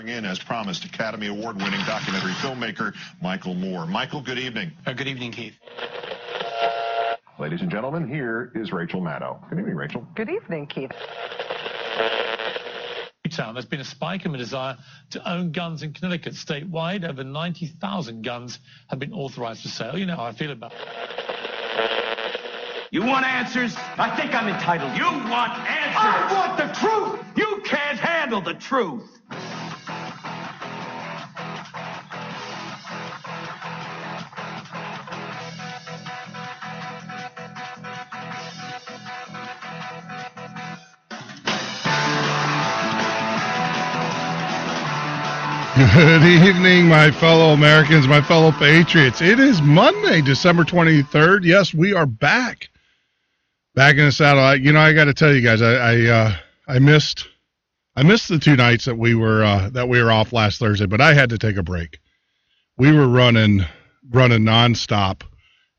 bring in, as promised, Academy Award-winning documentary filmmaker Michael Moore. Michael, good evening. Good evening, Keith. Ladies and gentlemen, here is Rachel Maddow. Good evening, Rachel. Good evening, Keith. There's been a spike in the desire to own guns in Connecticut. Statewide, over 90,000 guns have been authorized for sale. You know how I feel about it. You want answers? I think I'm entitled. You want answers? I want the truth! You can't handle the truth! Good evening, my fellow Americans, my fellow patriots. It is Monday, December 23rd. Yes, we are back in the saddle. I got to tell you guys, I missed the 2 nights that we were off last Thursday, but I had to take a break. We were running nonstop,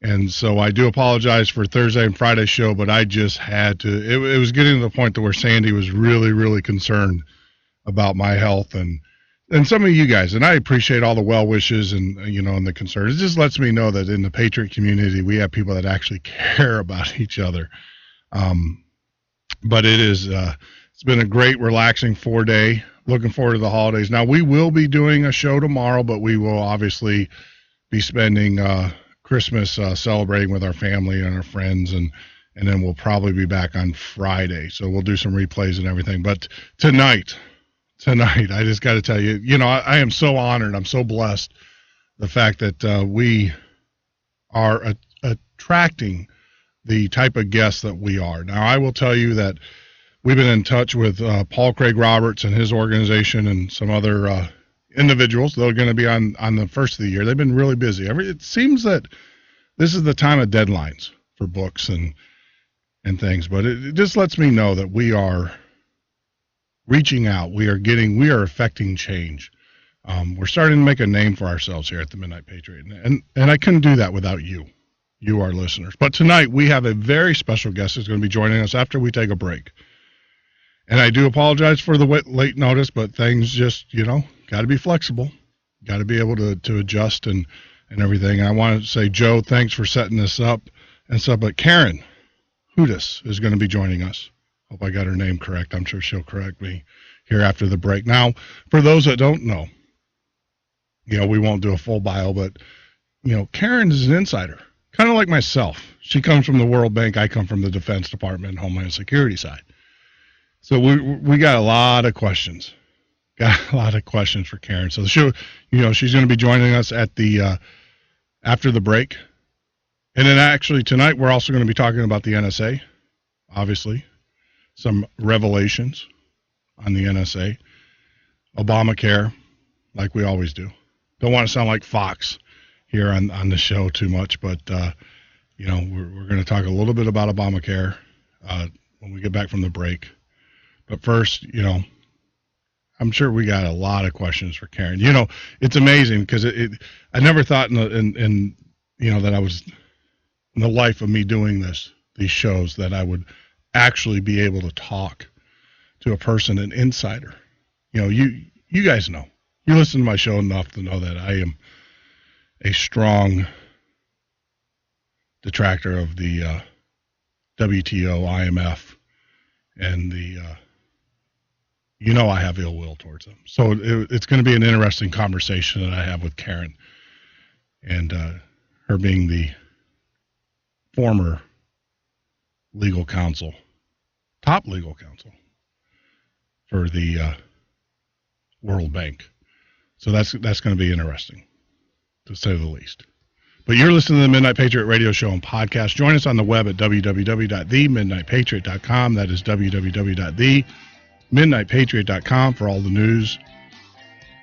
and so I do apologize for Thursday and Friday's show, but I just had to. It was getting to the point to where Sandy was really, really concerned about my health and some of you guys, and I appreciate all the well wishes and and the concerns. It just lets me know that in the Patriot community, we have people that actually care about each other. But it's been a great, relaxing 4-day. Looking forward to the holidays. Now, we will be doing a show tomorrow, but we will obviously be spending Christmas celebrating with our family and our friends, and then we'll probably be back on Friday. So we'll do some replays and everything. But tonight, I just got to tell you, I am so honored. I'm so blessed the fact that we are attracting the type of guests that we are. Now, I will tell you that we've been in touch with Paul Craig Roberts and his organization and some other individuals that are going to be on the first of the year. They've been really busy. It seems that this is the time of deadlines for books and things, but it just lets me know that we are reaching out. We are affecting change. We're starting to make a name for ourselves here at the Midnight Patriot. And I couldn't do that without you, our listeners. But tonight we have a very special guest who's going to be joining us after we take a break. And I do apologize for the late notice, but things just, got to be flexible. Got to be able to adjust and everything. And I want to say, Joe, thanks for setting this up and stuff. But Karen Hudes is going to be joining us. Hope I got her name correct. I'm sure she'll correct me here after the break. Now, for those that don't know, we won't do a full bio, but, Karen is an insider, kind of like myself. She comes from the World Bank. I come from the Defense Department and Homeland Security side. So we got a lot of questions. Got a lot of questions for Karen. So she's going to be joining us at the after the break. And then actually tonight we're also going to be talking about the NSA, obviously. Some revelations on the NSA, Obamacare, like we always do. Don't want to sound like Fox here on the show too much, but, we're going to talk a little bit about Obamacare when we get back from the break. But first, I'm sure we got a lot of questions for Karen. It's amazing because I never thought in that I was in the life of me doing these shows that I would actually be able to talk to a person, an insider. You guys know. You listen to my show enough to know that I am a strong detractor of the WTO, IMF, and I have ill will towards them. So it's going to be an interesting conversation that I have with Karen, and her being the former legal counsel, top legal counsel for the World Bank. So that's going to be interesting, to say the least. But you're listening to the Midnight Patriot radio show and podcast. Join us on the web at www.themidnightpatriot.com. That is www.themidnightpatriot.com for all the news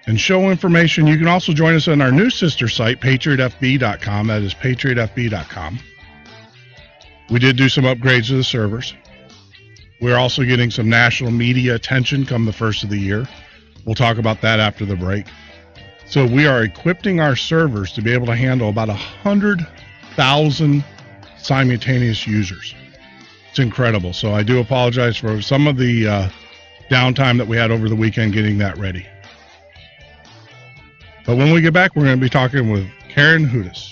and show information. You can also join us on our new sister site, patriotfb.com. That is patriotfb.com. We did do some upgrades to the servers. We're also getting some national media attention come the first of the year. We'll talk about that after the break. So we are equipping our servers to be able to handle about 100,000 simultaneous users. It's incredible. So I do apologize for some of the downtime that we had over the weekend getting that ready. But when we get back, we're going to be talking with Karen Hudes.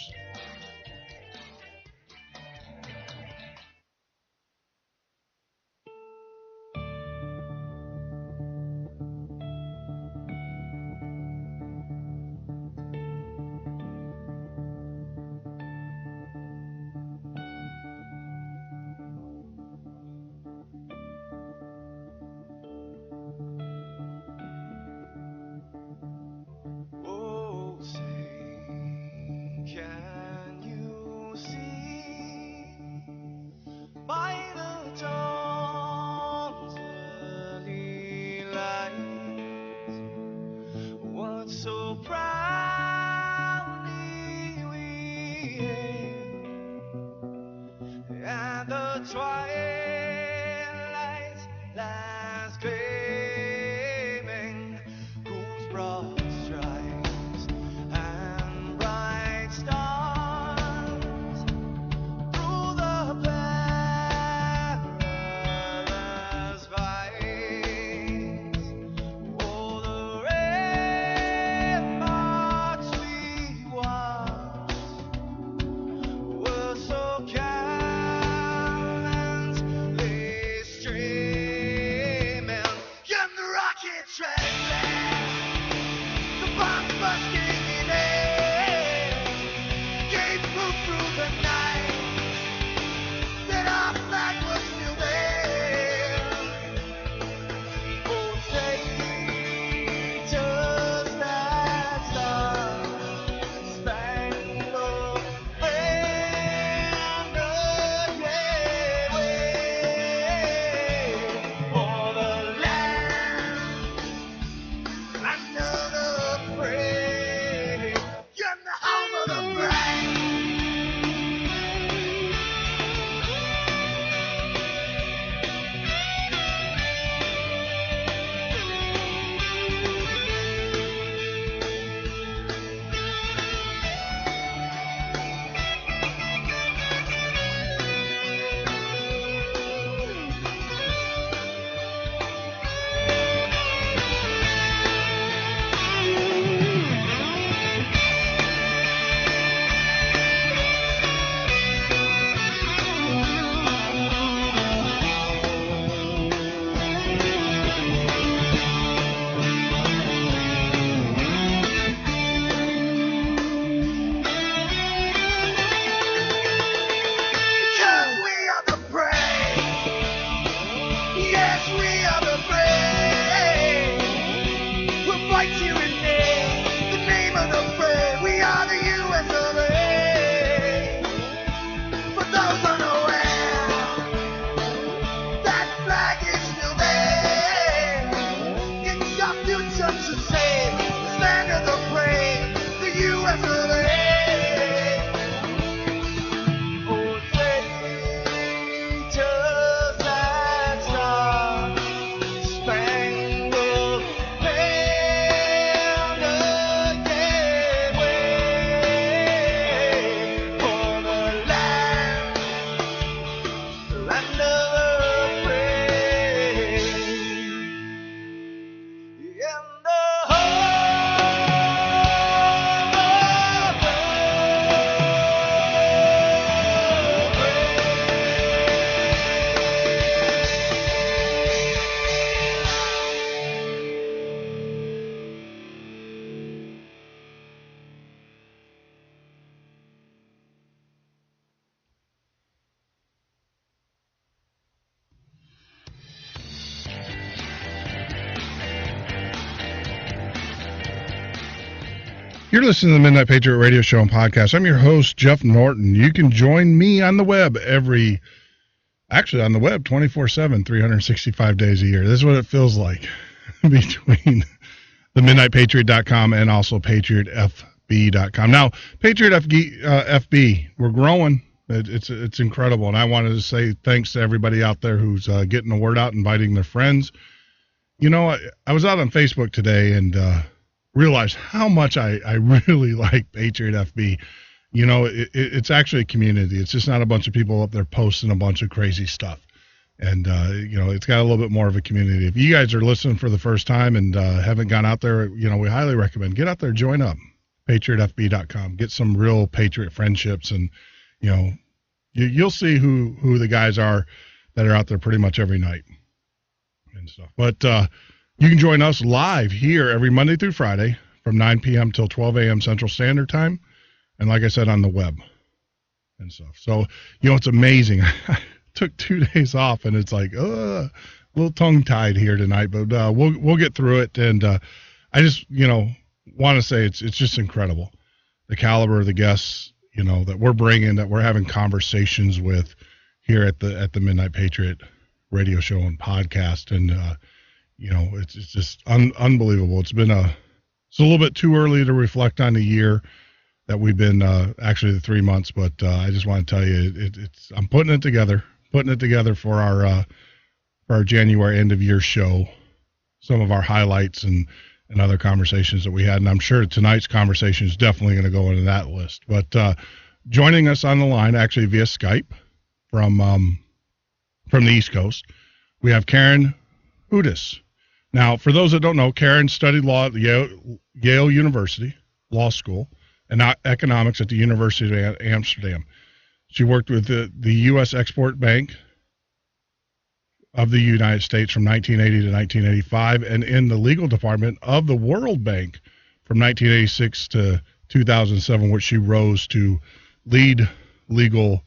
You're listening to the Midnight Patriot Radio Show and Podcast. I'm your host, Jeff Norton. You can join me on the web 24/7, 365 days a year. This is what it feels like between the MidnightPatriot.com and also PatriotFB.com. Now, Patriot FB, we're growing. It's incredible, and I wanted to say thanks to everybody out there who's getting the word out, inviting their friends. You know, I was out on Facebook today and realized how much I really like Patriot FB. You know, it's actually a community. It's just not a bunch of people up there posting a bunch of crazy stuff. And, it's got a little bit more of a community. If you guys are listening for the first time and haven't gone out there, we highly recommend get out there, join up, patriotfb.com, get some real Patriot friendships. And, you'll see who the guys are that are out there pretty much every night and stuff. But you can join us live here every Monday through Friday from 9 p.m. till 12 a.m. Central Standard Time. And like I said, on the web and stuff. So, it's amazing. I took 2 days off, and it's like, a little tongue-tied here tonight. But we'll get through it. And I just, want to say it's just incredible, the caliber of the guests, that we're bringing, that we're having conversations with here at the Midnight Patriot radio show and podcast. And, it's just unbelievable. It's a little bit too early to reflect on the year that we've been, actually the 3 months, but I just want to tell you, I'm putting it together for our January end of year show, some of our highlights and other conversations that we had. And I'm sure tonight's conversation is definitely going to go into that list. But joining us on the line, actually via Skype from the East Coast, we have Karen Hudes. Now, for those that don't know, Karen studied law at Yale University Law School and economics at the University of Amsterdam. She worked with the U.S. Export Bank of the United States from 1980 to 1985 and in the legal department of the World Bank from 1986 to 2007, which she rose to lead legal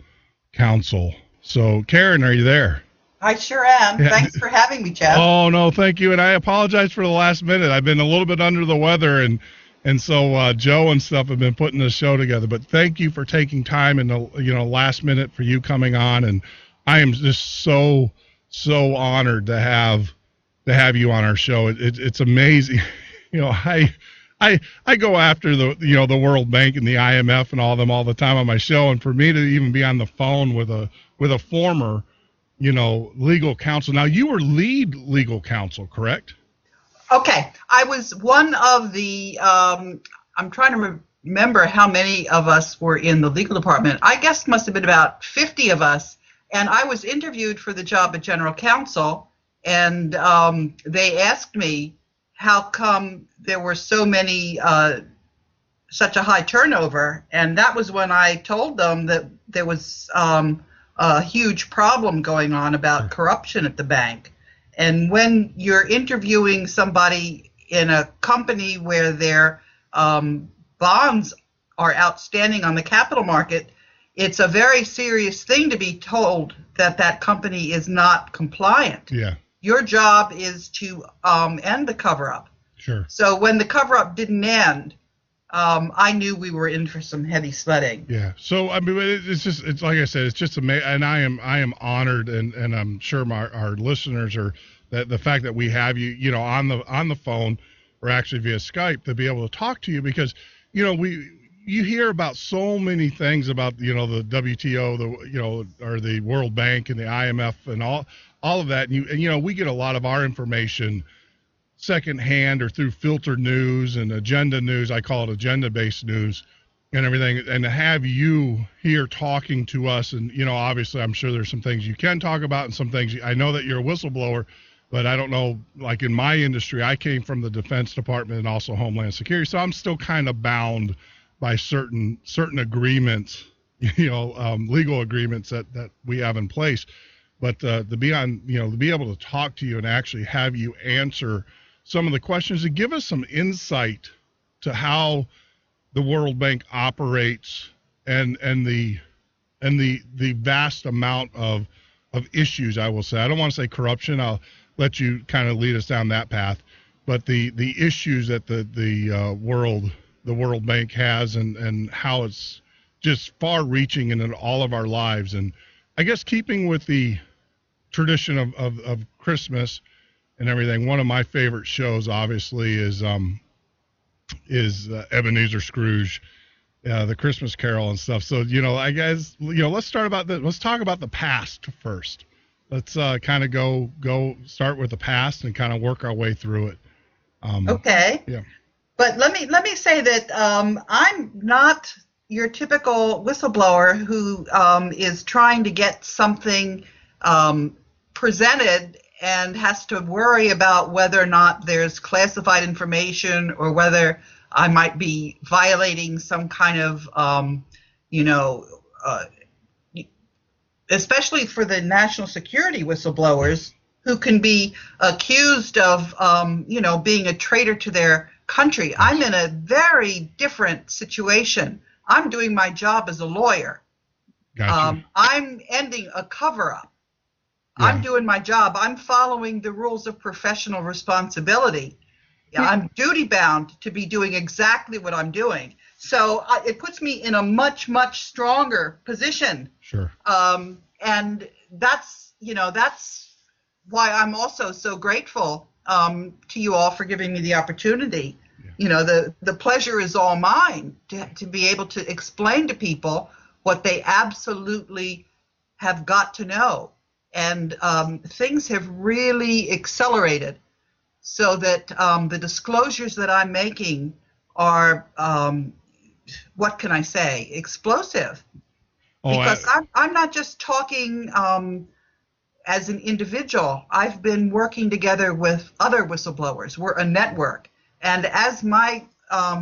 counsel. So, Karen, are you there? I sure am. Yeah. Thanks for having me, Jeff. Oh, no, thank you. And I apologize for the last minute. I've been a little bit under the weather, and so Joe and stuff have been putting this show together. But thank you for taking time in the last minute for you coming on. And I am just so honored to have you on our show. It's amazing. I go after the World Bank and the IMF and all them all the time on my show. And for me to even be on the phone with a former legal counsel. Now, you were lead legal counsel, correct? Okay. I was one of the, I'm trying to remember how many of us were in the legal department. I guess must have been about 50 of us. And I was interviewed for the job of general counsel. And they asked me how come there were so many, such a high turnover. And that was when I told them that there was a huge problem going on about corruption at the bank. And when you're interviewing somebody in a company where their bonds are outstanding on the capital market, it's a very serious thing to be told that company is not compliant. Yeah. Your job is to end the cover-up. Sure. So when the cover-up didn't end, I knew we were in for some heavy sledding. Yeah. So I mean, it's like I said, it's just amazing, and I am honored, and I'm sure our listeners are that the fact that we have you, on the phone or actually via Skype to be able to talk to you, because you hear about so many things about the WTO, or the World Bank and the IMF and all of that, and we get a lot of our information secondhand or through filtered news and agenda news. I call it agenda-based news and everything. And to have you here talking to us, and obviously I'm sure there's some things you can talk about and some things I know that you're a whistleblower, but I don't know, like in my industry, I came from the Defense Department and also Homeland Security, so I'm still kind of bound by certain agreements, legal agreements that we have in place. But to be able to talk to you and actually have you answer some of the questions to give us some insight to how the World Bank operates and the vast amount of issues, I will say. I don't want to say corruption. I'll let you kind of lead us down that path. But the issues that the World Bank has and how it's just far-reaching in all of our lives. And I guess keeping with the tradition of Christmas and everything, one of my favorite shows obviously is Ebenezer Scrooge, the Christmas Carol and stuff. So I guess let's talk about the past first. Let's kind of go start with the past and kind of work our way through it. Okay. Yeah. But let me say that I'm not your typical whistleblower who is trying to get something presented and has to worry about whether or not there's classified information or whether I might be violating some kind of, especially for the national security whistleblowers who can be accused of, being a traitor to their country. I'm in a very different situation. I'm doing my job as a lawyer. Gotcha. I'm ending a cover-up. Yeah. I'm doing my job. I'm following the rules of professional responsibility. I'm duty-bound to be doing exactly what I'm doing. So it puts me in a much, much stronger position. Sure. And that's why I'm also so grateful to you all for giving me the opportunity. Yeah. The pleasure is all mine to be able to explain to people what they absolutely have got to know. And things have really accelerated so that the disclosures that I'm making are, what can I say, explosive. Because I'm not just talking as an individual. I've been working together with other whistleblowers. We're a network. And as my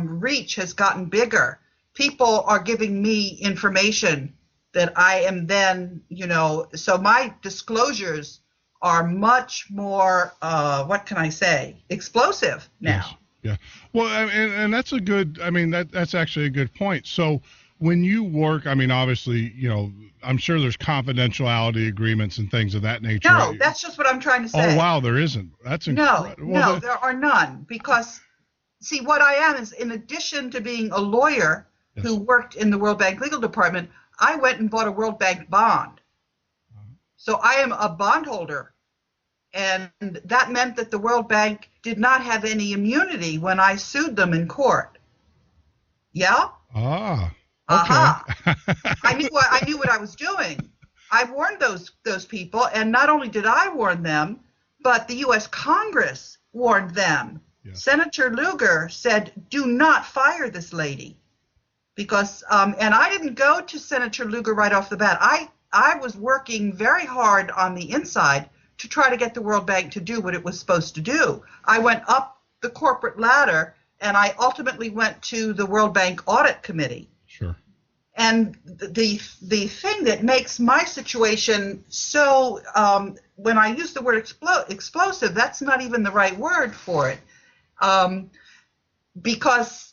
reach has gotten bigger, people are giving me information that I am then, so my disclosures are much more, what can I say, explosive now. Yes. Yeah. Well, and that's a good, that's actually a good point. So when you work, obviously, I'm sure there's confidentiality agreements and things of that nature. No, that's just what I'm trying to say. Oh, wow, there isn't. That's incredible. No, there are none. Because, see, what I am is, in addition to being a lawyer who worked in the World Bank Legal Department, I went and bought a World Bank bond. So I am a bondholder. And that meant that the World Bank did not have any immunity when I sued them in court. Yeah? Ah. Okay. Uh-huh. I knew what I was doing. I warned those people, and not only did I warn them, but the U.S. Congress warned them. Yeah. Senator Lugar said, "Do not fire this lady." Because, and I didn't go to Senator Lugar right off the bat. I was working very hard on the inside to try to get the World Bank to do what it was supposed to do. I went up the corporate ladder, and I ultimately went to the World Bank Audit Committee. Sure. And the thing that makes my situation so, when I use the word explosive, that's not even the right word for it, because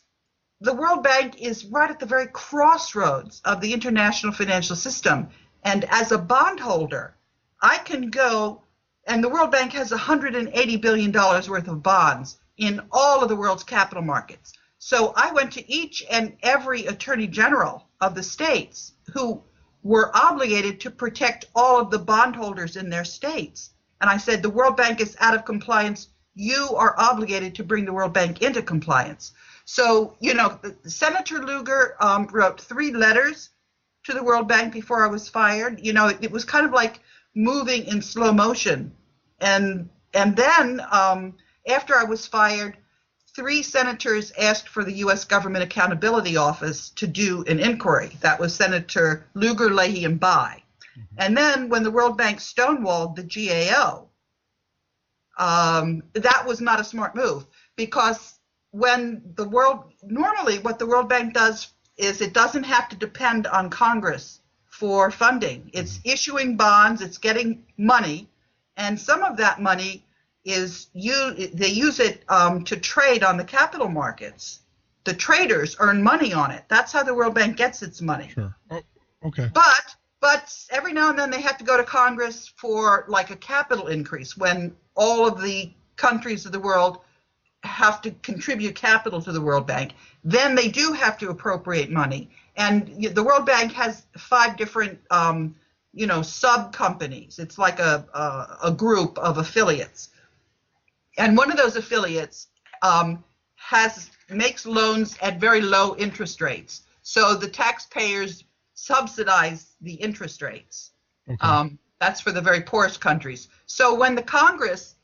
the World Bank is right at the very crossroads of the international financial system. And as a bondholder, I can go, and the World Bank has $180 billion worth of bonds in all of the world's capital markets. So I went to each and every attorney general of the states who were obligated to protect all of the bondholders in their states. And I said, the World Bank is out of compliance. You are obligated to bring the World Bank into compliance. So, Senator Lugar wrote 3 letters to the World Bank before I was fired. It was kind of like moving in slow motion. And then after I was fired, 3 senators asked for the U.S. Government Accountability Office to do an inquiry. That was Senator Lugar, Leahy, and Bai. Mm-hmm. And then when the World Bank stonewalled the GAO, that was not a smart move, because normally what the World Bank does is it doesn't have to depend on Congress for funding. It's issuing bonds, it's getting money, and some of that money they use it to trade on the capital markets. The traders earn money on it. That's how the World Bank gets its money. Sure. Oh, okay. But every now and then they have to go to Congress for like a capital increase when all of the countries of the world have to contribute capital to the World Bank. Then they do have to appropriate money. And the World Bank has 5 different, sub companies. It's like a group of affiliates. And one of those affiliates makes loans at very low interest rates. So the taxpayers subsidize the interest rates. Okay. That's for the very poorest countries. So when the Congress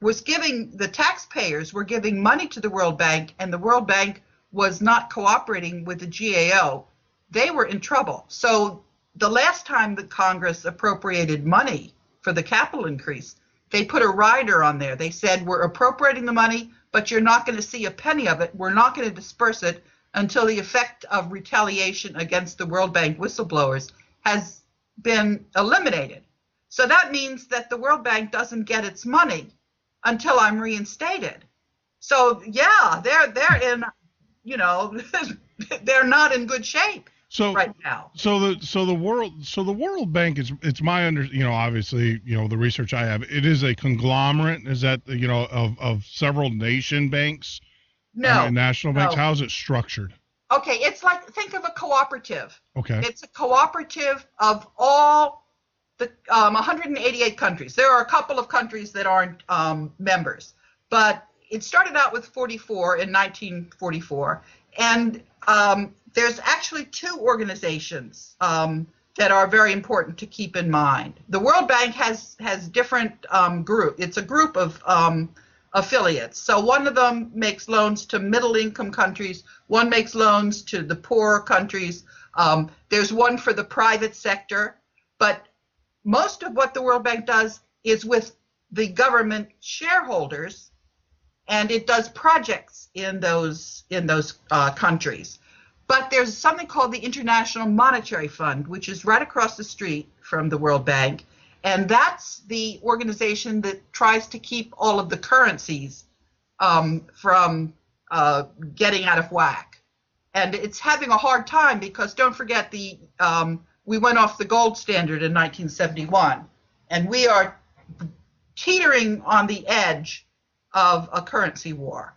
was the taxpayers were giving money to the World Bank, and the World Bank was not cooperating with the GAO, they were in trouble. So the last time the Congress appropriated money for the capital increase, they put a rider on there. They said, we're appropriating the money, but you're not going to see a penny of it. We're not going to disperse it until the effect of retaliation against the World Bank whistleblowers has been eliminated. So that means that the World Bank doesn't get its money until I'm reinstated. So yeah, they're in, they're not in good shape right now. So the World Bank it's my obviously, the research I have, it is a conglomerate. Is that, of several nation banks? No. National banks. How is it structured? Okay, it's like, think of a cooperative. Okay. It's a cooperative of all the 188 countries. There are a couple of countries that aren't members, but it started out with 44 in 1944, and there's actually two organizations that are very important to keep in mind. The World Bank has different group. It's a group of affiliates. So one of them makes loans to middle-income countries. One makes loans to the poorer countries. There's one for the private sector. But most of what the World Bank does is with the government shareholders, and it does projects in those countries. But there's something called the International Monetary Fund, which is right across the street from the World Bank. And that's the organization that tries to keep all of the currencies from getting out of whack. And it's having a hard time because, don't forget, we went off the gold standard in 1971. And we are teetering on the edge of a currency war.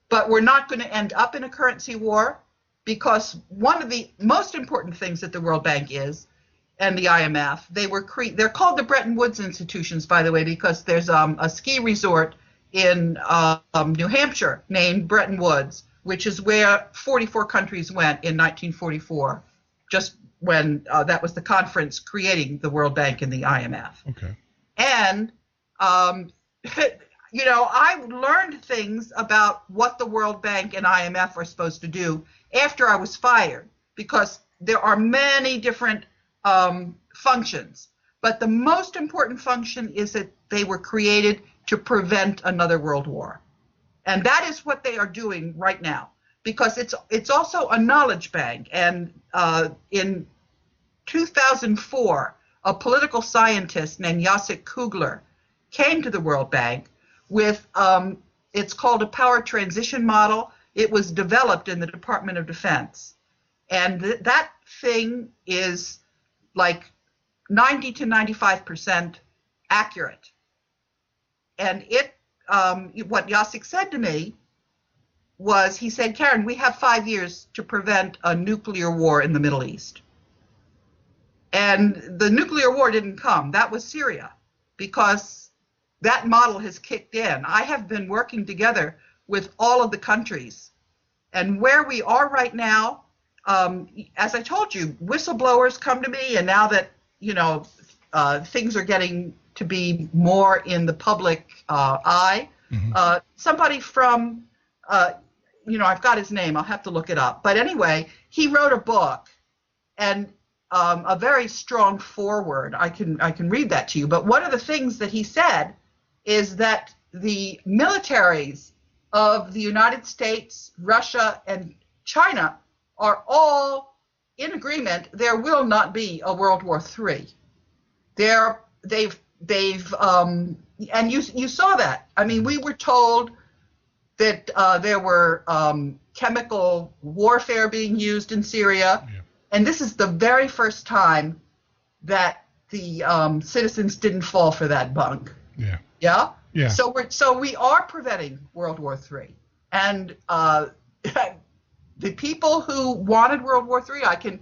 But we're not going to end up in a currency war, because one of the most important things that the World Bank is, and the IMF, they're called the Bretton Woods institutions, by the way, because there's a ski resort in New Hampshire named Bretton Woods, which is where 44 countries went in 1944, just when that was the conference creating the World Bank and the IMF. Okay. And, I learned things about what the World Bank and IMF are supposed to do after I was fired, because there are many different functions. But the most important function is that they were created to prevent another world war. And that is what they are doing right now, because it's also a knowledge bank. And in 2004, a political scientist named Jacek Kugler came to the World Bank with, it's called a power transition model. It was developed in the Department of Defense. And that thing is like 90 to 95% accurate. And what Jacek said to me was, he said, Karen, we have 5 years to prevent a nuclear war in the Middle East. And the nuclear war didn't come. That was Syria, because that model has kicked in. I have been working together with all of the countries. And where we are right now, as I told you, whistleblowers come to me, and now that, things are getting to be more in the public eye, somebody from, I've got his name, I'll have to look it up. But anyway, he wrote a book, and a very strong foreword. I can read that to you. But one of the things that he said is that the militaries of the United States, Russia, and China are all in agreement there will not be a World War III. They've and you saw that. I mean, we were told that there were chemical warfare being used in Syria, and this is the very first time that the citizens didn't fall for that bunk. Yeah. Yeah. Yeah. So we are preventing World War III, and the people who wanted World War III, I can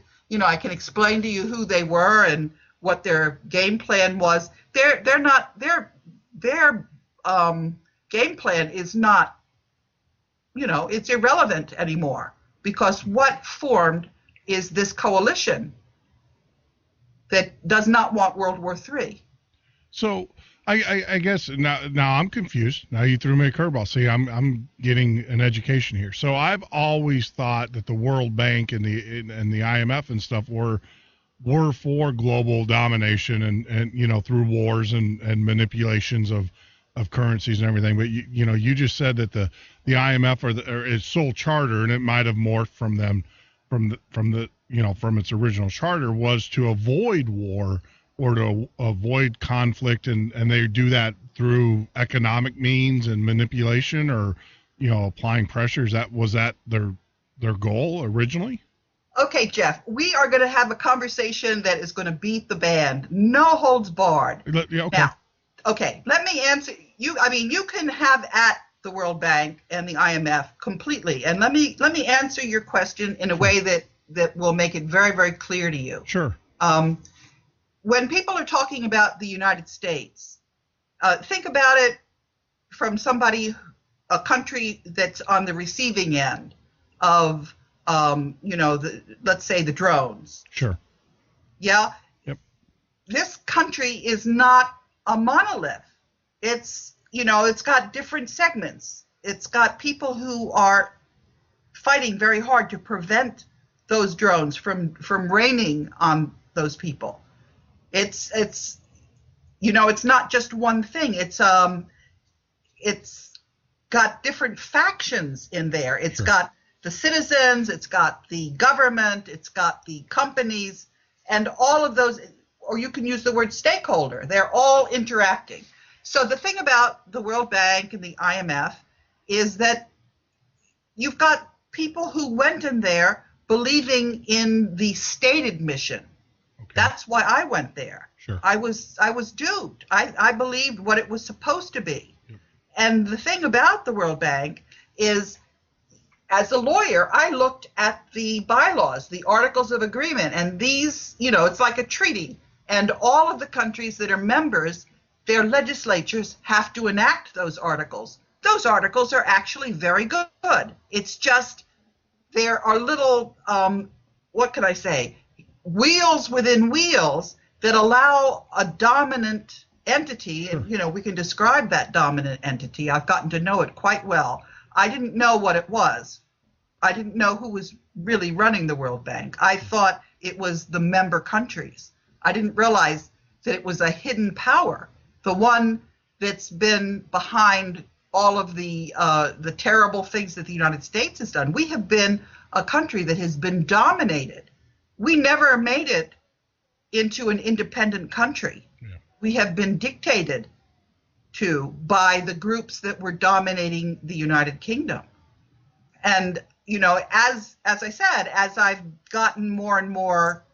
explain to you who they were and what their game plan was. Their game plan is not, it's irrelevant anymore, because what formed is this coalition that does not want World War III. So I guess now I'm confused. Now you threw me a curveball. See, I'm getting an education here. So I've always thought that the World Bank and the IMF and stuff were were for global domination and through wars and manipulations of currencies and everything. But you just said that the IMF or its sole charter, and it might have morphed from its original charter, was to avoid war or to avoid conflict, and they do that through economic means and manipulation or applying pressures. Was that their goal originally? Okay, Jeff, we are going to have a conversation that is going to beat the band. No holds barred. Yeah, okay. Now, okay, let me answer you. I mean, you can have at the World Bank and the IMF completely, and let me answer your question in a way that will make it very, very clear to you. Sure. When people are talking about the United States, think about it from a country that's on the receiving end of let's say the drones. Sure. Yeah. Yep. This country is not a monolith. It's got different segments. It's got people who are fighting very hard to prevent those drones from raining on those people. It's not just one thing. It's got different factions in there. It's Sure. got the citizens, it's got the government, it's got the companies, and all of those, or you can use the word stakeholder, they're all interacting. So the thing about the World Bank and the IMF is that you've got people who went in there believing in the stated mission. Okay. That's why I went there. Sure. I was duped. I believed what it was supposed to be. Yep. And the thing about the World Bank is, as a lawyer, I looked at the bylaws, the Articles of Agreement, and these, it's like a treaty. And all of the countries that are members, their legislatures have to enact those articles. Those articles are actually very good. It's just there are little, what can I say, wheels within wheels that allow a dominant entity, and we can describe that dominant entity. I've gotten to know it quite well. I didn't know what it was. I didn't know who was really running the World Bank. I thought it was the member countries. I didn't realize that it was a hidden power, the one that's been behind all of the terrible things that the United States has done. We have been a country that has been dominated. We never made it into an independent country. Yeah. We have been dictated to by the groups that were dominating the United Kingdom. And, as I said, as I've gotten more and more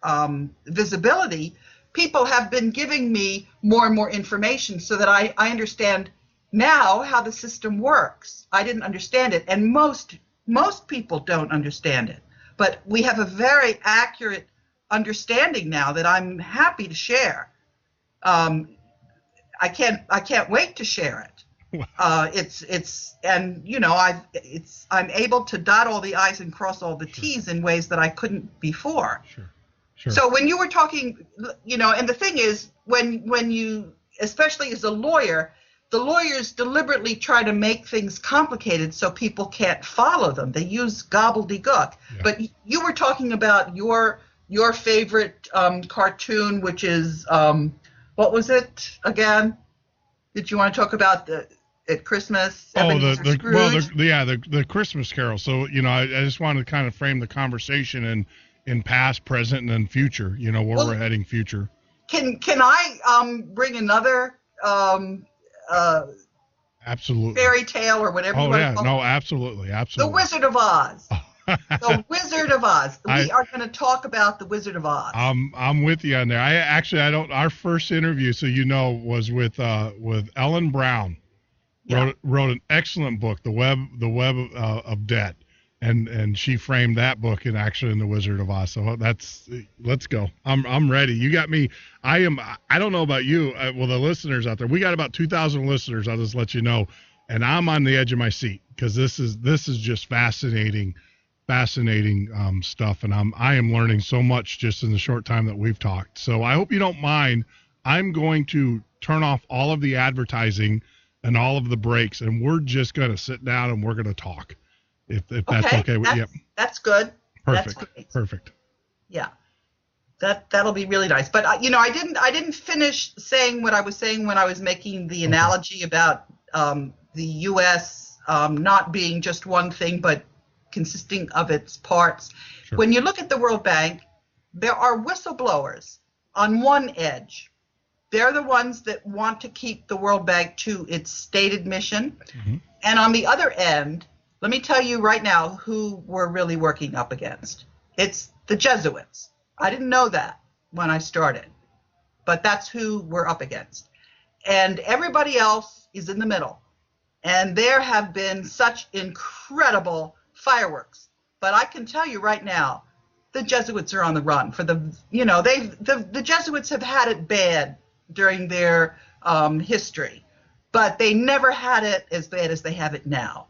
visibility, people have been giving me more and more information so that I understand now how the system works. I didn't understand it, and most people don't understand it. But we have a very accurate understanding now that I'm happy to share. I can't wait to share it. I'm able to dot all the I's and cross all the T's in ways that I couldn't before. Sure. So when you were talking, and the thing is, when you, especially as a lawyer, the lawyers deliberately try to make things complicated so people can't follow them. They use gobbledygook. Yeah. But you were talking about your favorite cartoon, which is, what was it again? Did you want to talk about at Christmas? The Christmas Carol. So I just wanted to kind of frame the conversation in past, present, and then future. Where we're heading future. Can I bring another absolutely fairy tale or whatever? Oh yeah, no, absolutely. The Wizard of Oz. The Wizard of Oz. We are going to talk about the Wizard of Oz. I'm with you on there. I don't. Our first interview, so was with Ellen Brown. Yeah. Wrote an excellent book, The Web of Debt, and she framed that book in the Wizard of Oz. So let's go. I'm ready. You got me. I don't know about you. The listeners out there, we got about 2,000 listeners. I'll just let you know, and I'm on the edge of my seat because this is just fascinating stuff, and I am learning so much just in the short time that we've talked. So I hope you don't mind. I'm going to turn off all of the advertising and all of the breaks, and we're just going to sit down and we're going to talk. If that's okay with you. That's good. Perfect. That's great. Perfect. Yeah. That'll be really nice. But I didn't finish saying what I was saying when I was making the analogy about the U.S. Not being just one thing, but consisting of its parts. Sure. When you look at the World Bank, there are whistleblowers on one edge. They're the ones that want to keep the World Bank to its stated mission. Mm-hmm. And on the other end, let me tell you right now who we're really working up against. It's the Jesuits. I didn't know that when I started, but that's who we're up against. And everybody else is in the middle. And there have been such incredible fireworks. But I can tell you right now, the Jesuits are on the run for the Jesuits have had it bad during their history, but they never had it as bad as they have it now.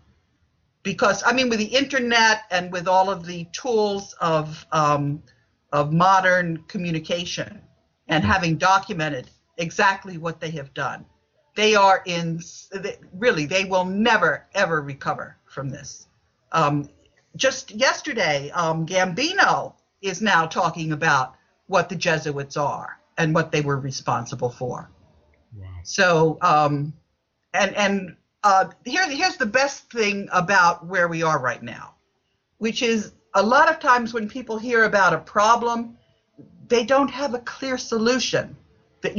Because, with the internet and with all of the tools of modern communication and having documented exactly what they have done, they will never, ever recover from this. Just yesterday, Gambino is now talking about what the Jesuits are and what they were responsible for. Wow. So, here's the best thing about where we are right now, which is a lot of times when people hear about a problem, they don't have a clear solution. That,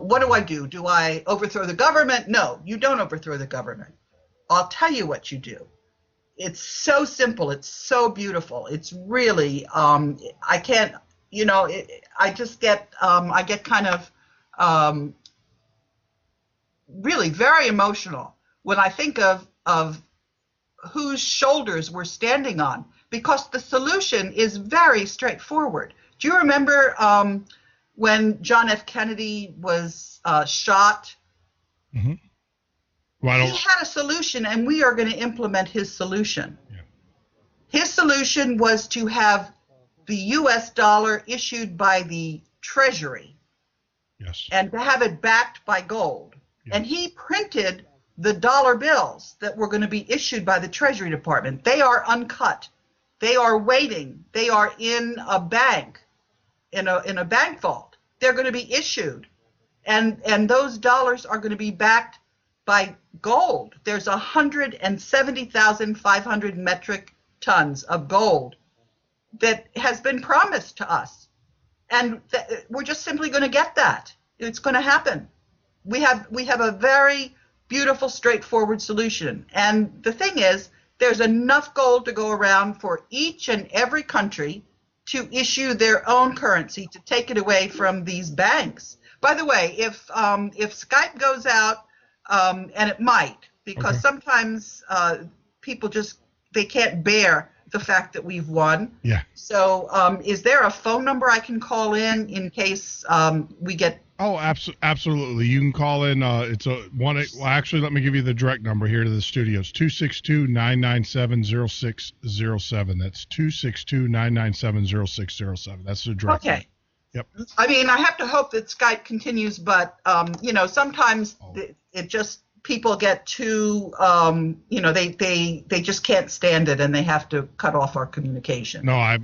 what do I do? Do I overthrow the government? No, you don't overthrow the government. I'll tell you what you do. It's so simple. It's so beautiful. It's really, I can't, I just get, I get kind of really very emotional when I think of whose shoulders we're standing on, because the solution is very straightforward. Do you remember when John F. Kennedy was shot? Mm-hmm. He had a solution, and we are going to implement his solution. Yeah. His solution was to have the U.S. dollar issued by the Treasury. Yes. And to have it backed by gold. Yeah. And he printed the dollar bills that were going to be issued by the Treasury Department. They are uncut. They are waiting. They are in a bank, in a bank vault. They're going to be issued. And those dollars are going to be backed by gold. There's 170,500 metric tons of gold that has been promised to us. And we're just simply going to get that. It's going to happen. We have a very beautiful, straightforward solution. And the thing is, there's enough gold to go around for each and every country to issue their own currency, to take it away from these banks. By the way, if Skype goes out, and it might, because sometimes people they can't bear the fact that we've won. Yeah. So is there a phone number I can call in case we get... Oh, absolutely. You can call in. It's actually, let me give you the direct number here to the studios. 262-997-0607. That's 262-997-0607. That's the direct number. Yep. I have to hope that Skype continues, but sometimes it just, people get too, they just can't stand it, and they have to cut off our communication. No, I've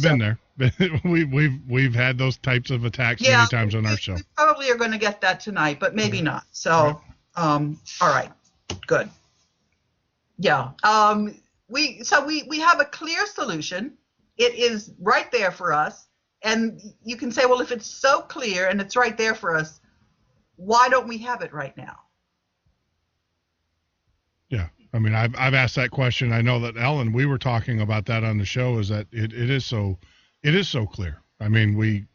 been there. We've had those types of attacks many times on our show. We probably are going to get that tonight, but maybe not. So, all right, good. Yeah. We have a clear solution. It is right there for us. And you can say, well, if it's so clear and it's right there for us, why don't we have it right now? Yeah. I've asked that question. I know that, Ellen, we were talking about that on the show, is that it is so clear. We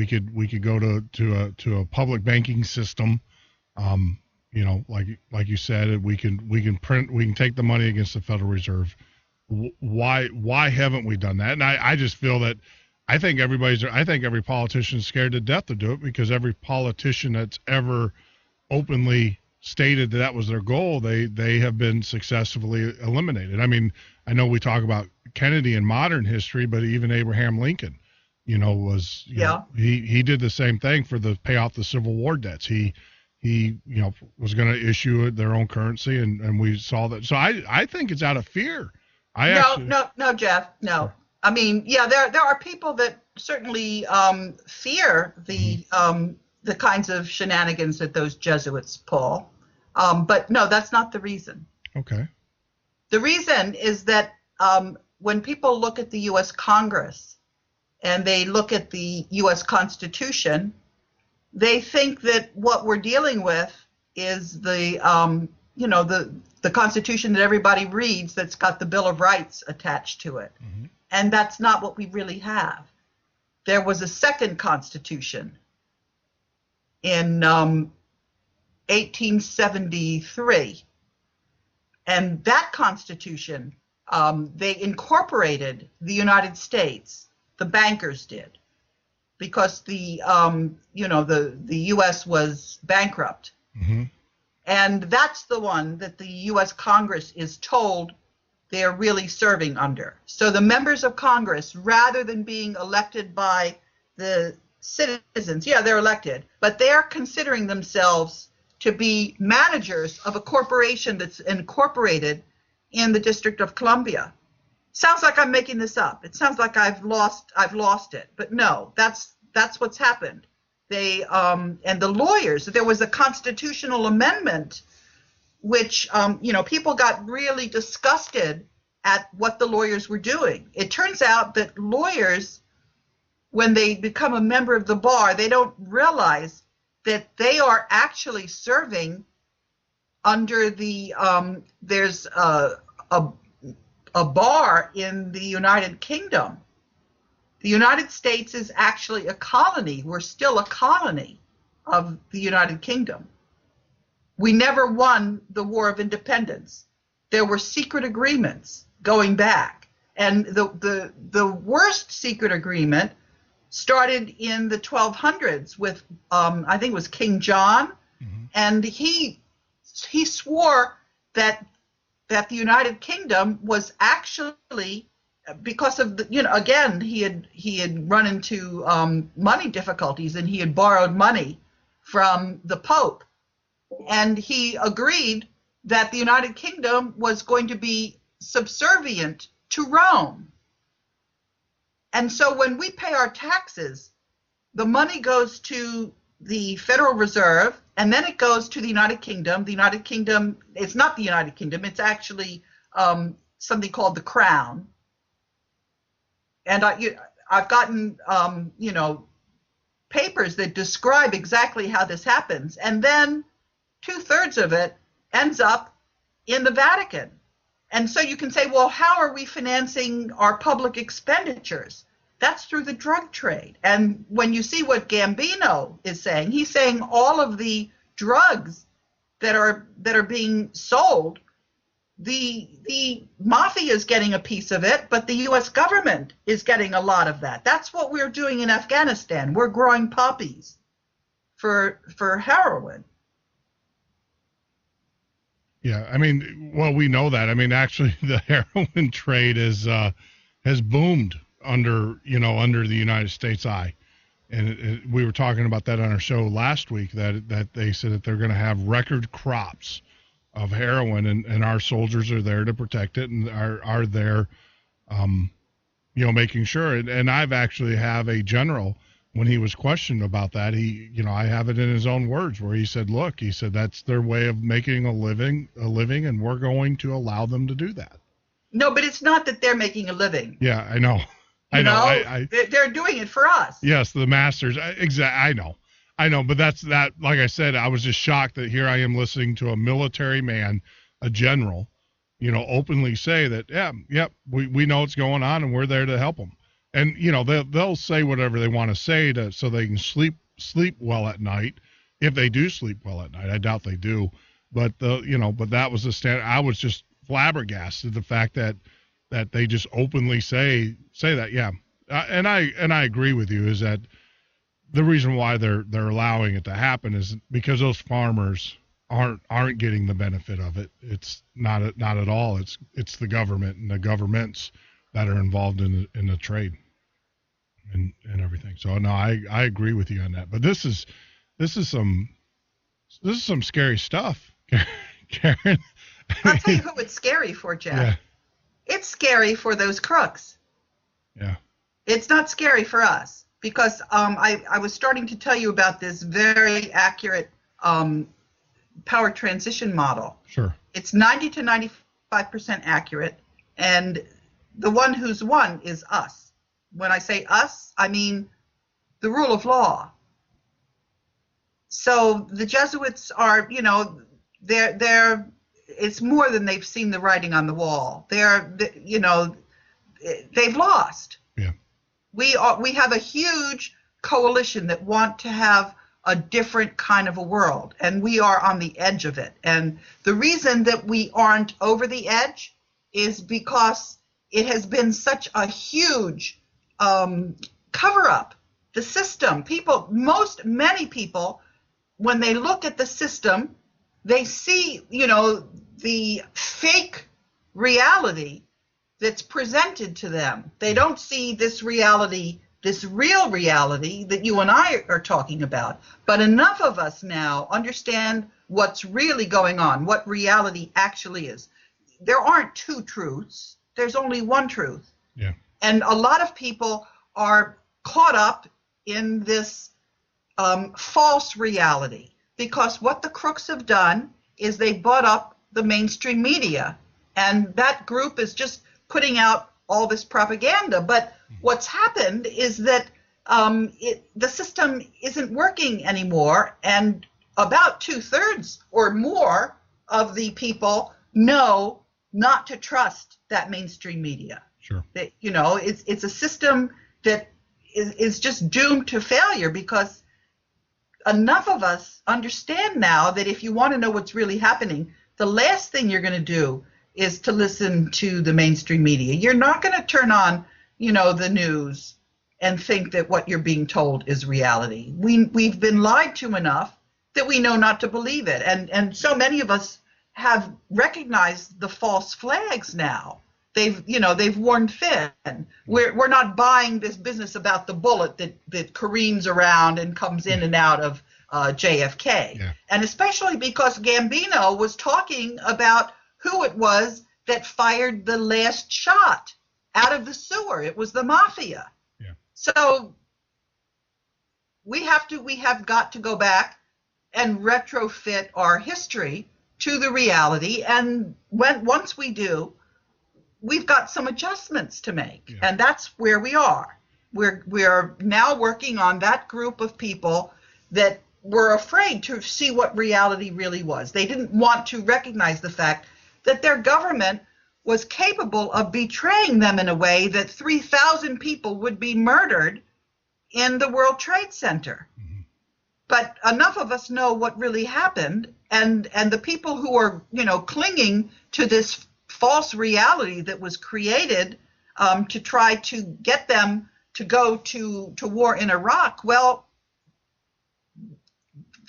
could go to a public banking system. Like you said, we can take the money against the Federal Reserve. Why haven't we done that? And I just feel that I think every politician is scared to death to do it, because every politician that's ever openly stated that was their goal, they have been successfully eliminated. I know we talk about Kennedy in modern history, but even Abraham Lincoln, he did the same thing for pay off the Civil War debts. He was going to issue their own currency, and we saw that. So I think it's out of fear. No, Jeff, no. I mean, yeah, there are people that certainly fear the kinds of shenanigans that those Jesuits pull. But no, that's not the reason. Okay. The reason is that when people look at the U.S. Congress and they look at the U.S. Constitution, they think that what we're dealing with is the Constitution that everybody reads that's got the Bill of Rights attached to it. Mm-hmm. And that's not what we really have. There was a second Constitution in 1873. And that Constitution, they incorporated the United States, the bankers did, because the U.S. was bankrupt. Mm-hmm. And that's the one that the U.S. Congress is told they're really serving under. So the members of Congress, rather than being elected by the citizens, yeah, they're elected, but they're considering themselves to be managers of a corporation that's incorporated in the District of Columbia. Sounds like I'm making this up. It sounds like I've lost it, but no, that's what's happened. They and the lawyers, there was a constitutional amendment which people got really disgusted at what the lawyers were doing. It turns out that lawyers, when they become a member of the bar, they don't realize that they are actually serving under the there's a bar in the United Kingdom. The United States is actually a colony. We're still a colony of the United Kingdom. We never won the War of Independence. There were secret agreements going back. And the worst secret agreement started in the 1200s with, I think it was King John. Mm-hmm. And he swore that the United Kingdom was actually, because of again, he had run into money difficulties, and he had borrowed money from the Pope. And he agreed that the United Kingdom was going to be subservient to Rome. And so when we pay our taxes, the money goes to the Federal Reserve, and then it goes to the United Kingdom. The United Kingdom, it's not the United Kingdom, it's actually something called the Crown. And I've gotten, papers that describe exactly how this happens. And then 2/3 of it ends up in the Vatican. And so you can say, well, how are we financing our public expenditures? That's through the drug trade. And when you see what Gambino is saying, he's saying all of the drugs that are being sold, the mafia is getting a piece of it, but the U.S. government is getting a lot of that. That's what we're doing in Afghanistan. We're growing poppies for heroin. Yeah, I mean, well, we know that. I mean, actually, the heroin trade has boomed under the United States eye, and we were talking about that on our show last week. That they said that they're going to have record crops of heroin, and our soldiers are there to protect it, and are there, making sure. And I've actually have a general, when he was questioned about that, I have it in his own words where he said, look, that's their way of making a living, and we're going to allow them to do that. No, but it's not that they're making a living. Yeah, I know. They're doing it for us. Yes, the masters. Exactly. I know, but that's that. Like I said, I was just shocked that here I am listening to a military man, a general, openly say that, we know what's going on and we're there to help them. And, they'll say whatever they want to say so they can sleep well at night. If they do sleep well at night, I doubt they do. But but that was the standard. I was just flabbergasted the fact that they just openly say that. Yeah. And I agree with you, is that the reason why they're allowing it to happen is because those farmers aren't getting the benefit of it. It's not at all. It's the government and the governments that are involved in the trade and everything. So no, I agree with you on that. But this is some scary stuff, Karen. I'll tell you who it's scary for, Jeff. Yeah. It's scary for those crooks. Yeah. It's not scary for us because I was starting to tell you about this very accurate power transition model. Sure. It's 90 to 95% accurate, and the one who's won is us. When I say us, I mean the rule of law. So the Jesuits are, they're it's more than they've seen the writing on the wall. They've lost. Yeah. We have a huge coalition that want to have a different kind of a world, and we are on the edge of it. And the reason that we aren't over the edge is because it has been such a huge cover up. The system, many people, when they look at the system, they see, the fake reality that's presented to them. They don't see this reality, this real reality that you and I are talking about. But enough of us now understand what's really going on, what reality actually is. There aren't two truths. There's only one truth. Yeah. And a lot of people are caught up in this false reality, because what the crooks have done is they bought up the mainstream media, and that group is just putting out all this propaganda. But what's happened is that the system isn't working anymore, and about 2/3 or more of the people know not to trust that mainstream media. Sure. That, it's a system that is just doomed to failure, because enough of us understand now that if you want to know what's really happening, the last thing you're going to do is to listen to the mainstream media. You're not going to turn on, the news and think that what you're being told is reality. We've been lied to enough that we know not to believe it. And so many of us have recognized the false flags now. They've worn thin. We're not buying this business about the bullet that careens around and comes in and out of JFK. Yeah. And especially because Gambino was talking about who it was that fired the last shot out of the sewer. It was the mafia. Yeah. So we have got to go back and retrofit our history to the reality. And once we do, we've got some adjustments to make. Yeah. And that's where we are. We're now working on that group of people that were afraid to see what reality really was. They didn't want to recognize the fact that their government was capable of betraying them in a way that 3,000 people would be murdered in the World Trade Center. Mm-hmm. But enough of us know what really happened, and the people who are, clinging to this false reality that was created to try to get them to go to war in Iraq. Well,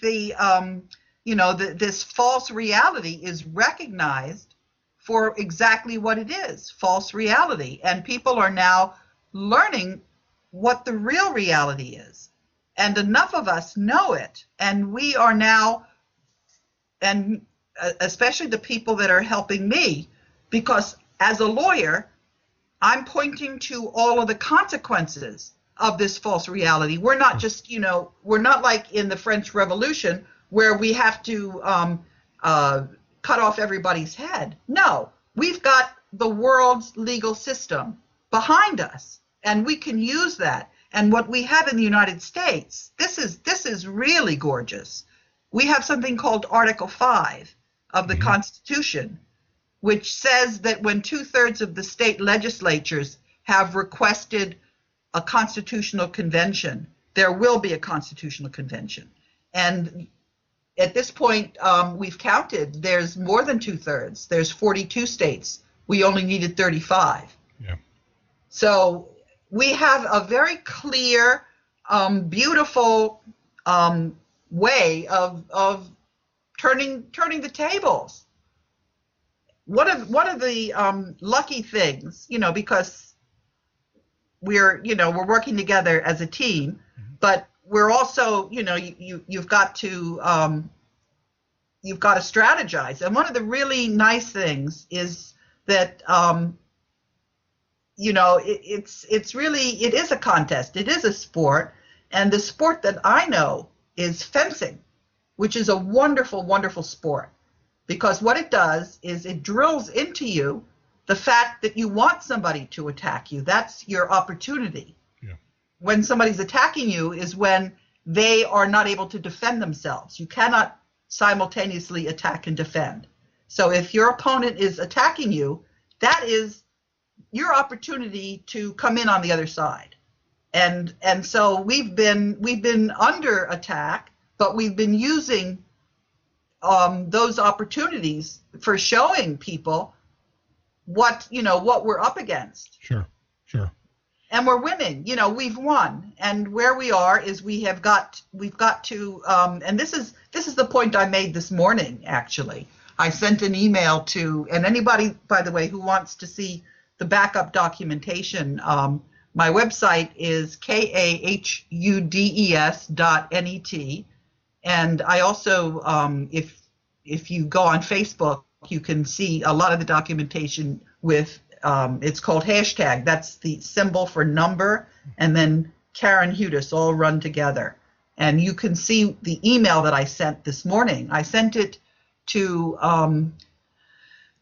this false reality is recognized for exactly what it is, false reality. And people are now learning what the real reality is. And enough of us know it. And we are now, and especially the people that are helping me, because as a lawyer, I'm pointing to all of the consequences of this false reality. We're not just, we're not like in the French Revolution where we have to cut off everybody's head. No, we've got the world's legal system behind us, and we can use that. And what we have in the United States, this is really gorgeous. We have something called Article 5 of the Constitution, which says that when 2/3 of the state legislatures have requested a constitutional convention, there will be a constitutional convention. And at this point, we've counted, there's more than 2/3. There's 42 states. We only needed 35. Yeah. So we have a very clear, beautiful way of turning the tables. One of the lucky things, because we're working together as a team, but we're also, you've got to strategize. And one of the really nice things is that it's really, it is a contest. It is a sport. And the sport that I know is fencing, which is a wonderful, wonderful sport, because what it does is it drills into you the fact that you want somebody to attack you. That's your opportunity. Yeah. When somebody's attacking you is when they are not able to defend themselves. You cannot simultaneously attack and defend. So if your opponent is attacking you, that is your opportunity to come in on the other side. And so we've been under attack, but we've been using those opportunities for showing people what we're up against. Sure. And we're winning. We've won. And where we are is we've got to and this is the point I made this morning, actually. I sent an email to, and anybody, by the way, who wants to see the backup documentation, my website is kahudes.net. And I also, if you go on Facebook, you can see a lot of the documentation with, it's called hashtag. That's the symbol for number, and then Karen Hudes, all run together. And you can see the email that I sent this morning. I sent it to,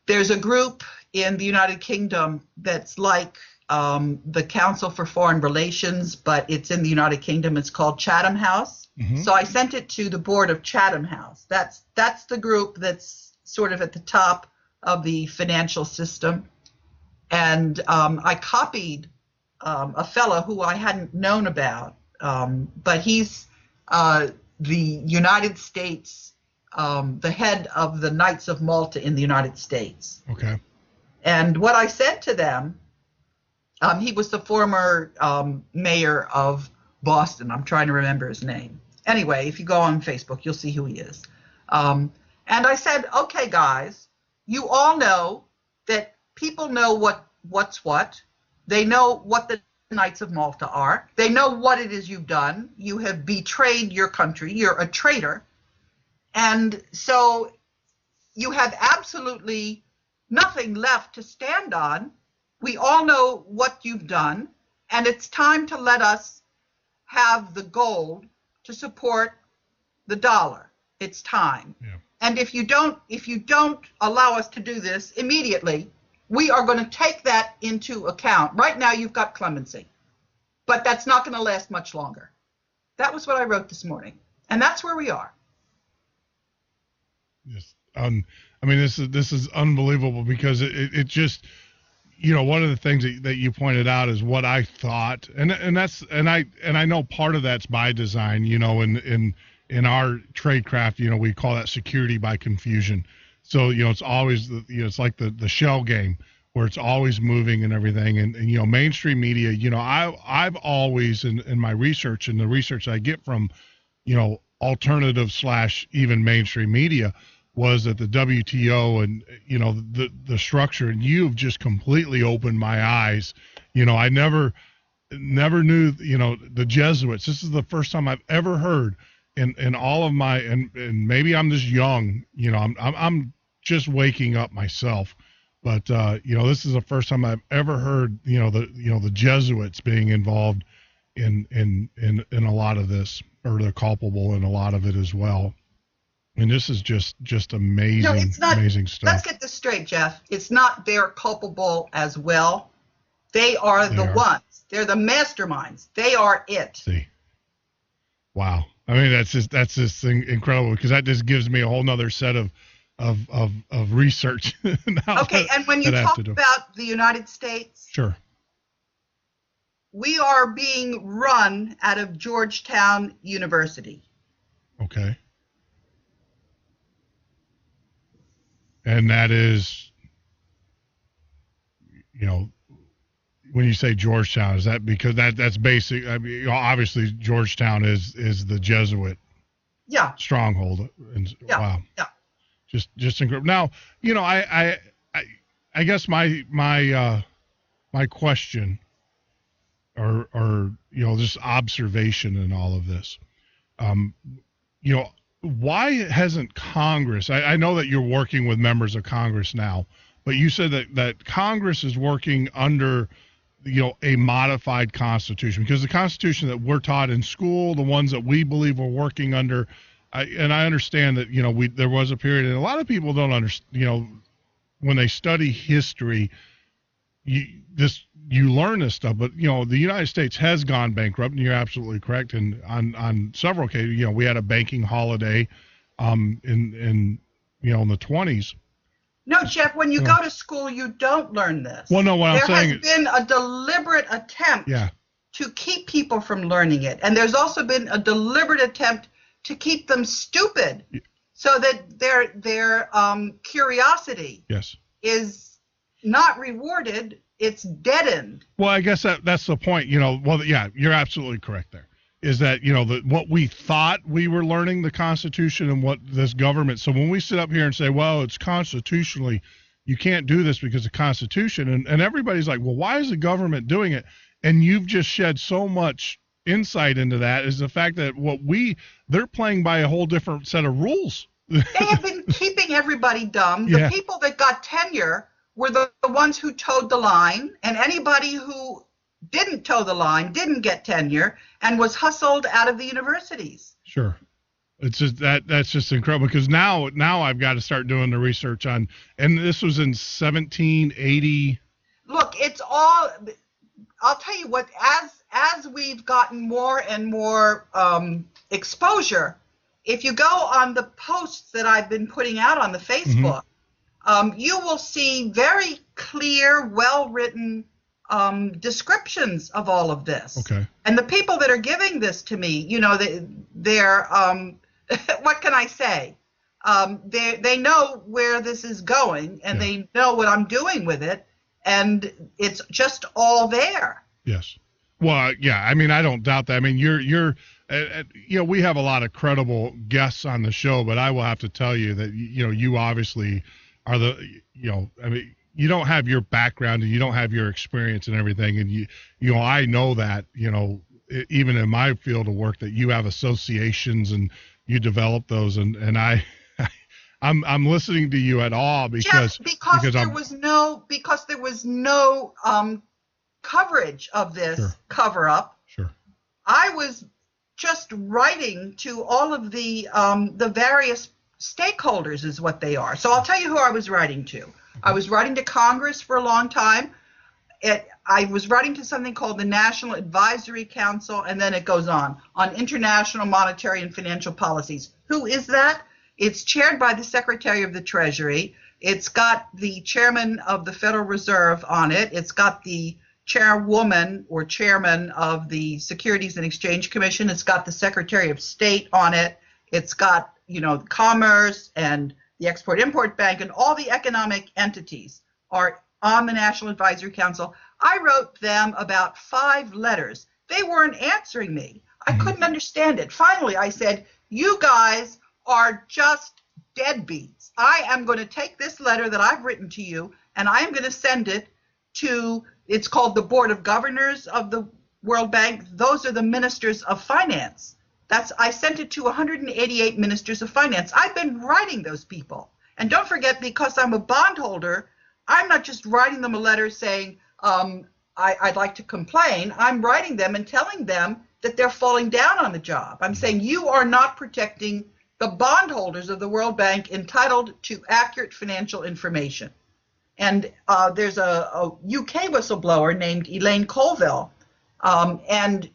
there's a group in the United Kingdom that's like the Council for Foreign Relations, but it's in the United Kingdom. It's called Chatham House. Mm-hmm. So I sent it to the board of Chatham House. That's the group that's sort of at the top of the financial system. And I copied a fellow who I hadn't known about, but he's the United States, the head of the Knights of Malta in the United States. Okay. And what I said to them, he was the former mayor of Boston. I'm trying to remember his name. Anyway, if you go on Facebook, you'll see who he is. And I said, okay, guys, you all know that people know what's what. They know what the Knights of Malta are. They know what it is you've done. You have betrayed your country. You're a traitor. And so you have absolutely nothing left to stand on. We all know what you've done, and it's time to let us have the gold to support the dollar. It's time. Yeah. And if you don't allow us to do this immediately, we are going to take that into account. Right now, you've got clemency, but that's not going to last much longer. That was what I wrote this morning, and that's where we are. Yes. I mean, this is unbelievable, because it just, one of the things that you pointed out is what I thought, and I know part of that's by design. In our tradecraft, we call that security by confusion. So it's always it's like the shell game where it's always moving and everything. And mainstream media. I've always in my research and the research I get from alternative / even mainstream media was that the WTO and the structure, and you've just completely opened my eyes. I never knew the Jesuits. This is the first time I've ever heard in all of my, and maybe I'm just young, I'm just waking up myself, but this is the first time I've ever heard the Jesuits being involved in a lot of this, or they're culpable in a lot of it as well. And this is just amazing, amazing stuff. Let's get this straight, Jeff. It's not they're culpable as well. They are the ones. They're the masterminds. They are it. See. Wow. I mean, that's just incredible, because that just gives me a whole nother set of research. Okay, and when you talk about the United States, sure, we are being run out of Georgetown University. Okay. And that is, when you say Georgetown, is that because that's basic? I mean, obviously Georgetown is the Jesuit stronghold. And, yeah. Wow. Yeah. Just incredible. Now, I guess my question, or just observation in all of this, why hasn't Congress, I know that you're working with members of Congress now, but you said that Congress is working under a modified Constitution, because the Constitution that we're taught in school, the ones that we believe we're working under, I understand that, there was a period, and a lot of people don't understand, when they study history, you learn this stuff, but, the United States has gone bankrupt, and you're absolutely correct. And on several occasions, we had a banking holiday in the 20s. No, Jeff, when you go to school, you don't learn this. Well, no, what I'm saying is there has been a deliberate attempt to keep people from learning it. And there's also been a deliberate attempt to keep them stupid so that their curiosity is not rewarded. It's deadened. Well, I guess that's the point. You're absolutely correct there. Is that, what we thought we were learning, the Constitution and what this government. So when we sit up here and say, well, it's constitutionally, you can't do this because of Constitution. And everybody's like, well, why is the government doing it? And you've just shed so much insight into that, is the fact that they're playing by a whole different set of rules. They have been keeping everybody dumb. The people that got tenure were the ones who towed the line, and anybody who didn't toe the line didn't get tenure and was hustled out of the universities. Sure. It's just that's just incredible, because now I've got to start doing the research on, and this was in 1780. Look, it's all, I'll tell you what, as we've gotten more and more exposure, if you go on the posts that I've been putting out on the Facebook, you will see very clear, well-written descriptions of all of this. Okay. And the people that are giving this to me, they're what can I say? They know where this is going, and they know what I'm doing with it, and it's just all there. Yes. Well, yeah. I mean, I don't doubt that. I mean, you're we have a lot of credible guests on the show, but I will have to tell you that you obviously are you don't have your background and you don't have your experience and everything. And I know that, even in my field of work, that you have associations and you develop those. And I'm listening to you at all because there was no coverage of this cover up. Sure. I was just writing to all of the various stakeholders is what they are. So I'll tell you who I was writing to. I was writing to Congress for a long time. I was writing to something called the National Advisory Council, and then it goes on international monetary and financial policies. Who is that? It's chaired by the Secretary of the Treasury. It's got the chairman of the Federal Reserve on it. It's got the chairwoman or chairman of the Securities and Exchange Commission. It's got the Secretary of State on it. It's got, Commerce and the Export-Import Bank, and all the economic entities are on the National Advisory Council. I wrote them about 5 letters. They weren't answering me. I couldn't understand it. Finally, I said, you guys are just deadbeats. I am going to take this letter that I've written to you, and I am going to send it to, it's called the Board of Governors of the World Bank. Those are the ministers of finance. I sent it to 188 ministers of finance. I've been writing those people. And don't forget, because I'm a bondholder, I'm not just writing them a letter saying, I'd like to complain. I'm writing them and telling them that they're falling down on the job. I'm saying you are not protecting the bondholders of the World Bank entitled to accurate financial information. And there's a UK whistleblower named Elaine Colville, and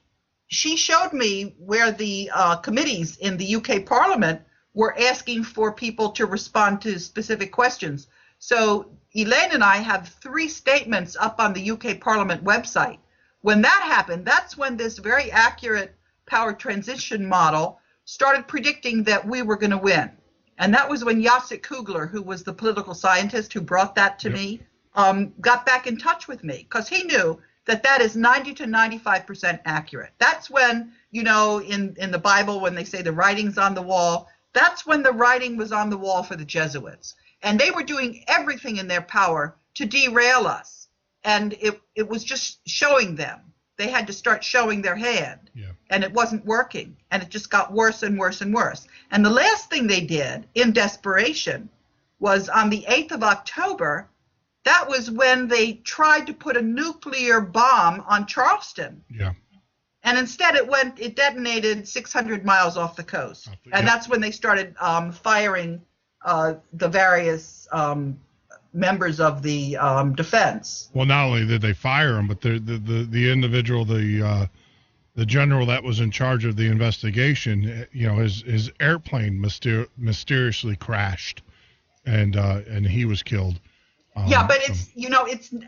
she showed me where the committees in the UK Parliament were asking for people to respond to specific questions. So Elaine and I have 3 statements up on the UK Parliament website. When that happened, that's when this very accurate power transition model started predicting that we were going to win. And that was when Jacek Kugler, who was the political scientist who brought that to me, got back in touch with me, because he knew that is 90 to 95% accurate. That's when, in the Bible, when they say the writing's on the wall, that's when the writing was on the wall for the Jesuits. And they were doing everything in their power to derail us. And it was just showing them. They had to start showing their hand. Yeah. And it wasn't working. And it just got worse and worse and worse. And the last thing they did in desperation was on the 8th of October, That was when they tried to put a nuclear bomb on Charleston. Yeah. And instead it detonated 600 miles off the coast. And that's when they started firing the various members of the defense. Well, not only did they fire him, but the individual, the general that was in charge of the investigation, his airplane mysteriously crashed, and he was killed. Yeah, but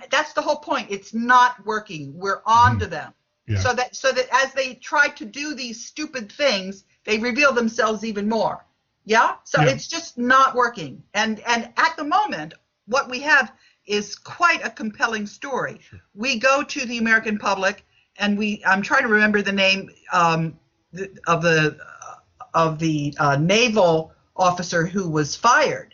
that's the whole point. It's not working. We're on to them. Yeah. So that as they try to do these stupid things, they reveal themselves even more. Yeah? So it's just not working. And at the moment, what we have is quite a compelling story. Sure. We go to the American public, and I'm trying to remember the name of the naval officer who was fired.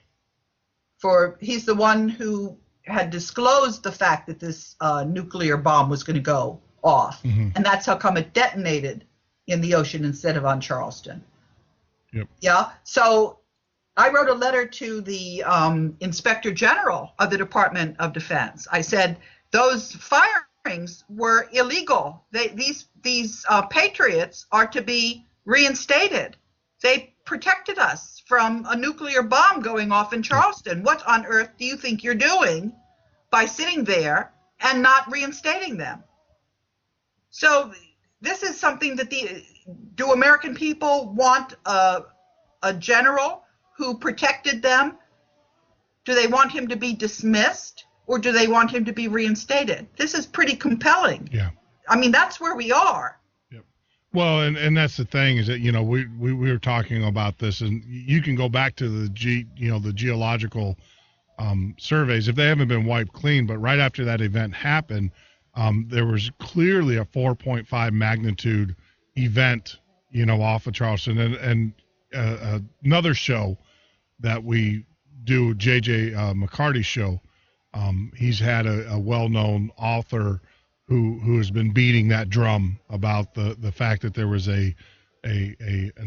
He's the one who had disclosed the fact that this nuclear bomb was going to go off. Mm-hmm. And that's how come it detonated in the ocean instead of on Charleston. Yep. Yeah. So I wrote a letter to the Inspector General of the Department of Defense. I said those firings were illegal. These patriots are to be reinstated. They protected us from a nuclear bomb going off in Charleston. What on earth do you think you're doing by sitting there and not reinstating them? So this is something that do American people want a general who protected them? Do they want him to be dismissed, or do they want him to be reinstated? This is pretty compelling. Yeah. I mean, that's where we are. Well, and that's the thing is that, we were talking about this, and you can go back to the geological surveys if they haven't been wiped clean. But right after that event happened, there was clearly a 4.5 magnitude event, off of Charleston. And another show that we do, J.J. McCarty's show, he's had a well-known author who has been beating that drum about the fact that there was an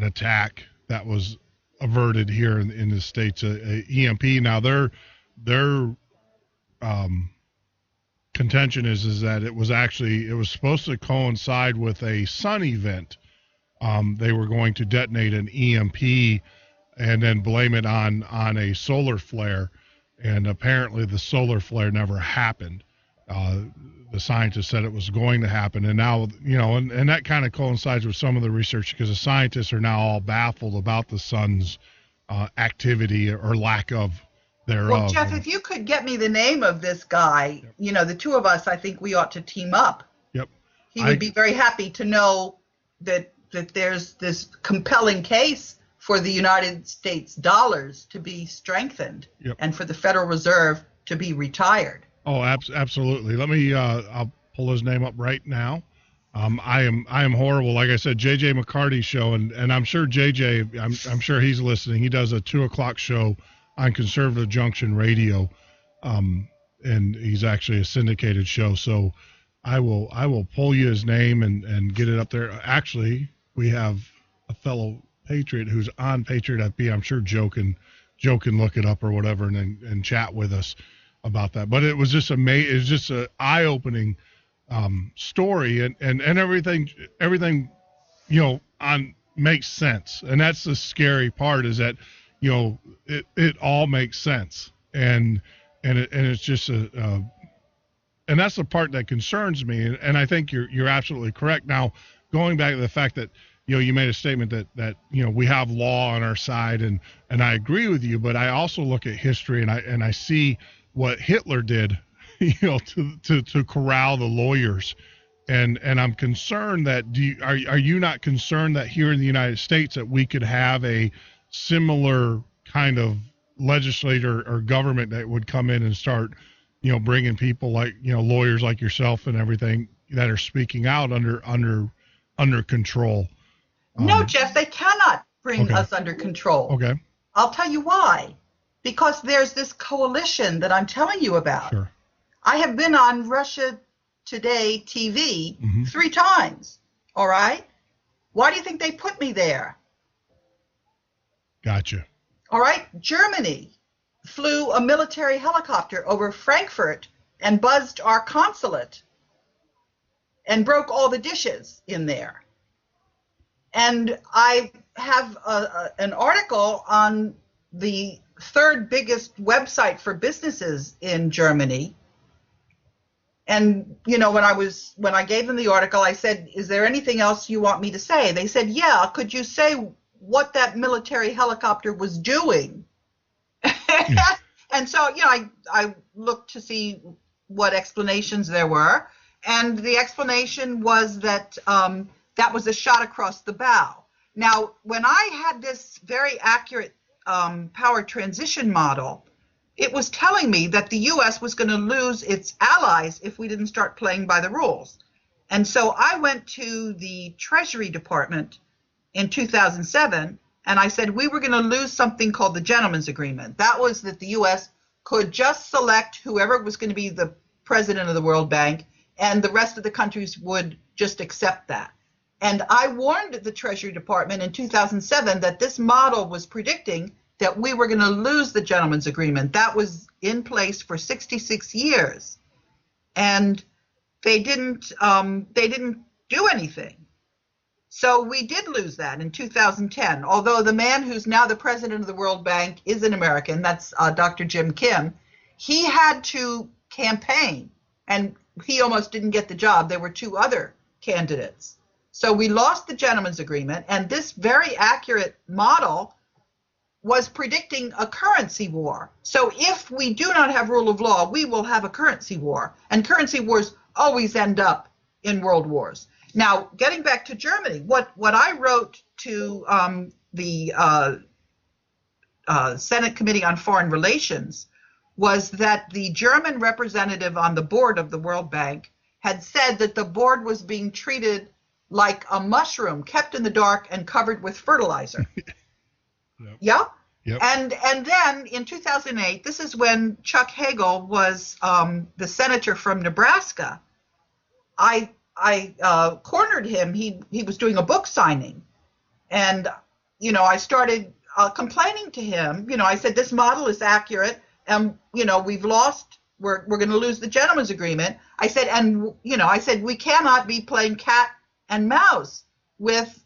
attack that was averted here in the States, a EMP. Now their contention is that it was supposed to coincide with a sun event. They were going to detonate an EMP and then blame it on a solar flare, and apparently the solar flare never happened. The scientists said it was going to happen, and now, and that kind of coincides with some of the research, because the scientists are now all baffled about the sun's activity or lack of thereof. Well, Jeff, if you could get me the name of this guy, the two of us, I think we ought to team up. Yep. He would be very happy to know that there's this compelling case for the United States dollars to be strengthened, and for the Federal Reserve to be retired. Oh, absolutely. Let me, I'll pull his name up right now. I am horrible. Like I said, J.J. McCarty's show, and I'm sure J.J., I'm sure he's listening. He does a 2:00 show on Conservative Junction Radio, and he's actually a syndicated show. So I will pull you his name and get it up there. Actually, we have a fellow Patriot who's on Patriot FB. I'm sure Joe can look it up or whatever and chat with us about that. But it was just amazing. It was just an eye-opening story, and everything makes sense. And that's the scary part, is that it all makes sense, and it's just and that's the part that concerns me. And I think you're absolutely correct. Now, going back to the fact that you made a statement that we have law on our side, and I agree with you, but I also look at history and I see what Hitler did, to corral the lawyers, and I'm concerned that are you not concerned that here in the United States that we could have a similar kind of legislator or government that would come in and start bringing people like lawyers like yourself and everything that are speaking out under control? No, Jeff, they cannot bring us under control. Okay. I'll tell you why. Because there's this coalition that I'm telling you about. Sure. I have been on Russia Today TV 3 times. All right? Why do you think they put me there? Gotcha. All right? Germany flew a military helicopter over Frankfurt and buzzed our consulate and broke all the dishes in there. And I have an article on the third biggest website for businesses in Germany. And, you know, when I gave them the article, I said, is there anything else you want me to say? They said, yeah, could you say what that military helicopter was doing? And so, you know, I looked to see what explanations there were. And the explanation was that that was a shot across the bow. Now, when I had this very accurate power transition model, it was telling me that the U.S. was going to lose its allies if we didn't start playing by the rules. And so I went to the Treasury Department in 2007, and I said we were going to lose something called the Gentleman's Agreement. That was that the U.S. could just select whoever was going to be the president of the World Bank, and the rest of the countries would just accept that. And I warned the Treasury Department in 2007 that this model was predicting that we were going to lose the Gentleman's Agreement. That was in place for 66 years. And they didn't do anything. So we did lose that in 2010, although the man who's now the president of the World Bank is an American, that's Dr. Jim Kim. He had to campaign, and he almost didn't get the job. There were two other candidates. So we lost the Gentleman's Agreement, and this very accurate model was predicting a currency war. So if we do not have rule of law, we will have a currency war. And currency wars always end up in world wars. Now, getting back to Germany, what I wrote to the Senate Committee on Foreign Relations was that the German representative on the board of the World Bank had said that the board was being treated like a mushroom kept in the dark and covered with fertilizer. Yep. Yeah. Yep. And then in 2008, this is when Chuck Hagel was the senator from Nebraska. I cornered him. He was doing a book signing, and you know, I started complaining to him. You know, I said this model is accurate, and you know, we've lost. We're going to lose the Gentleman's Agreement. I said, and you know, I said we cannot be playing cat and mouse with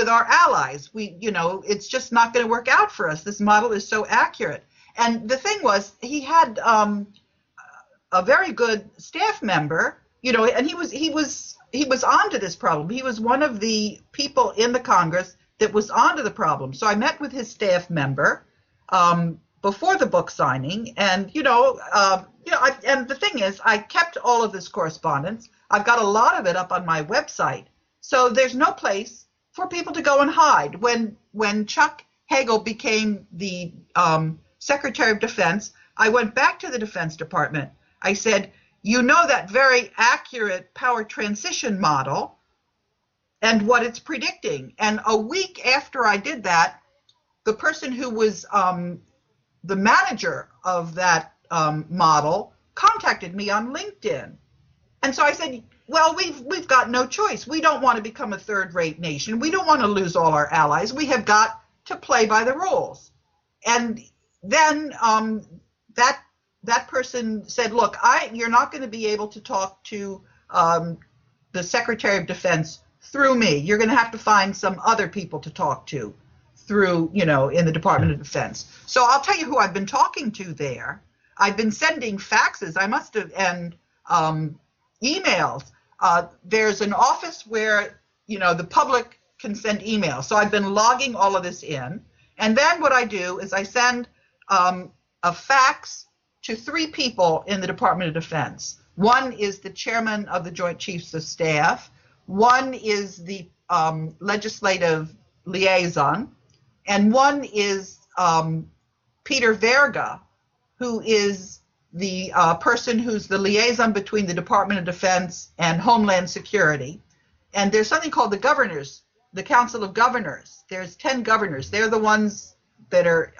our allies. You know, it's just not going to work out for us. This model is so accurate. And the thing was, he had a very good staff member, you know, and he was onto this problem. He was one of the people in the Congress that was onto the problem. So I met with his staff member before the book signing, and and the thing is, I kept all of this correspondence. I've got a lot of it up on my website. So there's no place for people to go and hide. When Chuck Hagel became the Secretary of Defense, I went back to the Defense Department. I said, you know that very accurate power transition model and what it's predicting. And a week after I did that, the person who was the manager of that model contacted me on LinkedIn. And so I said, well, we've got no choice. We don't want to become a third-rate nation. We don't want to lose all our allies. We have got to play by the rules. And then that person said, look, you're not going to be able to talk to the Secretary of Defense through me. You're going to have to find some other people to talk to through, you know, in the Department of Defense. So I'll tell you who I've been talking to there. I've been sending faxes. I must have, and emails. There's an office where, you know, the public can send emails. So I've been logging all of this in. And then what I do is I send a fax to 3 people in the Department of Defense. One is the chairman of the Joint Chiefs of Staff. One is the legislative liaison. And one is Peter Verga, who is the person who's the liaison between the Department of Defense and Homeland Security. And there's something called the governors, the Council of Governors. There's 10 governors. They're the ones that are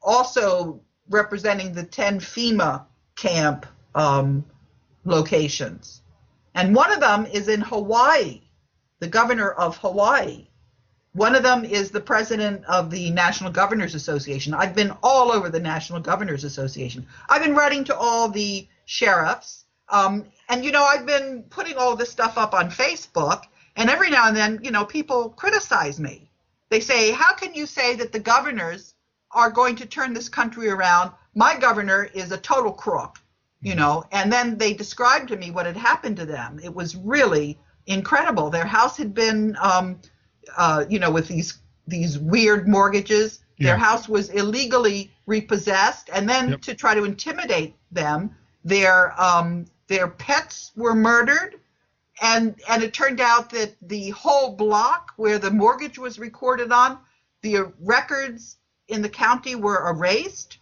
also representing the 10 FEMA camp locations. And one of them is in Hawaii, the governor of Hawaii. One of them is the president of the National Governors Association. I've been all over the National Governors Association. I've been writing to all the sheriffs. And, I've been putting all this stuff up on Facebook. And every now and then, people criticize me. They say, how can you say that the governors are going to turn this country around? My governor is a total crook, And then they described to me what had happened to them. It was really incredible. Their house had been, with these weird mortgages. Yeah. Their house was illegally repossessed. And then to try to intimidate them, their pets were murdered. And it turned out that the whole block where the mortgage was recorded on, the records in the county were erased.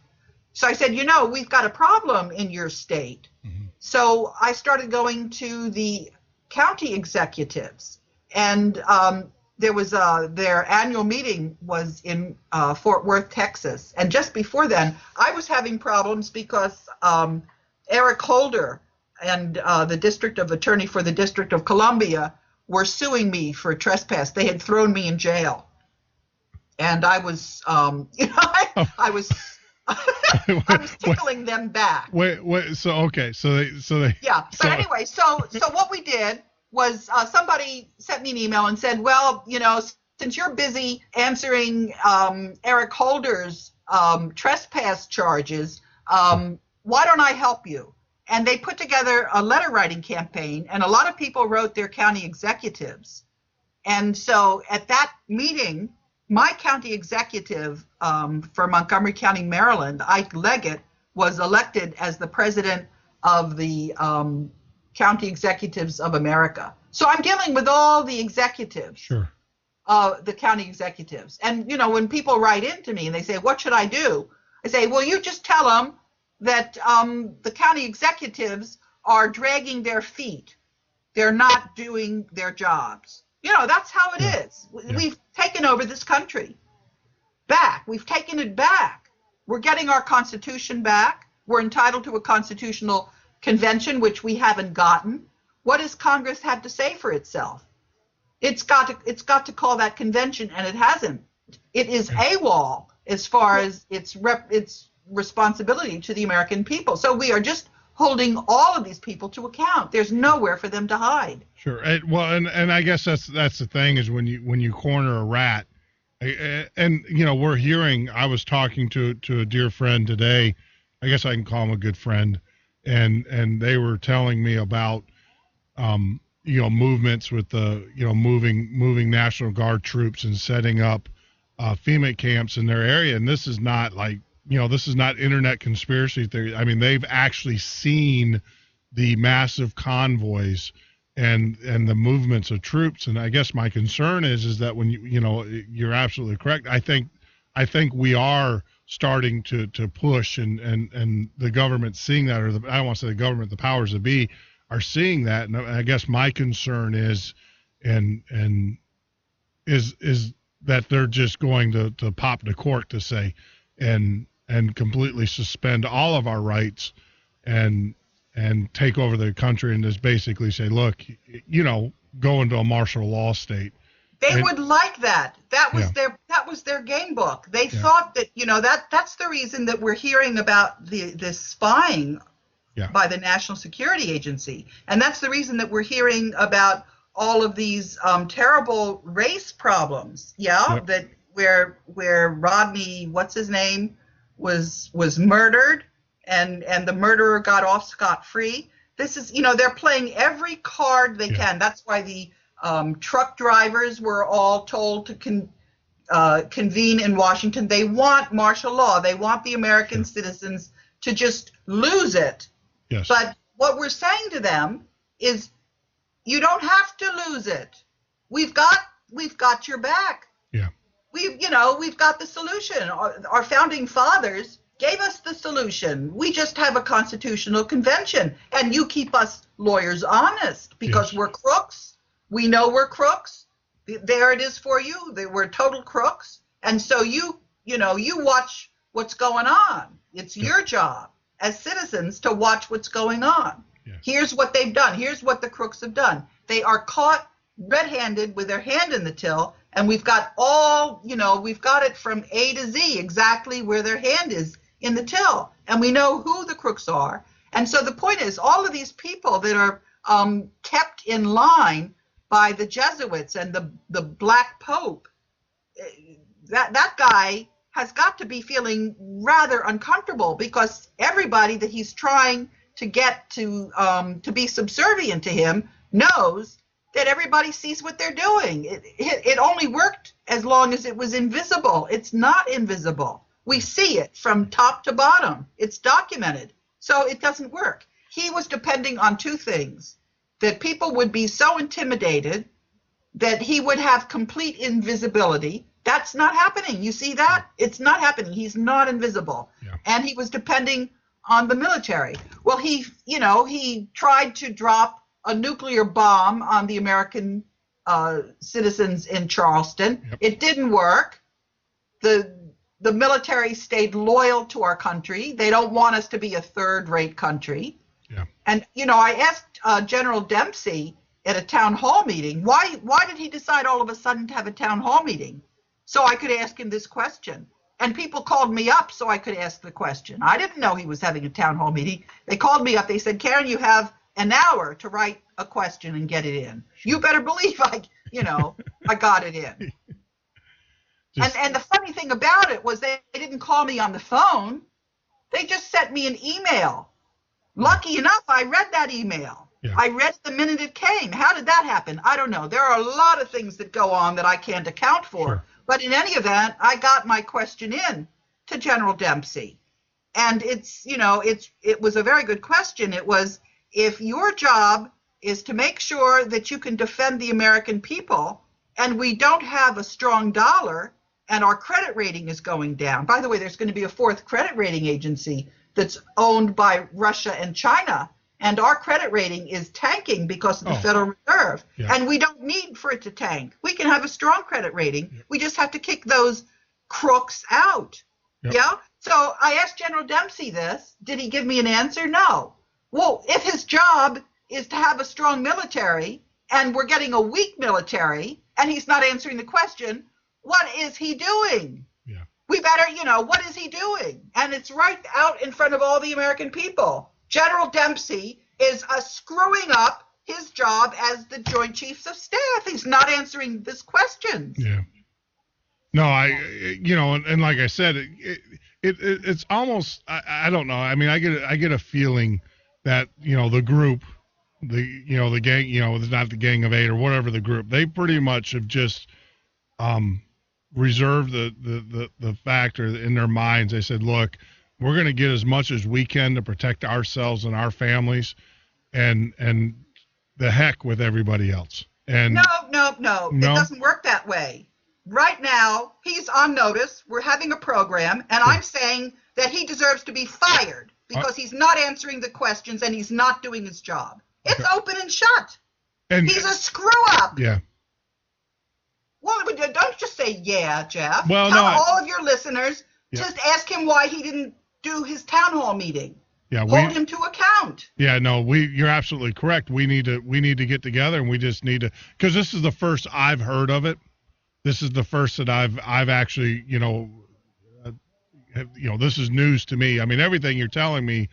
So I said, we've got a problem in your state. Mm-hmm. So I started going to the county executives, and there was their annual meeting was in Fort Worth, Texas. And just before then, I was having problems because Eric Holder and the district attorney for the District of Columbia were suing me for trespass. They had thrown me in jail, and I was, I was tickling them back. Wait. So they. Yeah. But anyway, so what we did was somebody sent me an email and said, well, since you're busy answering Eric Holder's trespass charges, why don't I help you? And they put together a letter writing campaign, and a lot of people wrote their county executives. And so at that meeting, my county executive for Montgomery County, Maryland, Ike Leggett, was elected as the president of the County Executives of America. So I'm dealing with all the executives, sure, the county executives. And, when people write into me and they say, what should I do? I say, well, you just tell them that the county executives are dragging their feet. They're not doing their jobs. That's how it is. Yeah. We've taken over this country back. We've taken it back. We're getting our Constitution back. We're entitled to a constitutional convention, which we haven't gotten. What does Congress have to say for itself? It's got to call that convention, and it hasn't. It is AWOL as far as its responsibility to the American people. So we are just holding all of these people to account. There's nowhere for them to hide. Sure. And I guess that's the thing is when you corner a rat, and we're hearing. I was talking to a dear friend today. I guess I can call him a good friend, and they were telling me about movements with the moving National Guard troops and setting up FEMA camps in their area. And this is not this is not internet conspiracy theory. I mean, they've actually seen the massive convoys and the movements of troops. And I guess my concern is that when you're absolutely correct. I think we are starting to push and the government seeing that, or I don't want to say the government, the powers that be are seeing that. And I guess my concern is that they're just going to pop the cork to say, and completely suspend all of our rights and take over the country and just basically say, look, go into a martial law state. They would like that. That was their game book. They thought that that's the reason that we're hearing about this spying by the National Security Agency. And that's the reason that we're hearing about all of these terrible race problems. That where Rodney, what's his name, was murdered, and the murderer got off scot-free. This is, they're playing every card they can. That's why the truck drivers were all told to convene in Washington. They want martial law. They want the American citizens to just lose it. Yes. But what we're saying to them is, you don't have to lose it. We've got your back. Yeah. We've got the solution. Our founding fathers gave us the solution. We just have a constitutional convention, and you keep us lawyers honest because we're crooks. We know we're crooks. There it is for you. We're total crooks. And so you watch what's going on. It's your job as citizens to watch what's going on. Yeah. Here's what they've done. Here's what the crooks have done. They are caught red-handed with their hand in the till, and we've got we've got it from A to Z exactly where their hand is in the till, and we know who the crooks are. And so the point is, all of these people that are kept in line by the Jesuits and the Black Pope, that guy has got to be feeling rather uncomfortable, because everybody that he's trying to get to be subservient to him knows that everybody sees what they're doing. It only worked as long as it was invisible. It's not invisible. We see it from top to bottom. It's documented. So it doesn't work. He was depending on two things: that people would be so intimidated that he would have complete invisibility. That's not happening. You see that? It's not happening. He's not invisible. Yeah. And he was depending on the military. Well, he tried to drop a nuclear bomb on the American citizens in Charleston. Yep. It didn't work. The military stayed loyal to our country. They don't want us to be a third-rate country. Yeah. And, I asked General Dempsey at a town hall meeting, why did he decide all of a sudden to have a town hall meeting? So I could ask him this question. And people called me up so I could ask the question. I didn't know he was having a town hall meeting. They called me up. They said, Karen, you have an hour to write a question and get it in. You better believe I got it in. And the funny thing about it was they didn't call me on the phone. They just sent me an email. Lucky enough, I read that email. Yeah. I read it the minute it came. How did that happen? I don't know. There are a lot of things that go on that I can't account for. Sure. But in any event, I got my question in to General Dempsey. And it was a very good question. It was, if your job is to make sure that you can defend the American people, and we don't have a strong dollar, and our credit rating is going down. By the way, there's going to be a fourth credit rating agency that's owned by Russia and China, and our credit rating is tanking because of the Federal Reserve. Yeah. And we don't need for it to tank. We can have a strong credit rating. Yep. We just have to kick those crooks out. Yep. Yeah? So I asked General Dempsey this. Did he give me an answer? No. Well, if his job is to have a strong military, and we're getting a weak military, and he's not answering the question, what is he doing? Yeah. We better, what is he doing? And it's right out in front of all the American people. General Dempsey is screwing up his job as the Joint Chiefs of Staff. He's not answering this question. Yeah. No, and like I said, it's almost, I don't know. I mean, I get a feeling that, the group, the gang, it's not the Gang of Eight or whatever the group, they pretty much have just reserved the factor in their minds. They said, look, we're going to get as much as we can to protect ourselves and our families, and the heck with everybody else. And No. It doesn't work that way. Right now, he's on notice. We're having a program, and I'm saying that he deserves to be fired because he's not answering the questions and he's not doing his job. It's open and shut. And he's a screw-up. Yeah. Well, don't just say, yeah, Jeff. Well, Tell all of your listeners, just ask him why he didn't do his town hall meeting. Yeah, hold him to account. Yeah, no, you're absolutely correct. We need to get together, and we just need to, because this is the first I've heard of it. This is the first that I've actually, this is news to me. I mean, everything you're telling me,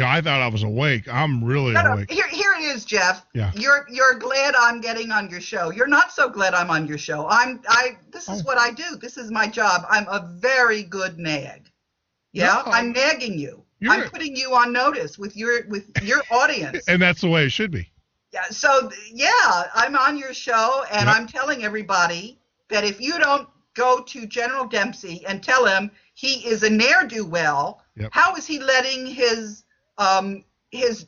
I thought I was awake. I'm really awake. Here it is, Jeff. Yeah. You're glad I'm getting on your show. You're not so glad I'm on your show. This is what I do. This is my job. I'm a very good nag. Yeah, no, I'm nagging you. I'm putting you on notice with your audience. And that's the way it should be. Yeah. So I'm on your show, and I'm telling everybody that if you don't go to General Dempsey and tell him he is a ne'er-do-well, how is he letting his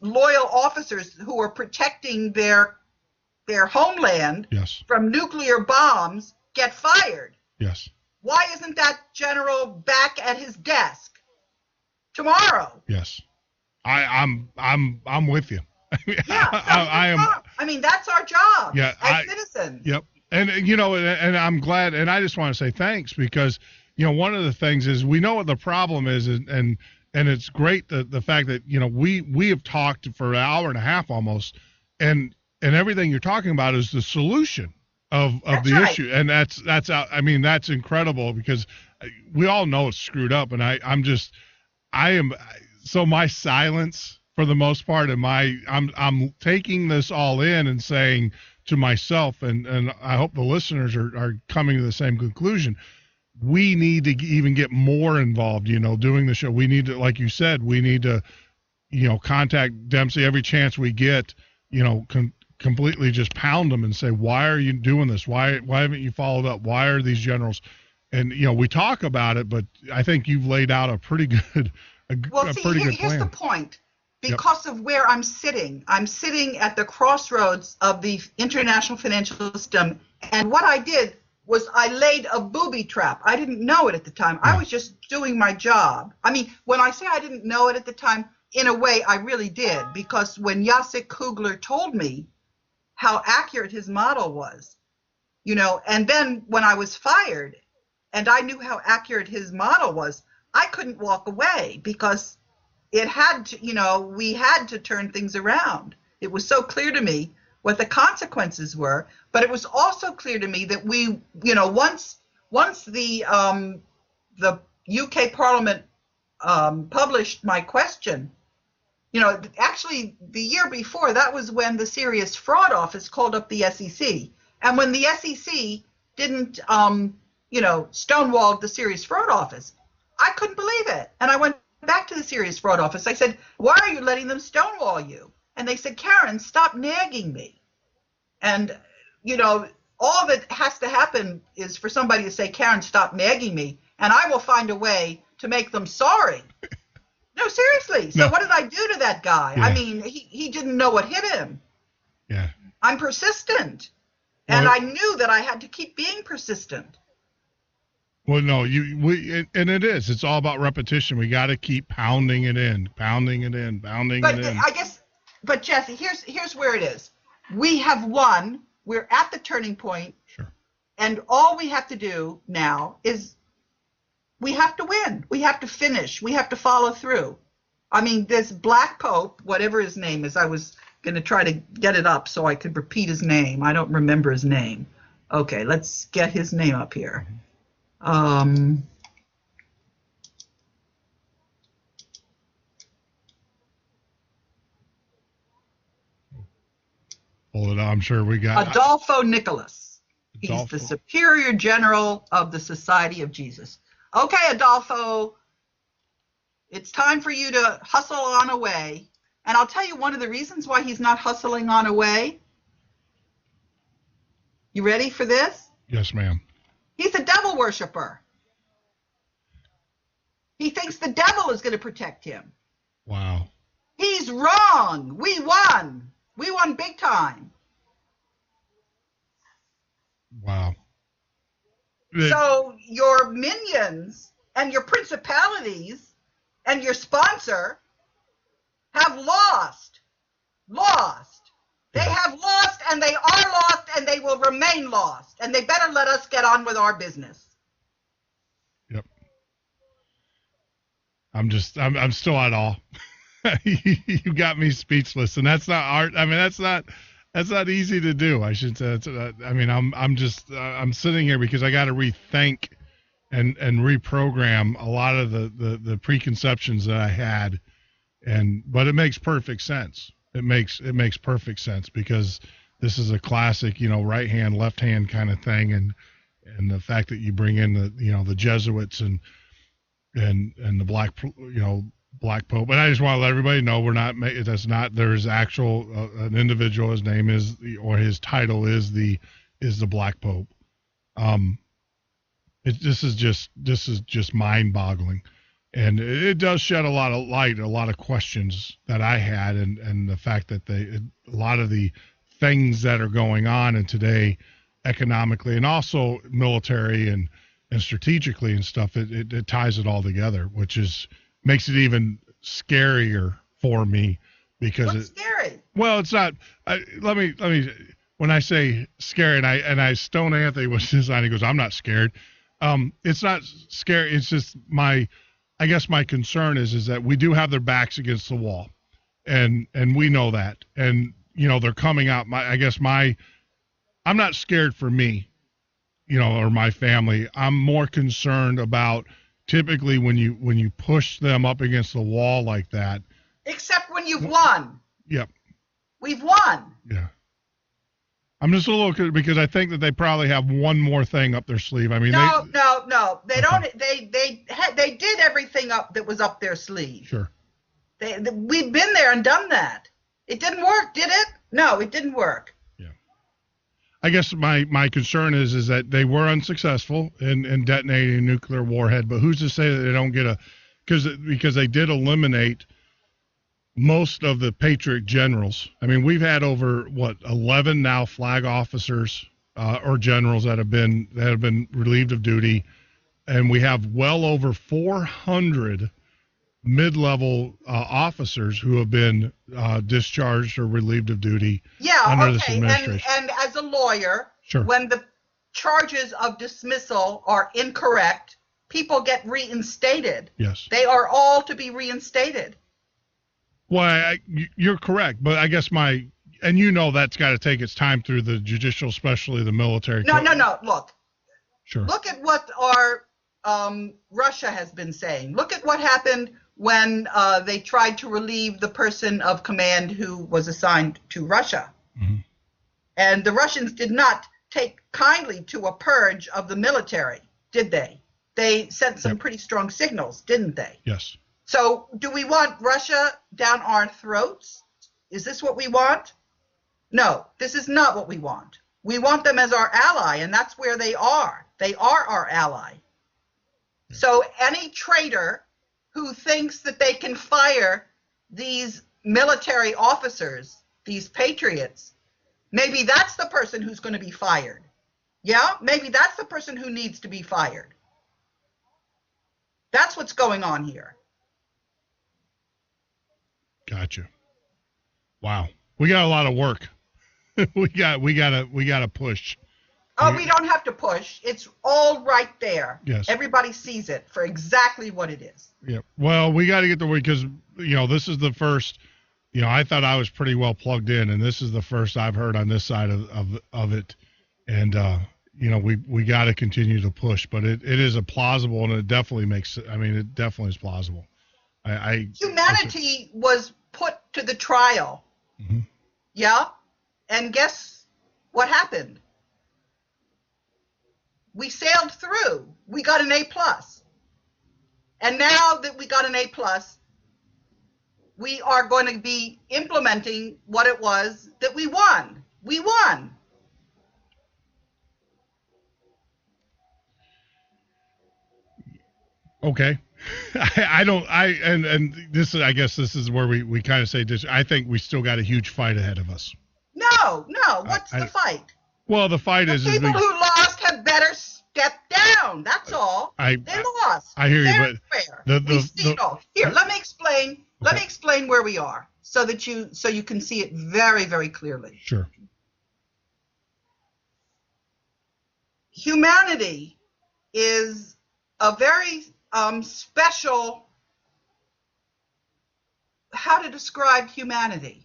loyal officers who are protecting their homeland from nuclear bombs get fired? Yes. Why isn't that general back at his desk tomorrow? Yes. I'm with you. I am. I mean, that's our job as citizens. Yep. And and I'm glad, and I just want to say thanks, because one of the things is we know what the problem is, and it's great the fact that we have talked for an hour and a half almost, and and everything you're talking about is the solution of the right. issue. And that's out. I mean, that's incredible because we all know it's screwed up. And so my silence for the most part, and I'm taking this all in and saying to myself, and I hope the listeners are coming to the same conclusion. We need to even get more involved, doing the show. We need to, like you said, we need to, contact Dempsey every chance we get, completely just pound them and say, why are you doing this? Why haven't you followed up? Why are these generals? And, we talk about it, but I think you've laid out a pretty good, good plan. Here's the point. Because of where I'm sitting at the crossroads of the international financial system. And what I did was I laid a booby trap. I didn't know it at the time. I was just doing my job. I mean, when I say I didn't know it at the time, in a way, I really did. Because when Jacek Kugler told me how accurate his model was, and then when I was fired and I knew how accurate his model was, I couldn't walk away because it had to, we had to turn things around. It was so clear to me what the consequences were, but it was also clear to me that we, once the UK Parliament published my question, actually the year before, that was when the Serious Fraud Office called up the SEC. And when the SEC didn't, stonewall the Serious Fraud Office, I couldn't believe it. And I went back to the Serious Fraud Office. I said, why are you letting them stonewall you? And they said, Karen, stop nagging me. And, all that has to happen is for somebody to say, Karen, stop nagging me, and I will find a way to make them sorry. No, seriously. So what did I do to that guy? Yeah. I mean, he didn't know what hit him. Yeah. I'm persistent. And I knew that I had to keep being persistent. Well, no, and it is. It's all about repetition. We got to keep pounding it in. But Jesse, here's where it is. We have won. We're at the turning point. Sure. And all we have to do now is we have to win. We have to finish. We have to follow through. I mean, this Black Pope, whatever his name is, I was going to try to get it up so I could repeat his name. I don't remember his name. Okay, let's get his name up here. Hold it on, I'm sure we got Adolfo Nicholas. He's the Superior General of the Society of Jesus. Okay, Adolfo, it's time for you to hustle on away. And I'll tell you one of the reasons why he's not hustling on away. You ready for this? Yes, ma'am. He's a devil worshiper. He thinks the devil is going to protect him. Wow. He's wrong. We won. We won big time. Wow. So your minions and your principalities and your sponsor have lost. They have lost, and they are lost, and they will remain lost. And they better let us get on with our business. Yep. I'm still at awe. You got me speechless, and that's not art. I mean, that's not easy to do. I should say. I'm sitting here because I got to rethink and reprogram a lot of the preconceptions that I had, but it makes perfect sense. It makes perfect sense because this is a classic, right hand, left hand kind of thing, and the fact that you bring in the Jesuits and the Black Pope. And I just want to let everybody know there's actual an individual. His name is, or his title is the Black Pope. This is just mind boggling. And it does shed a lot of light, a lot of questions that I had, and the fact that a lot of the things that are going on in today, economically and also military and strategically and stuff, it ties it all together, which makes it even scarier for me because What's scary? Well, it's not. Let me. When I say scary, and I Stone Anthony was designing, he goes, "I'm not scared." It's not scary. It's just I guess my concern is that we do have their backs against the wall, and we know that. And they're coming out. I'm not scared for me, or my family. I'm more concerned about typically when you push them up against the wall like that. Except when you've won. Yep. We've won. Yeah. I'm just a little, because I think that they probably have one more thing up their sleeve. I mean, no. They don't. They did everything up that was up their sleeve. Sure. We've been there and done that. It didn't work, did it? No, it didn't work. Yeah. I guess my concern is that they were unsuccessful in detonating a nuclear warhead, but who's to say that they don't get because they did eliminate most of the Patriot generals. I mean, we've had over 11 now flag officers or generals that have been relieved of duty, and we have well over 400 mid-level officers who have been discharged or relieved of duty under this administration. And as a lawyer, sure. When the charges of dismissal are incorrect, people get reinstated. Yes. They are all to be reinstated. Well, you're correct, but I guess that's got to take its time through the judicial, especially the military. No. Look. Sure. Look at what our Russia has been saying. Look at what happened when they tried to relieve the person of command who was assigned to Russia. Mm-hmm. And the Russians did not take kindly to a purge of the military, did they? They sent some pretty strong signals, didn't they? Yes. So do we want Russia down our throats? Is this what we want? No, this is not what we want. We want them as our ally, and that's where they are. They are our ally. So any traitor who thinks that they can fire these military officers, these patriots, maybe that's the person who's going to be fired. Yeah, maybe that's the person who needs to be fired. That's what's going on here. Gotcha. Wow. We got a lot of work. we got to push. Oh, we don't have to push. It's all right there. Yes. Everybody sees it for exactly what it is. Yeah. Well, we got to get the way, because this is the first. I thought I was pretty well plugged in, and this is the first I've heard on this side of it. And we got to continue to push, but it is a plausible, and it definitely makes. I mean, it definitely is plausible. Humanity was put to the trial. Mm-hmm. Yeah, and guess what happened? We sailed through. We got an A+. And now that we got an A+, we are going to be implementing what it was that we won. We won. Okay. I guess this is where we kind of say this. I think we still got a huge fight ahead of us. No. What's the fight? Well, the fight is people who lost have better step down. That's all. They lost. I hear you, but here, let me explain. Okay. Let me explain where we are so you can see it very, very clearly. Sure. Humanity is a very special. How to describe humanity?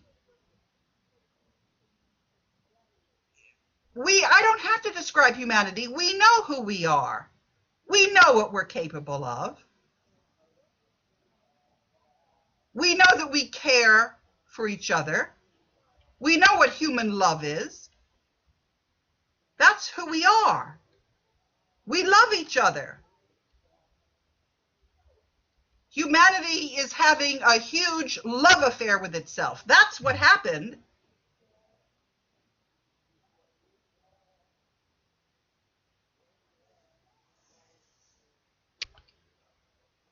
I don't have to describe humanity. We know who we are. We know what we're capable of. We know that we care for each other. We know what human love is. That's who we are. We love each other. Humanity is having a huge love affair with itself. That's what happened.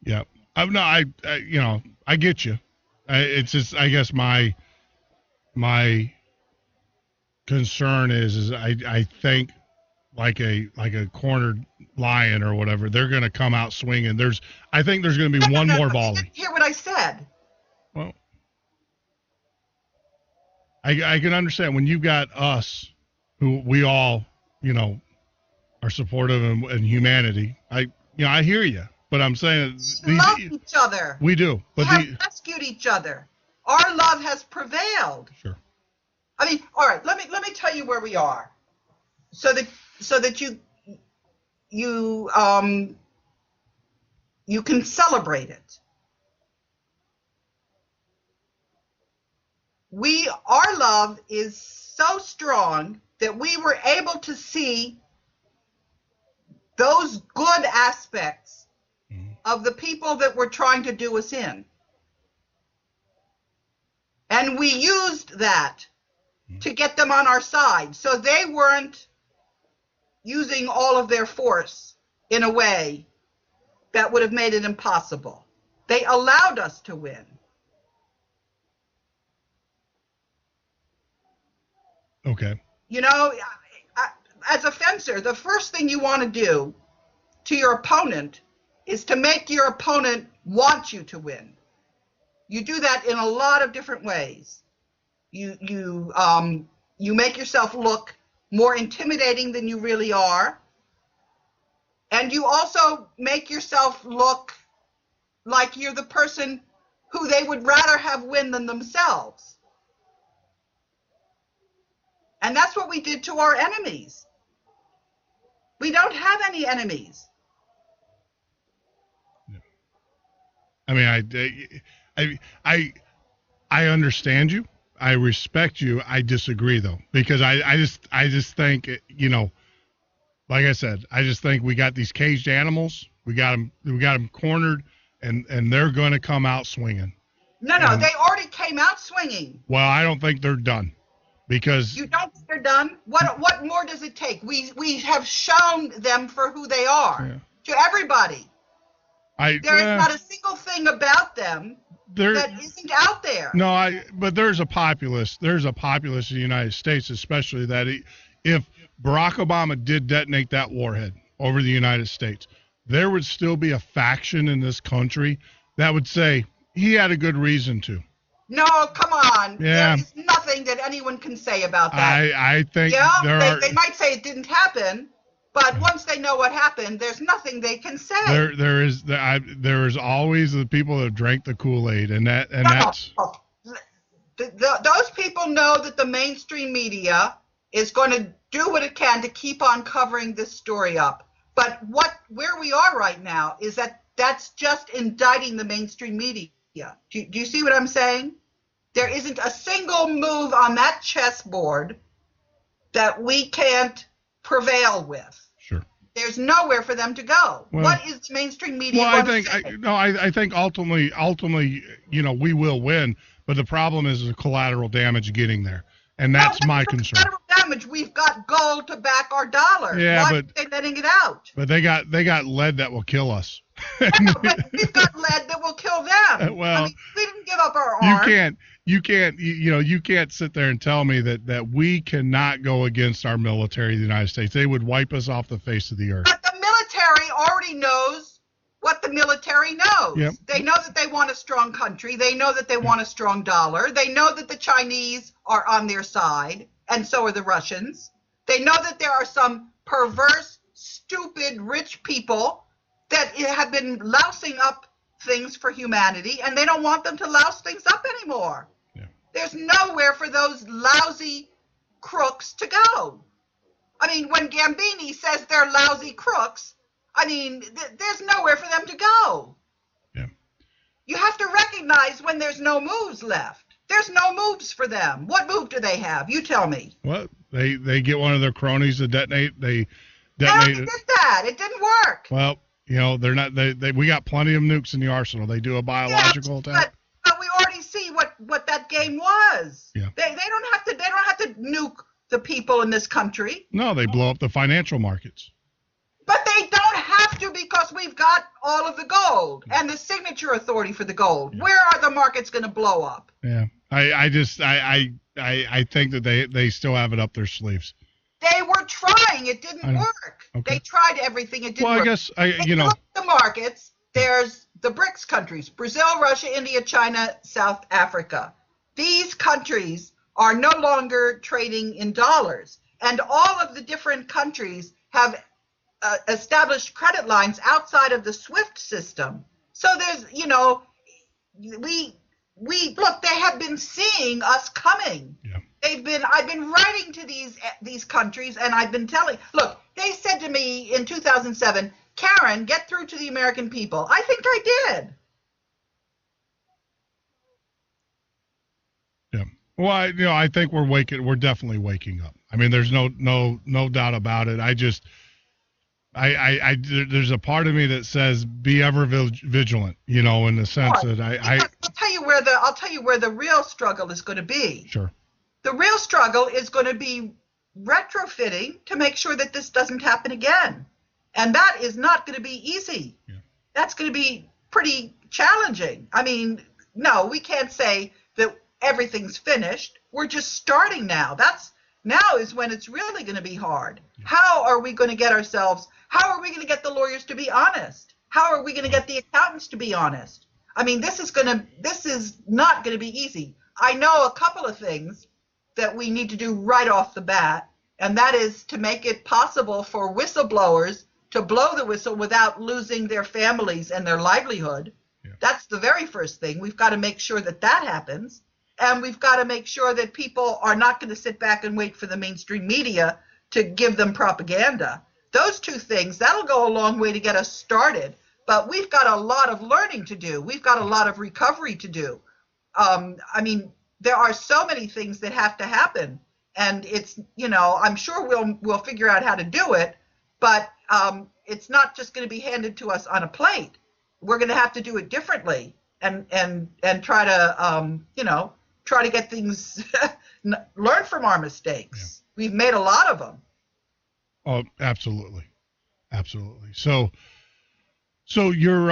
Yeah. I get you. It's just, I guess my concern is I think like a cornered lion or whatever, they're going to come out swinging. I think there's going to be one more volley. You didn't hear what I said. Well, I can understand when you've got us, who we all, are supportive and humanity. I hear you, but I'm saying we love each other. We do, but we have rescued each other. Our love has prevailed. Sure. I mean, all right, let me tell you where we are, so that you can celebrate it. Our love is so strong that we were able to see those good aspects of the people that were trying to do us in. And we used that to get them on our side. So they weren't using all of their force in a way that would have made it impossible. They allowed us to win. Okay. You know, as a fencer, the first thing you want to do to your opponent is to make your opponent want you to win. You do that in a lot of different ways. You make yourself look more intimidating than you really are, and you also make yourself look like you're the person who they would rather have win than themselves. And that's what we did to our enemies. We don't have any enemies. I mean, I understand you. I respect you. I disagree though, because I just think, you know, like I said, I just think we got these caged animals. We got them cornered, and they're going to come out swinging. No, they already came out swinging. Well, I don't think they're done, because you don't think they're done. What more does it take? We have shown them for who they are to everybody. There is not a single thing about them that isn't out there. No, but there's a populace. There's a populace in the United States, especially that if Barack Obama did detonate that warhead over the United States, there would still be a faction in this country that would say he had a good reason to. No, come on. Yeah. There is nothing that anyone can say about that. I think they might say it didn't happen, but once they know what happened, there's nothing they can say. There is always the people that drank the Kool-Aid, that's. Those people know that the mainstream media is going to do what it can to keep on covering this story up. But where we are right now is that's just indicting the mainstream media. Do you see what I'm saying? There isn't a single move on that chessboard that we can't prevail with. Sure. There's nowhere for them to go. Well, what is the mainstream media going to say? I think ultimately, you know, we will win, but the problem is the collateral damage getting there. And that's my concern. Collateral damage. We've got gold to back our dollar. Yeah, Why are they letting it out? But they got lead that will kill us. Yeah, but we've got lead that will kill them. Well, I mean, we didn't give up our arm. You can't sit there and tell me that we cannot go against our military of the United States. They would wipe us off the face of the earth. But the military already knows what the military knows. Yep. They know that they want a strong country. They know that they want a strong dollar. They know that the Chinese are on their side, and so are the Russians. They know that there are some perverse, stupid, rich people that have been lousing up things for humanity, and they don't want them to louse things up anymore. Yeah. There's nowhere for those lousy crooks to go. I mean, when Gambini says they're lousy crooks, I mean, there's nowhere for them to go. Yeah. You have to recognize when there's no moves left. There's no moves for them. What move do they have? You tell me. Well, they get one of their cronies to detonate. They detonate. No, they did that. It didn't work. Well, you know, they're not. We got plenty of nukes in the arsenal. They do a biological attack. But we already see what that game was. Yeah. They don't have to nuke the people in this country. No, they blow up the financial markets. But they don't have to, because we've got all of the gold and the signature authority for the gold. Yeah. Where are the markets going to blow up? Yeah. I think that they still have it up their sleeves. They were trying. It didn't work. Okay. They tried everything. It didn't work. I guess, the markets, there's the BRICS countries, Brazil, Russia, India, China, South Africa. These countries are no longer trading in dollars. And all of the different countries have established credit lines outside of the SWIFT system. So there's, we look, they have been seeing us coming. Yeah. I've been writing to these countries, and I've been telling. Look, they said to me in 2007, Karen, get through to the American people. I think I did. Yeah. Well, I think we're definitely waking up. I mean, there's no doubt about it. There's a part of me that says be ever vigilant, in the sense that I'll tell you where the real struggle is going to be. Sure. The real struggle is going to be retrofitting to make sure that this doesn't happen again. And that is not going to be easy. Yeah. That's going to be pretty challenging. I mean, no, we can't say that everything's finished. We're just starting now. Now is when it's really going to be hard. Yeah. How are we going to get the lawyers to be honest? How are we going to get the accountants to be honest? I mean, this is not going to be easy. I know a couple of things that we need to do right off the bat, and that is to make it possible for whistleblowers to blow the whistle without losing their families and their livelihood. Yeah. That's the very first thing. We've got to make sure that happens, and we've got to make sure that people are not going to sit back and wait for the mainstream media to give them propaganda. Those two things, that'll go a long way to get us started, but we've got a lot of learning to do. We've got a lot of recovery to do. I mean, there are so many things that have to happen, and it's, I'm sure we'll figure out how to do it, but it's not just going to be handed to us on a plate. We're going to have to do it differently and try to get things, learn from our mistakes. Yeah. We've made a lot of them. Oh, absolutely. Absolutely. So you're,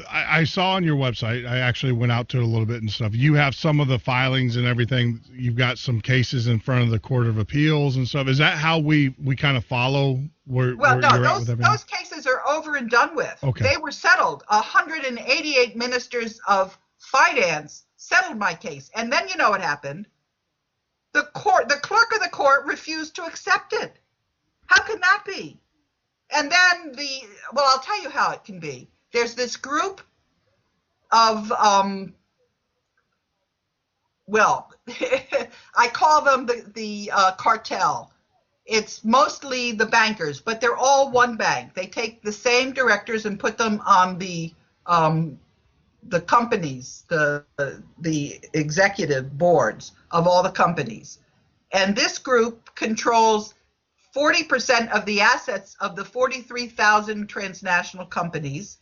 I saw on your website, I actually went out to it a little bit and stuff. You have some of the filings and everything. You've got some cases in front of the Court of Appeals and stuff. Is that how we kind of follow where you're at with everything? Those cases are over and done with. Okay. They were settled. 188 ministers of finance settled my case. And then you know what happened? The clerk of the court refused to accept it. How can that be? And then I'll tell you how it can be. There's this group of, I call them the cartel. It's mostly the bankers, but they're all one bank. They take the same directors and put them on the companies, the executive boards of all the companies. And this group controls 40% of the assets of the 43,000 transnational companies,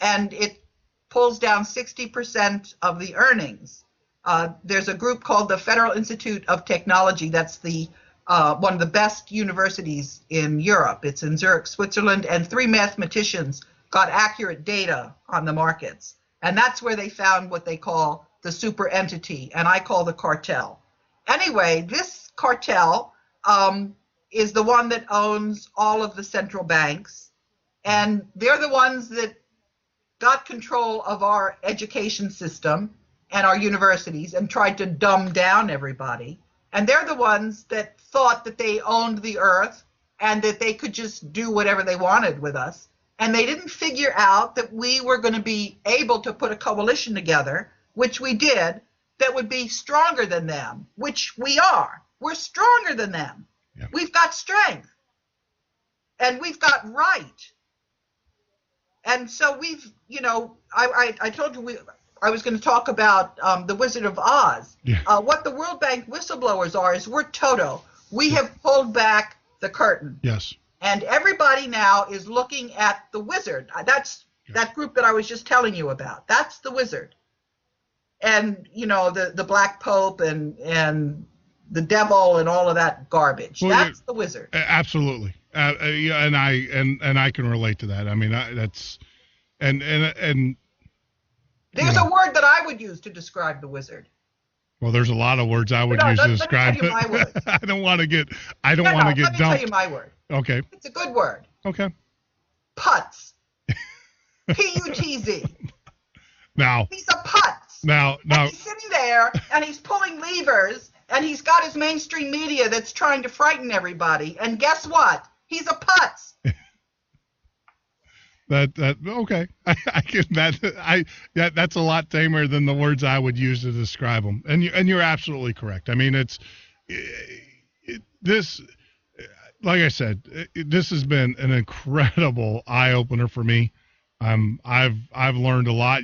and it pulls down 60% of the earnings. There's a group called the Federal Institute of Technology. That's one of the best universities in Europe. It's in Zurich, Switzerland, and 3 mathematicians got accurate data on the markets. And that's where they found what they call the super entity, and I call the cartel. Anyway, this cartel is the one that owns all of the central banks, and they're the ones that got control of our education system and our universities and tried to dumb down everybody. And they're the ones that thought that they owned the earth and that they could just do whatever they wanted with us. And they didn't figure out that we were going to be able to put a coalition together, which we did, that would be stronger than them, which we are. We're stronger than them. Yeah. We've got strength. And we've got right. And so we've, I told you I was going to talk about the Wizard of Oz. Yeah. What the World Bank whistleblowers are is we're Toto. We have pulled back the curtain. Yes. And everybody now is looking at the wizard. That's that group that I was just telling you about. That's the wizard. And, the Black Pope and the devil and all of that garbage. Well, that's the wizard. Absolutely. And I can relate to that. I mean, that's and there's a word that I would use to describe the wizard. Well, there's a lot of words I would use to describe it. Let me tell you my word. I don't want to get dumped. Let me tell you my word. Okay. It's a good word. Okay. Putz. P-U-T-Z. Now. He's a putz. Now. And he's sitting there and he's pulling levers and he's got his mainstream media that's trying to frighten everybody. And guess what? He's a putz. Okay. I can that's a lot tamer than the words I would use to describe them. And you're absolutely correct. I mean, this, like I said, this has been an incredible eye opener for me. I've learned a lot.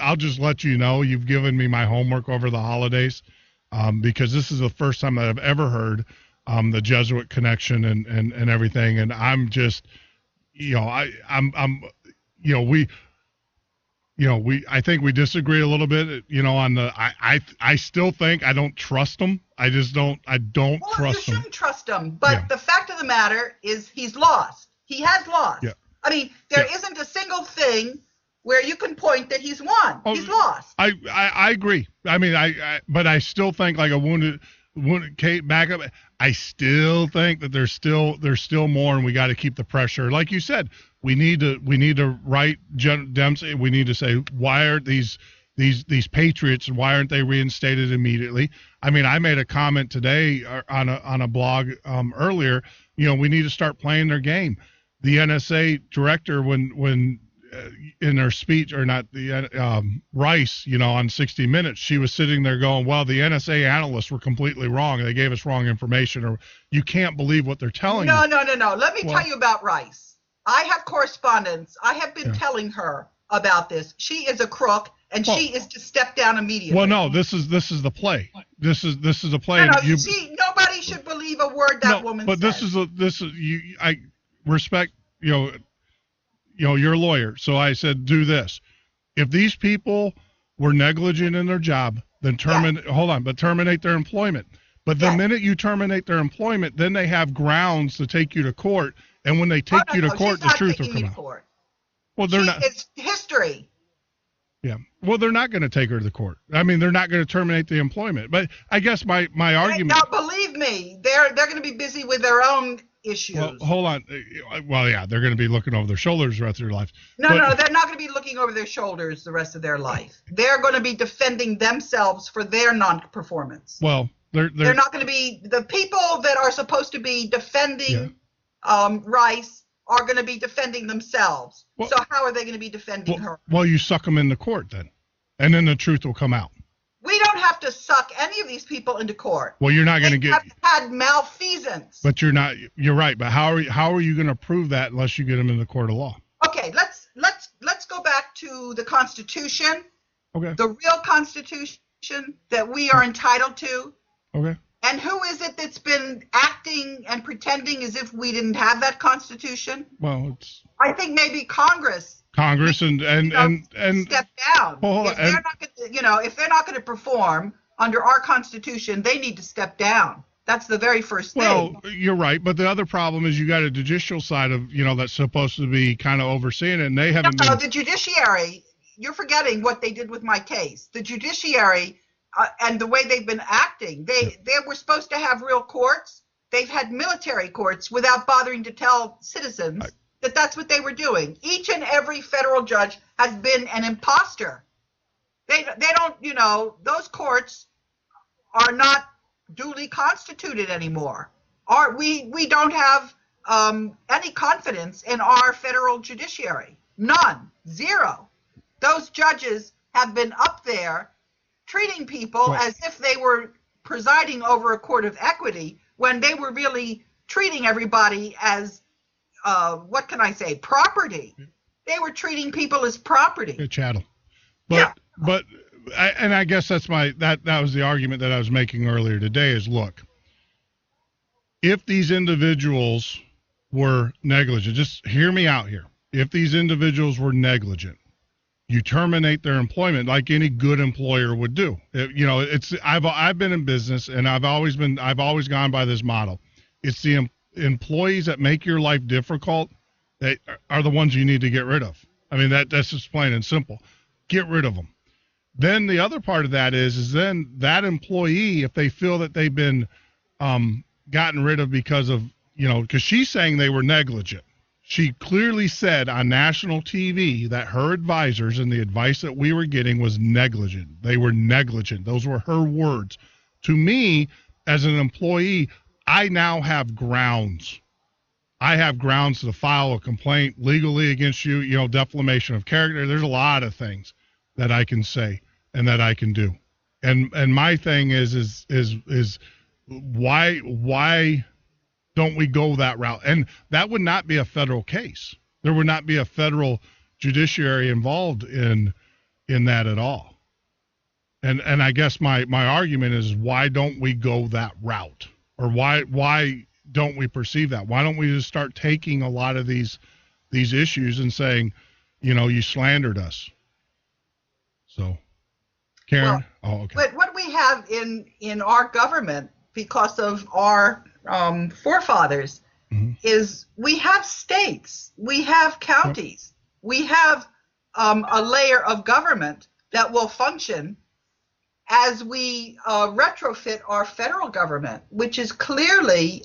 I'll just let you know, you've given me my homework over the holidays, because this is the first time that I've ever heard the Jesuit connection and everything. And I'm just, I think we disagree a little bit, on I still think I don't trust him. I don't trust him. You shouldn't trust him. But the fact of the matter is he's lost. He has lost. Yeah. I mean, there isn't a single thing where you can point that he's won. He's lost. I agree. I mean, but I still think like a wounded Kate back up. I still think that there's still more, and we got to keep the pressure. Like you said, we need to write Dempsey. We need to say, why aren't these patriots, why aren't they reinstated immediately? I mean, I made a comment today on a blog earlier. We need to start playing their game. The NSA director, when in her speech, or not the Rice, on 60 Minutes, she was sitting there going, well, the NSA analysts were completely wrong. They gave us wrong information, or you can't believe what they're telling you. No. Let me tell you about Rice. I have correspondence. I have been telling her about this. She is a crook, and she is to step down immediately. Well, no, this is the play. This is a play. Nobody should believe a word that woman says. But I respect, you're a lawyer. So I said, do this. If these people were negligent in their job, then terminate their employment. But the minute you terminate their employment, then they have grounds to take you to court. And when they take you to court, the truth will come out. Well, they're not. It's history. Yeah. Well, they're not going to take her to the court. I mean, they're not going to terminate the employment. But I guess my argument. Now, believe me, they're going to be busy with their own issues. Well, hold on. Well, yeah, they're going to be looking over their shoulders the rest of their life. No, they're not going to be looking over their shoulders the rest of their life. They're going to be defending themselves for their non-performance. Well, they're not going to be the people that are supposed to be defending Rice are going to be defending themselves. Well, so how are they going to be defending her? Well, you suck them into court then, and then the truth will come out. We don't have to suck any of these people into court. Well, you're not going to get. They have had malfeasance. But you're not. You're right. But how are you going to prove that unless you get them in the court of law? Okay, let's go back to the Constitution. Okay. The real Constitution that we are entitled to. Okay. And who is it that's been acting and pretending as if we didn't have that Constitution? Well, I think maybe Congress and step down. If they're not going to perform under our Constitution, they need to step down. That's the very first thing. Well, you're right, but the other problem is you got a judicial side of that's supposed to be kind of overseeing it, and they haven't. No, the judiciary. You're forgetting what they did with my case. The judiciary. And the way they've been acting, they were supposed to have real courts. They've had military courts without bothering to tell citizens that that's what they were doing. Each and every federal judge has been an imposter. They don't, those courts are not duly constituted anymore. We don't have any confidence in our federal judiciary. None. Zero. Those judges have been up there treating people as if they were presiding over a court of equity when they were really treating everybody as, property. They were treating people as property. A chattel. But I guess that's that was the argument that I was making earlier today is, look, if these individuals were negligent, just hear me out here. If these individuals were negligent, you terminate their employment like any good employer would do. I've been in business, and I've always gone by this model. It's the employees that make your life difficult that are the ones you need to get rid of. I mean, that's just plain and simple. Get rid of them. Then the other part of that is then that employee, if they feel that they've been gotten rid of because of, because she's saying they were negligent. She clearly said on national TV that her advisors and the advice that we were getting was negligent. They were negligent. Those were her words. To me, as an employee, I now have grounds I have grounds to file a complaint legally against you, defamation of character. There's a lot of things that I can say and that I can do. And my thing is why don't we go that route? And that would not be a federal case. There would not be a federal judiciary involved in that at all. And I guess my argument is, why don't we go that route? Or why don't we perceive that? Why don't we just start taking a lot of these issues and saying, you slandered us? So, Karen? Okay. But what we have in our government, because of our forefathers, is we have states, we have counties, we have a layer of government that will function as we retrofit our federal government, which is clearly,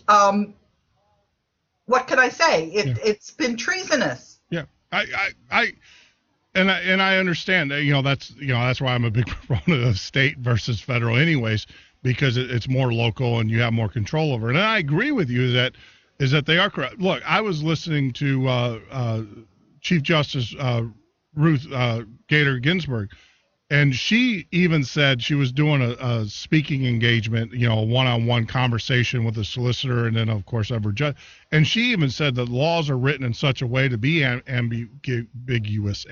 what can I say? It's been treasonous. Yeah, I understand that. That's why I'm a big proponent of state versus federal, anyways, because it's more local and you have more control over it. And I agree with you that they are corrupt. Look, I was listening to Chief Justice Ruth Bader Ginsburg. And she even said she was doing a speaking engagement, a one-on-one conversation with a solicitor and then, of course, every judge. And she even said that laws are written in such a way to be ambiguous.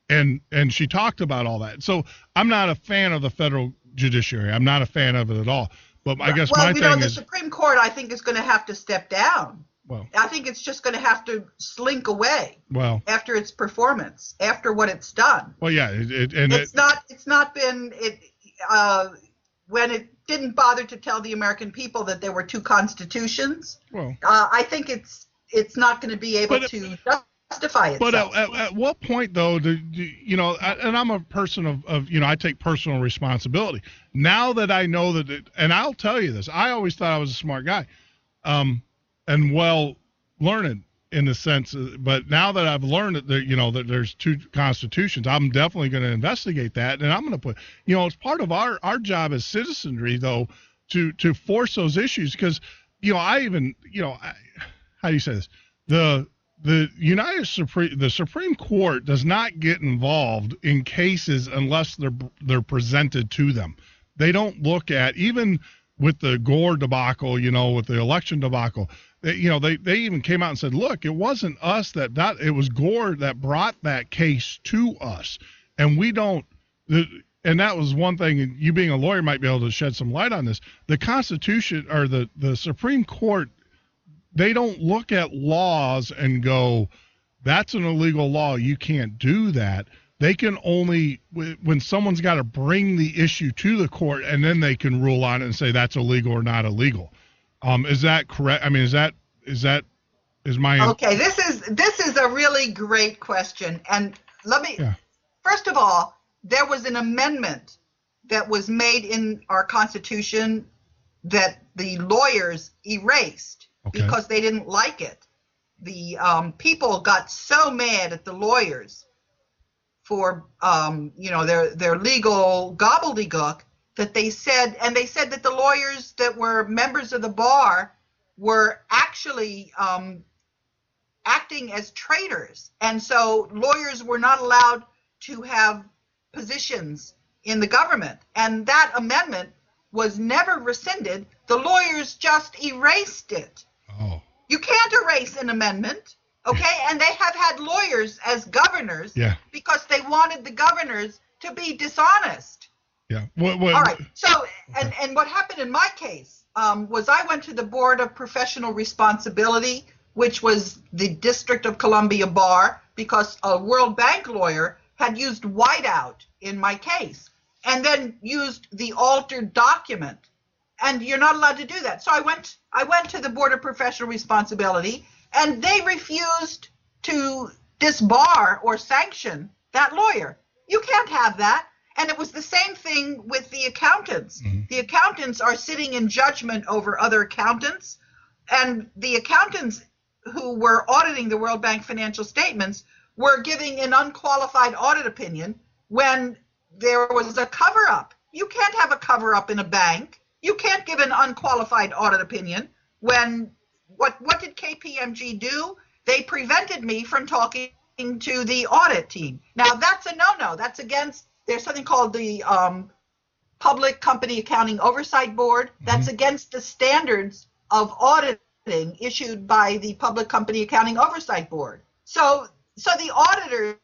And she talked about all that. So I'm not a fan of the federal judiciary. I'm not a fan of it at all. But I guess my thing is, the Supreme Court, I think, is going to have to step down. Well, I think it's just going to have to slink away. Well, after its performance, after what it's done. Well, yeah, it's not been when it didn't bother to tell the American people that there were two constitutions. Well, I think it's not going to be able to justify itself. But at what point, though, and I'm a person of I take personal responsibility. Now that I know that, and I'll tell you this, I always thought I was a smart guy. And well learned in the sense, but now that I've learned that that there's two constitutions, I'm definitely going to investigate that, and I'm going to put, it's part of our job as citizenry, though, to force those issues, because I even how do you say this? The Supreme Court does not get involved in cases unless they're presented to them. They don't look at, even with the Gore debacle, with the election debacle, they even came out and said, look, it wasn't us it was Gore that brought that case to us. And we don't, and that was one thing, and you being a lawyer might be able to shed some light on this. The Constitution, or the Supreme Court, they don't look at laws and go, that's an illegal law, you can't do that. They can only, when someone's got to bring the issue to the court, and then they can rule on it and say that's illegal or not illegal. Is that correct? I mean, is my okay? This is a really great question, and let me first of all, there was an amendment that was made in our Constitution that the lawyers erased because they didn't like it. The people got so mad at the lawyers for their legal gobbledygook that they said that the lawyers that were members of the bar were actually acting as traitors, and so lawyers were not allowed to have positions in the government, and that amendment was never rescinded. The lawyers just erased it. Oh. You can't erase an amendment. Okay, and they have had lawyers as governors because they wanted the governors to be dishonest. Yeah. All right. So, and what happened in my case was I went to the Board of Professional Responsibility, which was the District of Columbia Bar, because a World Bank lawyer had used whiteout in my case and then used the altered document. And you're not allowed to do that. So I went to the Board of Professional Responsibility, and they refused to disbar or sanction that lawyer. You can't have that. And it was the same thing with the accountants. Mm-hmm. The accountants are sitting in judgment over other accountants, and the accountants who were auditing the World Bank financial statements were giving an unqualified audit opinion when there was a cover-up. You can't have a cover-up in a bank. You can't give an unqualified audit opinion when What did KPMG do? They prevented me from talking to the audit team. Now, that's a no-no. That's against, there's something called the Public Company Accounting Oversight Board. That's against the standards of auditing issued by the Public Company Accounting Oversight Board. So the auditors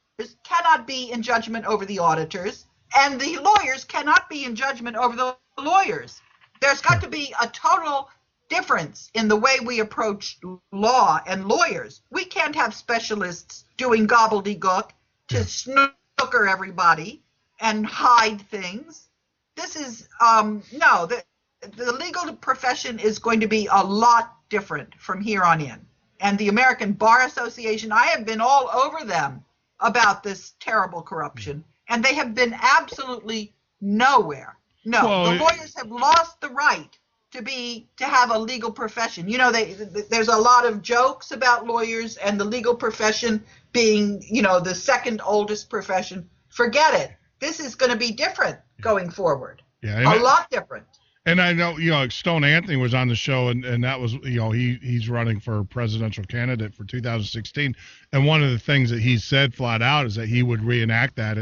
cannot be in judgment over the auditors, and the lawyers cannot be in judgment over the lawyers. There's got to be a total difference in the way we approach law and lawyers. We can't have specialists doing gobbledygook to snooker everybody and hide things. This is, no, the legal profession is going to be a lot different from here on in. And the American Bar Association, I have been all over them about this terrible corruption, and they have been absolutely nowhere. No, well, the lawyers have lost the right to have a legal profession. You know, there's a lot of jokes about lawyers and the legal profession being, you know, the second oldest profession. Forget it. This is going to be different going forward. Yeah, a lot different. And I know, you know, Stone Anthony was on the show, and that was, you know, he's running for presidential candidate for 2016. And one of the things that he said flat out is that he would reenact that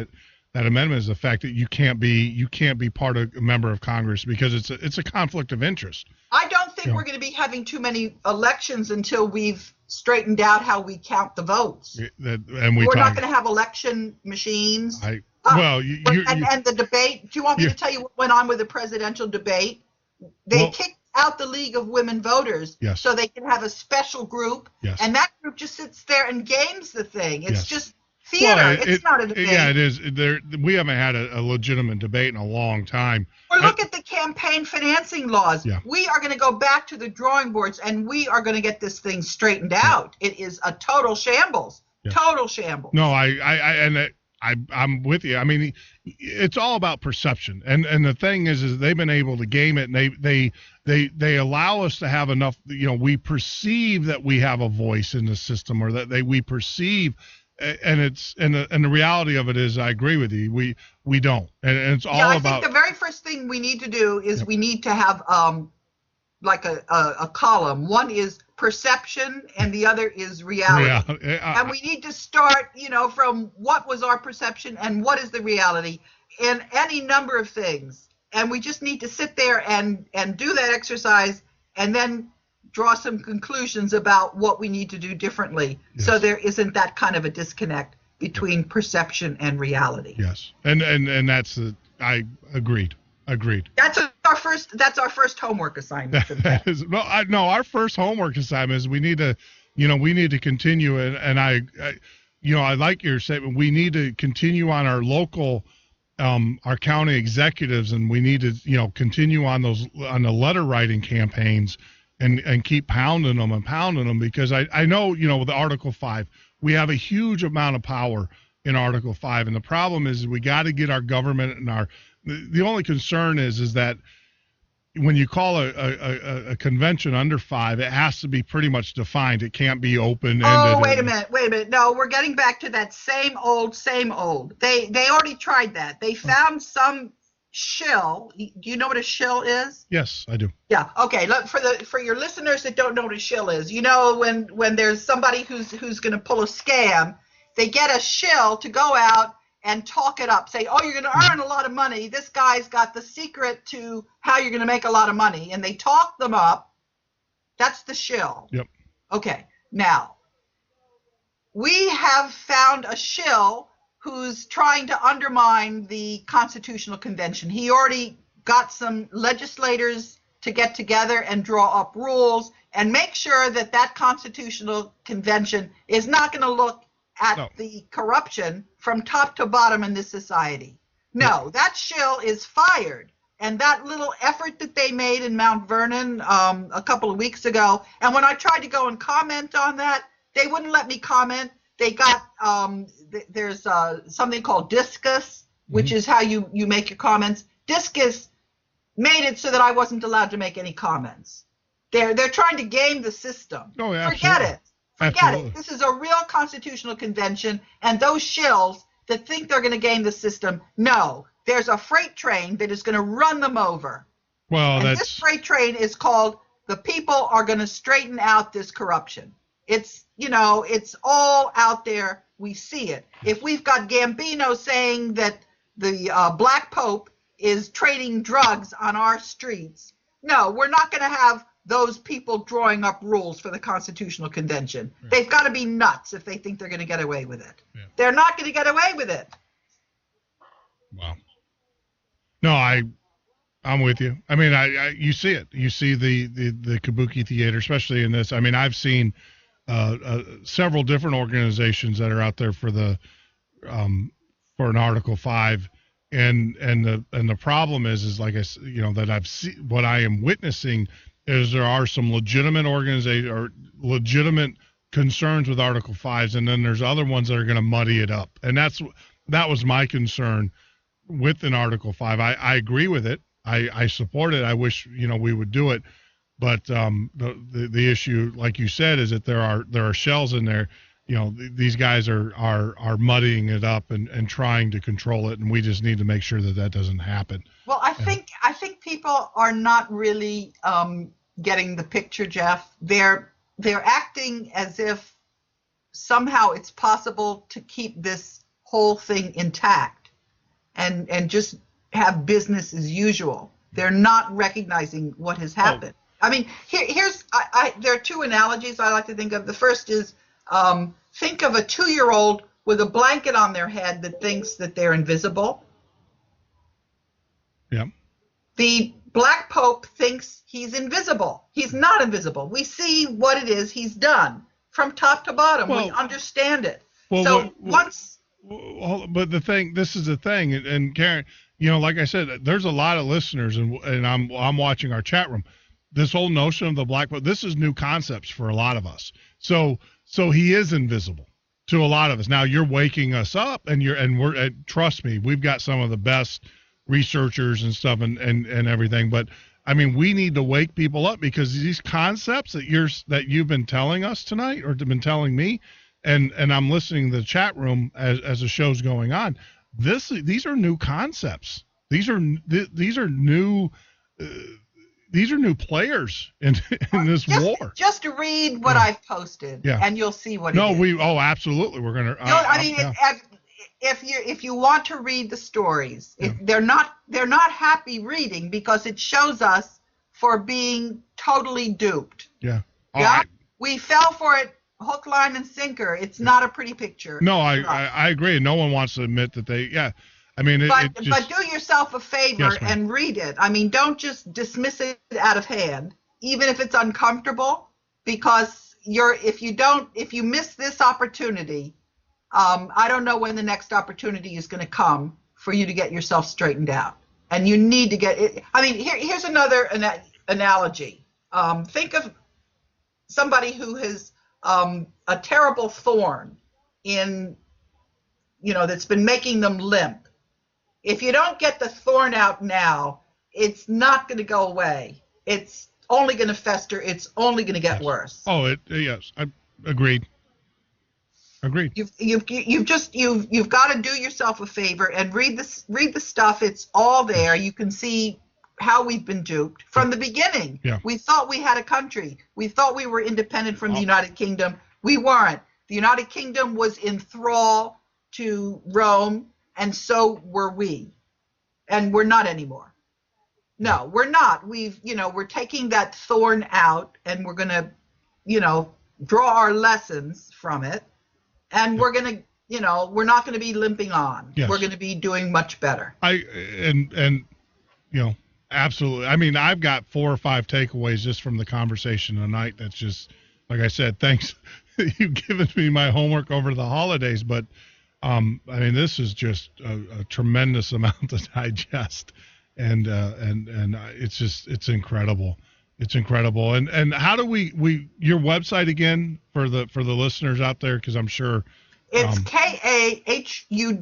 amendment is the fact that you can't be part of a member of Congress because it's a conflict of interest. I don't think we're going to be having too many elections until we've straightened out how we count the votes. We're not going to have election machines. And the debate. Do you want me to tell you what went on with the presidential debate? They kicked out the League of Women Voters so they can have a special group, and that group just sits there and games the thing. It's just theater. Well, it's not a debate. Yeah, it is. We haven't had a legitimate debate in a long time. Or look at the campaign financing laws. Yeah. We are going to go back to the drawing boards, and we are going to get this thing straightened out. It is a total shambles. Yeah. Total shambles. No, I'm with you. I mean, it's all about perception, and the thing is they've been able to game it, and they allow us to have enough. You know, we perceive that we have a voice in the system, or that we perceive. And the reality of it is, I agree with you. We don't, and it's all about. I think the very first thing we need to do is we need to have like a column. One is perception, and the other is reality. And we need to start, you know, from what was our perception and what is the reality in any number of things. And we just need to sit there and do that exercise, and then draw some conclusions about what we need to do differently, so there isn't that kind of a disconnect between perception and reality. Yes, and that's I agreed. That's our first homework assignment. Our first homework assignment is we need to continue, and I like your statement. We need to continue on our local. Our county executives, and we need to, you know, continue on the letter writing campaigns. And keep pounding them because I know, you know, with Article 5, we have a huge amount of power in Article 5. And the problem is we got to get our government and the only concern is that when you call a convention under 5, it has to be pretty much defined. It can't be open-ended. Oh, wait a minute. No, we're getting back to that same old. They already tried that. They found some shill. Do you know what a shill is? Yes, I do. Yeah. Okay. Look, for your listeners that don't know what a shill is, you know, when there's somebody who's going to pull a scam, they get a shill to go out and talk it up. Say, oh, you're going to earn a lot of money. This guy's got the secret to how you're going to make a lot of money, and they talk them up. That's the shill. Yep. Okay. Now, we have found a shill who's trying to undermine the Constitutional Convention. He already got some legislators to get together and draw up rules and make sure that Constitutional Convention is not going to look at the corruption from top to bottom in this society. No, that shill is fired. And that little effort that they made in Mount Vernon a couple of weeks ago, and when I tried to go and comment on that, they wouldn't let me comment. They got there's something called Discus, which is how you make your comments. Discus made it so that I wasn't allowed to make any comments. They're trying to game the system. Oh, yeah, Forget it. This is a real constitutional convention, and those shills that think they're going to game the system, no. There's a freight train that is going to run them over. Well, this freight train is called the people are going to straighten out this corruption. It's, it's all out there. We see it. If we've got Gambino saying that the Black Pope is trading drugs on our streets, no, we're not going to have those people drawing up rules for the Constitutional Convention. Yeah. They've got to be nuts if they think they're going to get away with it. Yeah. They're not going to get away with it. Wow. No, I'm with you. I mean, you see it. You see the Kabuki theater, especially in this. I mean, I've seen several different organizations that are out there for the for an Article 5, and the problem is like that I've seen, what I am witnessing is there are some legitimate organizations or legitimate concerns with Article 5s, and then there's other ones that are going to muddy it up, and that was my concern with an Article 5. I agree with it. I support it. I wish we would do it, but the issue, like you said, is that there are shells in there. These guys are muddying it up and trying to control it, and we just need to make sure that doesn't happen. Well, I think people are not really getting the picture, Jeff. They're acting as if somehow it's possible to keep this whole thing intact and just have business as usual. They're not recognizing what has happened. I mean, there are two analogies I like to think of. The first is think of a 2-year-old with a blanket on their head that thinks that they're invisible. Yeah. The Black Pope thinks he's invisible. He's not invisible. We see what it is he's done from top to bottom. We understand it. But this is the thing, and Karen, like I said, there's a lot of listeners, and I'm watching our chat room. This whole notion of the Black Pope, this is new concepts for a lot of us. So he is invisible to a lot of us. Now you're waking us up, and trust me, we've got some of the best researchers and stuff and everything. But I mean, we need to wake people up, because these concepts that you've been telling us tonight, or been telling me, and I'm listening to the chat room as the show's going on. These are new concepts. These are new. These are new players in this war. Just read what I've posted, and you'll see what it is. Absolutely. We're gonna. If you want to read the stories, they're not happy reading, because it shows us for being totally duped. Yeah. We fell for it, hook, line, and sinker. It's not a pretty picture. No, I agree. No one wants to admit that they. Yeah. I mean, but do yourself a favor and read it. I mean, don't just dismiss it out of hand, even if it's uncomfortable, because if you miss this opportunity, I don't know when the next opportunity is going to come for you to get yourself straightened out, and you need to get it. I mean, here's another analogy. Think of somebody who has a terrible thorn in, that's been making them limp. If you don't get the thorn out now, it's not going to go away. It's only going to fester. It's only going to get worse. Yes, I agreed. Agreed. You've got to do yourself a favor and read the stuff. It's all there. You can see how we've been duped from the beginning. Yeah. We thought we had a country. We thought we were independent from the United Kingdom. We weren't. The United Kingdom was in thrall to Rome, and so were we. And we're not anymore. No, we're not. We're taking that thorn out, and we're going to, draw our lessons from it. And we're going to, we're not going to be limping on. Yes. We're going to be doing much better. Absolutely. I mean, I've got 4 or 5 takeaways just from the conversation tonight. That's just, like I said, thanks. You've given me my homework over the holidays, but I mean, this is just a tremendous amount to digest, and it's incredible. It's incredible. And how do we your website again for the listeners out there, because I'm sure it's KAHUDES,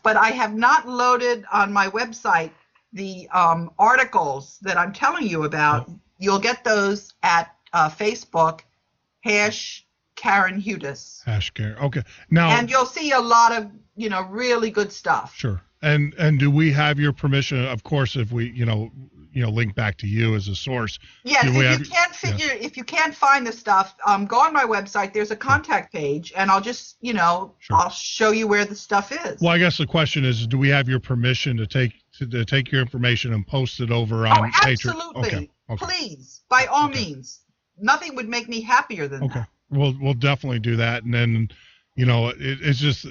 but I have not loaded on my website the articles that I'm telling you about. You'll get those at Facebook #Karen Hudes. #Karen. Okay. Now, and you'll see a lot of really good stuff. Sure. And do we have your permission? Of course, if we link back to you as a source. Yes, if you can't find the stuff, go on my website. There's a contact page, and I'll just, I'll show you where the stuff is. Well, I guess the question is, do we have your permission to take your information and post it over on Patriot? Absolutely. Okay. Please, by all means. Nothing would make me happier than that. We'll definitely do that, and then it's just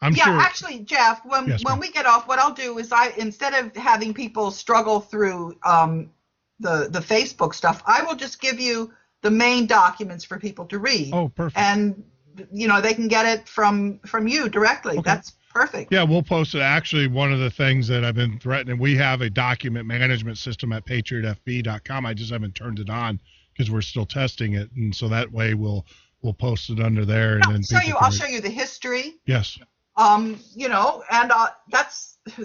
I'm sure. Yeah, actually, Jeff, when we get off, what I'll do is instead of having people struggle through the Facebook stuff, I will just give you the main documents for people to read. Oh, perfect. And they can get it from you directly. Okay. That's perfect. Yeah, we'll post it. Actually, one of the things that I've been threatening, we have a document management system at patriotfb.com. I just haven't turned it on because we're still testing it, and so that way we'll post it under there. And then I'll show you the history. Yes. And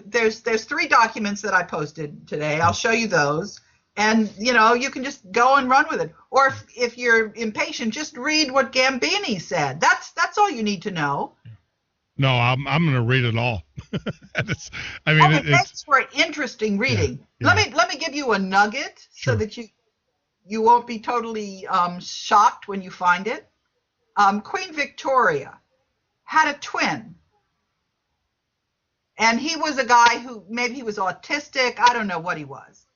there's 3 documents that I posted today. I'll show you those, and you can just go and run with it. Or if you're impatient, just read what Gambini said. That's all you need to know. No, I'm going to read it all. Thanks for interesting reading. Yeah. Let me give you a nugget so that you won't be totally shocked when you find it. Queen Victoria had a twin, and he was a guy who maybe he was autistic. I don't know what he was.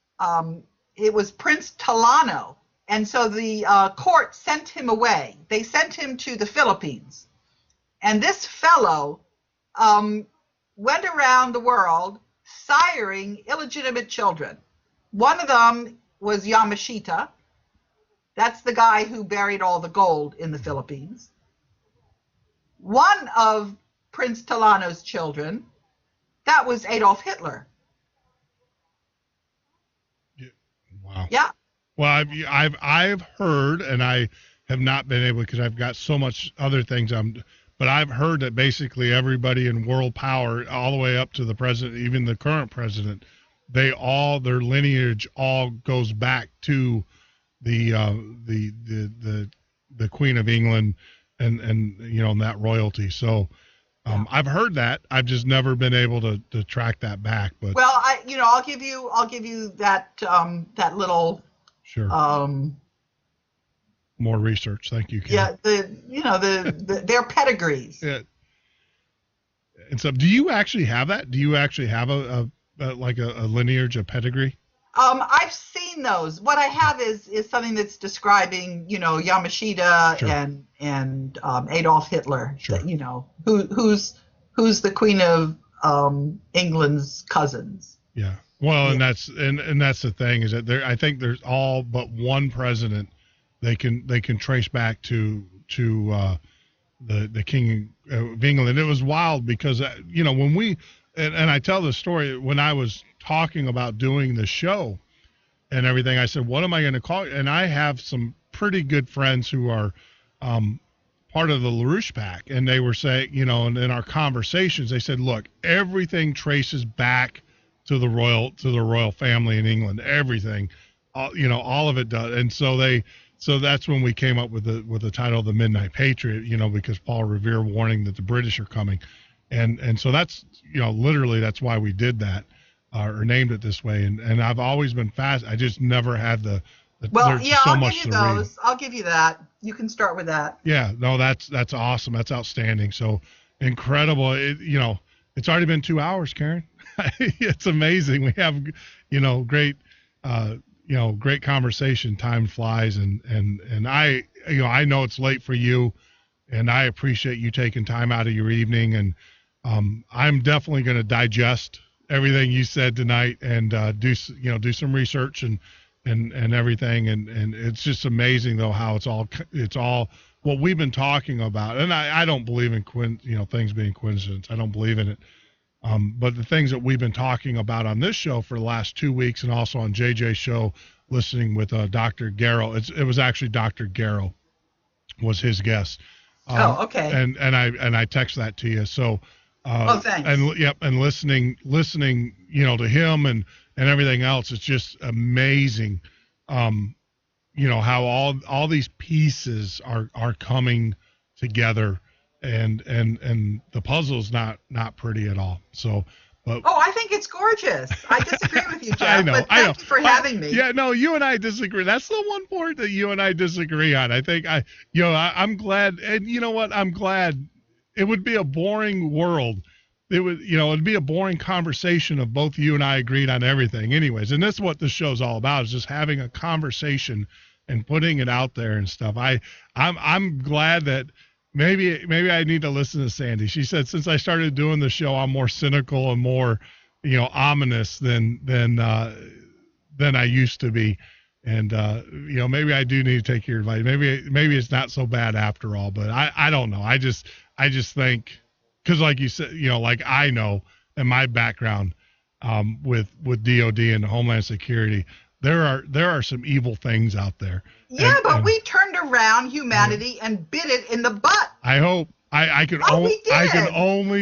It was Prince Talano, and so the court sent him away. They sent him to the Philippines, and this fellow went around the world siring illegitimate children. One of them was Yamashita. That's the guy who buried all the gold in the Philippines. One of Prince Talano's children, that was Adolf Hitler. Wow. Yeah. Well, I've heard, and I have not been able because I've got so much other things but I've heard that basically everybody in world power, all the way up to the president, even the current president, their lineage all goes back to the Queen of England and that royalty. So I've heard that. I've just never been able to track that back. But I'll give you that little more research. Thank you, Karen. Yeah, their pedigrees. Yeah. And so, do you actually have that? Do you actually have a lineage, a pedigree? I've seen those. What I have is something that's describing, Yamashita and Adolf Hitler. Sure. Who's the Queen of England's cousins. Yeah. Well, and that's the thing is that I think there's all but one president they can trace back to the King of England. It was wild because when we and I tell the story when I was talking about doing the show and everything, I said, what am I going to call it? And I have some pretty good friends who are part of the LaRouche Pack, and they were saying, and in our conversations, they said, look, everything traces back to the royal family in England, everything, all of it does. And so that's when we came up with the title of the Midnight Patriot, because Paul Revere warning that the British are coming. And so that's, literally that's why we did that. Or named it this way, and I've always been fast. I just never had the I'll give you those. I'll give you that. You can start with that. Yeah, no, that's awesome. That's outstanding. So incredible. It's already been 2 hours, Karen. It's amazing. We have, great, great conversation. Time flies, and I know it's late for you, and I appreciate you taking time out of your evening, and I'm definitely going to digest everything you said tonight and do some research and everything, and it's just amazing though how it's all what we've been talking about. And I don't believe in things being coincidence. I don't believe in it. But the things that we've been talking about on this show for the last 2 weeks, and also on JJ's show, listening with Dr. Garrow. It was actually Dr. Garrow was his guest. Okay. And I text that to you. So. Thanks. And listening, to him and everything else, it's just amazing, how all these pieces are coming together, and the puzzle's not pretty at all. So, But I think it's gorgeous. I disagree with you, Jeff. But thank you for having me. Yeah, no, you and I disagree. That's the one part that you and I disagree on. I think I'm glad, and you know what? I'm glad. It would be a boring world. It'd be a boring conversation if both you and I agreed on everything anyways. And that's what this show's all about, is just having a conversation and putting it out there and stuff. I'm glad that maybe I need to listen to Sandy. She said, since I started doing the show, I'm more cynical and more, ominous than I used to be. And, maybe I do need to take your advice. Maybe it's not so bad after all, but I don't know. I just think, because like you said, like I know in my background with DOD and Homeland Security, there are some evil things out there. Yeah, but we turned around humanity and bit it in the butt. I hope. I can only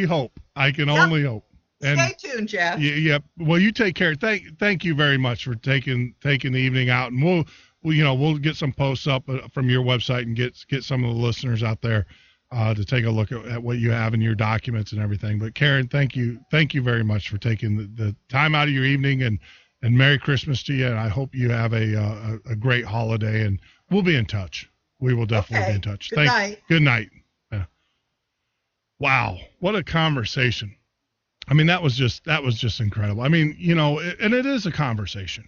hope. Only hope. And stay tuned, Jeff. Yeah. Well, you take care. Thank you very much for taking the evening out, and we'll get some posts up from your website and get some of the listeners out there to take a look at what you have in your documents and everything. But Karen, thank you very much for taking the time out of your evening, and Merry Christmas to you. And I hope you have a great holiday, and we'll be in touch. We will definitely be in touch. Good night. Good night. Yeah. Wow, what a conversation. I mean, that was just incredible. I mean, and it is a conversation,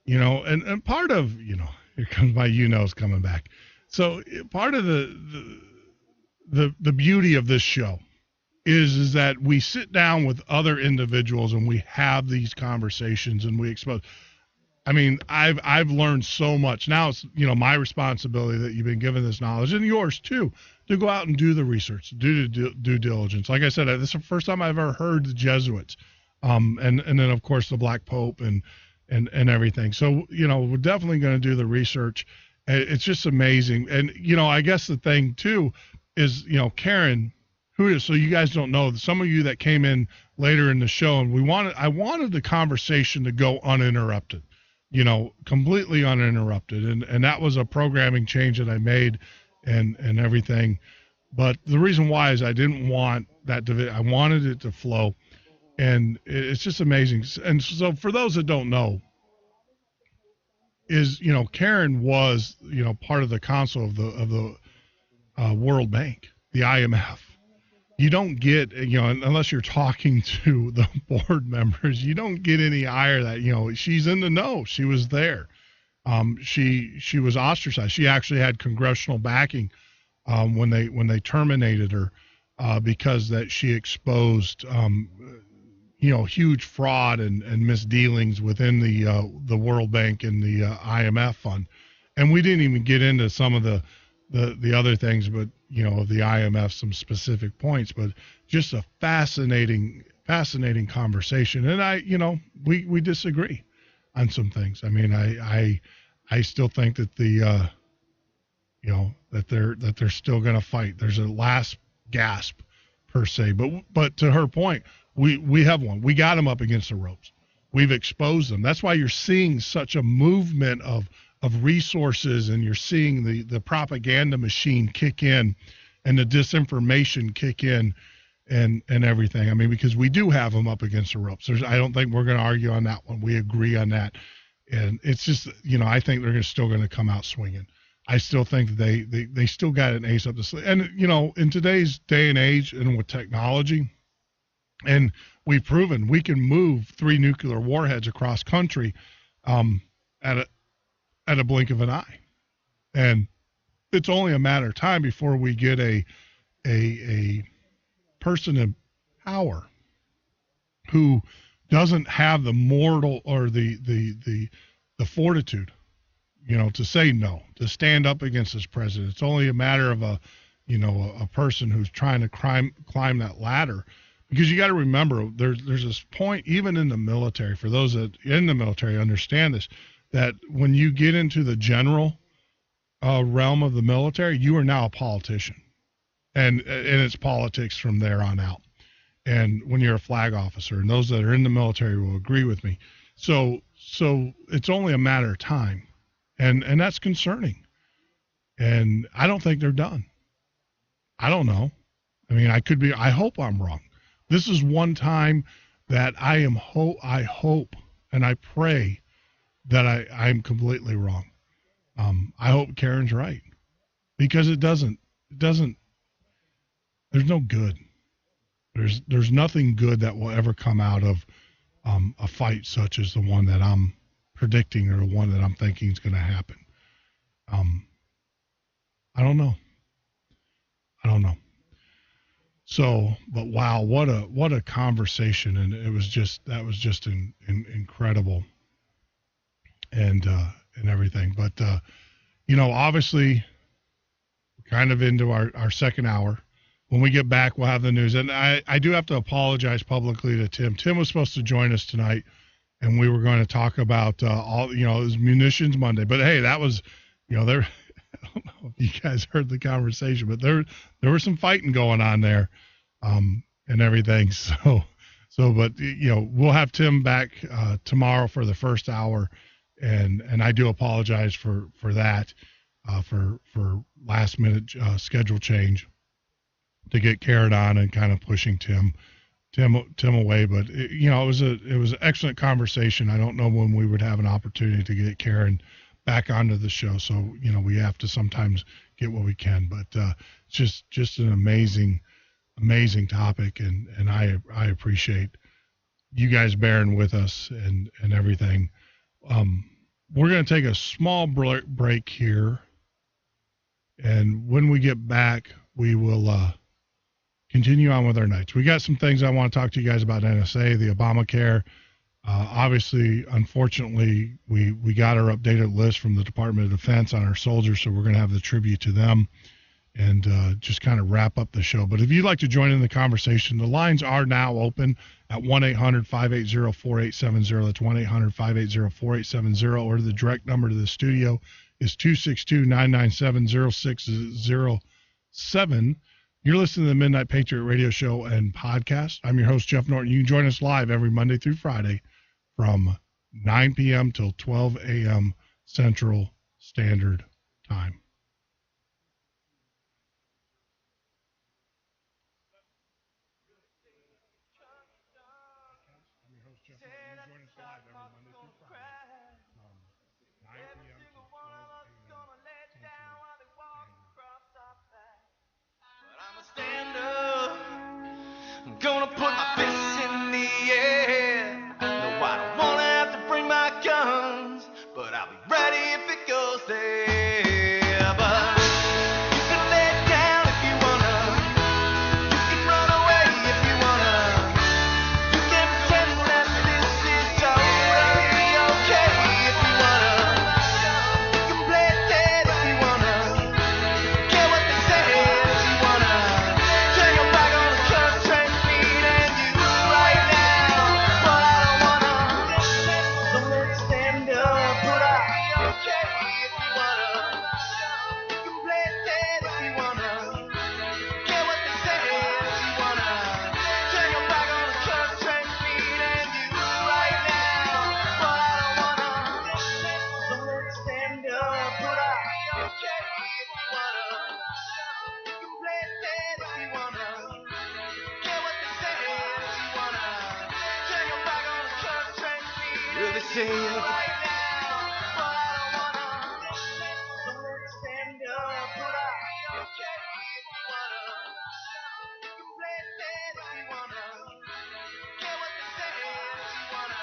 and part of, here comes my coming back. So part of the beauty of this show is that we sit down with other individuals and we have these conversations and we expose. I mean, I've learned so much. Now it's, my responsibility that you've been given this knowledge, and yours too, to go out and do the research, do due diligence. Like I said, this is the first time I've ever heard the Jesuits, and then of course the Black Pope and everything. So, we're definitely going to do the research. It's just amazing. And, I guess the thing too is, Karen Hudes, so you guys don't know, some of you that came in later in the show, and I wanted the conversation to go uninterrupted. Completely uninterrupted. And that was a programming change that I made and everything. But the reason why is I didn't want that I wanted it to flow. And it's just amazing. And so for those that don't know, is, Karen was, part of the council of the World Bank, the IMF. You don't get, unless you're talking to the board members, you don't get any higher that, she's in the know. She was there. She was ostracized. She actually had congressional backing when they terminated her because that she exposed, huge fraud and misdealings within the World Bank and the IMF fund. And we didn't even get into some of the other things, but of the IMF, some specific points, but just a fascinating conversation. And we disagree on some things. I mean, I still think that that they're still going to fight. There's a last gasp per se, but to her point, we have one. We got them up against the ropes. We've exposed them. That's why you're seeing such a movement of resources, and you're seeing the propaganda machine kick in and the disinformation kick in and everything. I mean, because we do have them up against the ropes. I don't think we're going to argue on that one. We agree on that. And it's just, I think they're still going to come out swinging. I still think that they still got an ace up the sleeve. And, in today's day and age and with technology, and we've proven we can move 3 nuclear warheads across country at a blink of an eye. And it's only a matter of time before we get a person in power who doesn't have the mortal or the fortitude, to say no, to stand up against this president. It's only a matter of a person who's trying to climb that ladder. Because you got to remember, there's this point, even in the military, for those that in the military understand this, that when you get into the general realm of the military, you are now a politician, and it's politics from there on out. And when you're a flag officer, and those that are in the military will agree with me, so it's only a matter of time, and that's concerning. And I don't think they're done. I don't know. I mean, I hope I'm wrong. This is one time that I hope and I pray that I'm completely wrong. I hope Karen's right, because there's no good. There's nothing good that will ever come out of a fight such as the one that I'm predicting, or the one that I'm thinking is going to happen. I don't know. So, but wow, what a conversation, and that was just incredible, and everything. But obviously, we're kind of into our second hour. When we get back, we'll have the news, and I do have to apologize publicly to Tim. Tim was supposed to join us tonight, and we were going to talk about all, it was Munitions Monday. But hey, that was, there. I don't know if you guys heard the conversation, but there was some fighting going on there, and everything. So, but we'll have Tim back tomorrow for the first hour, and I do apologize for that, for last minute schedule change to get Karen on and kind of pushing Tim away. But it was an excellent conversation. I don't know when we would have an opportunity to get Karen back onto the show. So, we have to sometimes get what we can, but just an amazing topic. And I appreciate you guys bearing with us and everything. We're going to take a small break here. And when we get back, we will continue on with our nights. We got some things I want to talk to you guys about NSA, the Obamacare. Obviously, unfortunately, we got our updated list from the Department of Defense on our soldiers, so we're going to have the tribute to them and just kind of wrap up the show. But if you'd like to join in the conversation, the lines are now open at 1-800-580-4870. That's 1-800-580-4870, or the direct number to the studio is 262-997-0607. You're listening to the Midnight Patriot radio show and podcast. I'm your host, Jeff Norton. You can join us live every Monday through Friday from 9 p.m. till 12 a.m. Central Standard Time. Stand up, I'm gonna put my fists in the air. No, I don't wanna have to bring my guns, but I'll be ready if it goes there. But you can lay down if you wanna, you can run away if you wanna, you can pretend that this is totally okay if you wanna, you can play it dead if you wanna, care what they say if you wanna. Turn your back on the country and you right now, but I don't wanna. So let's stand up, put up, okay if you wanna. You can play it dead if you wanna. Care what they say if you wanna. Turn your back on the country and you right now, but I don't wanna. So let's stand up, put up, okay if you wanna. You can play it dead if you wanna. Care what they say if you wanna. Turn your back on the country and really say it right now, but I don't wanna. So let's stand up, put up, okay if you wanna. You can play it dead if you wanna. Care what they say if you wanna.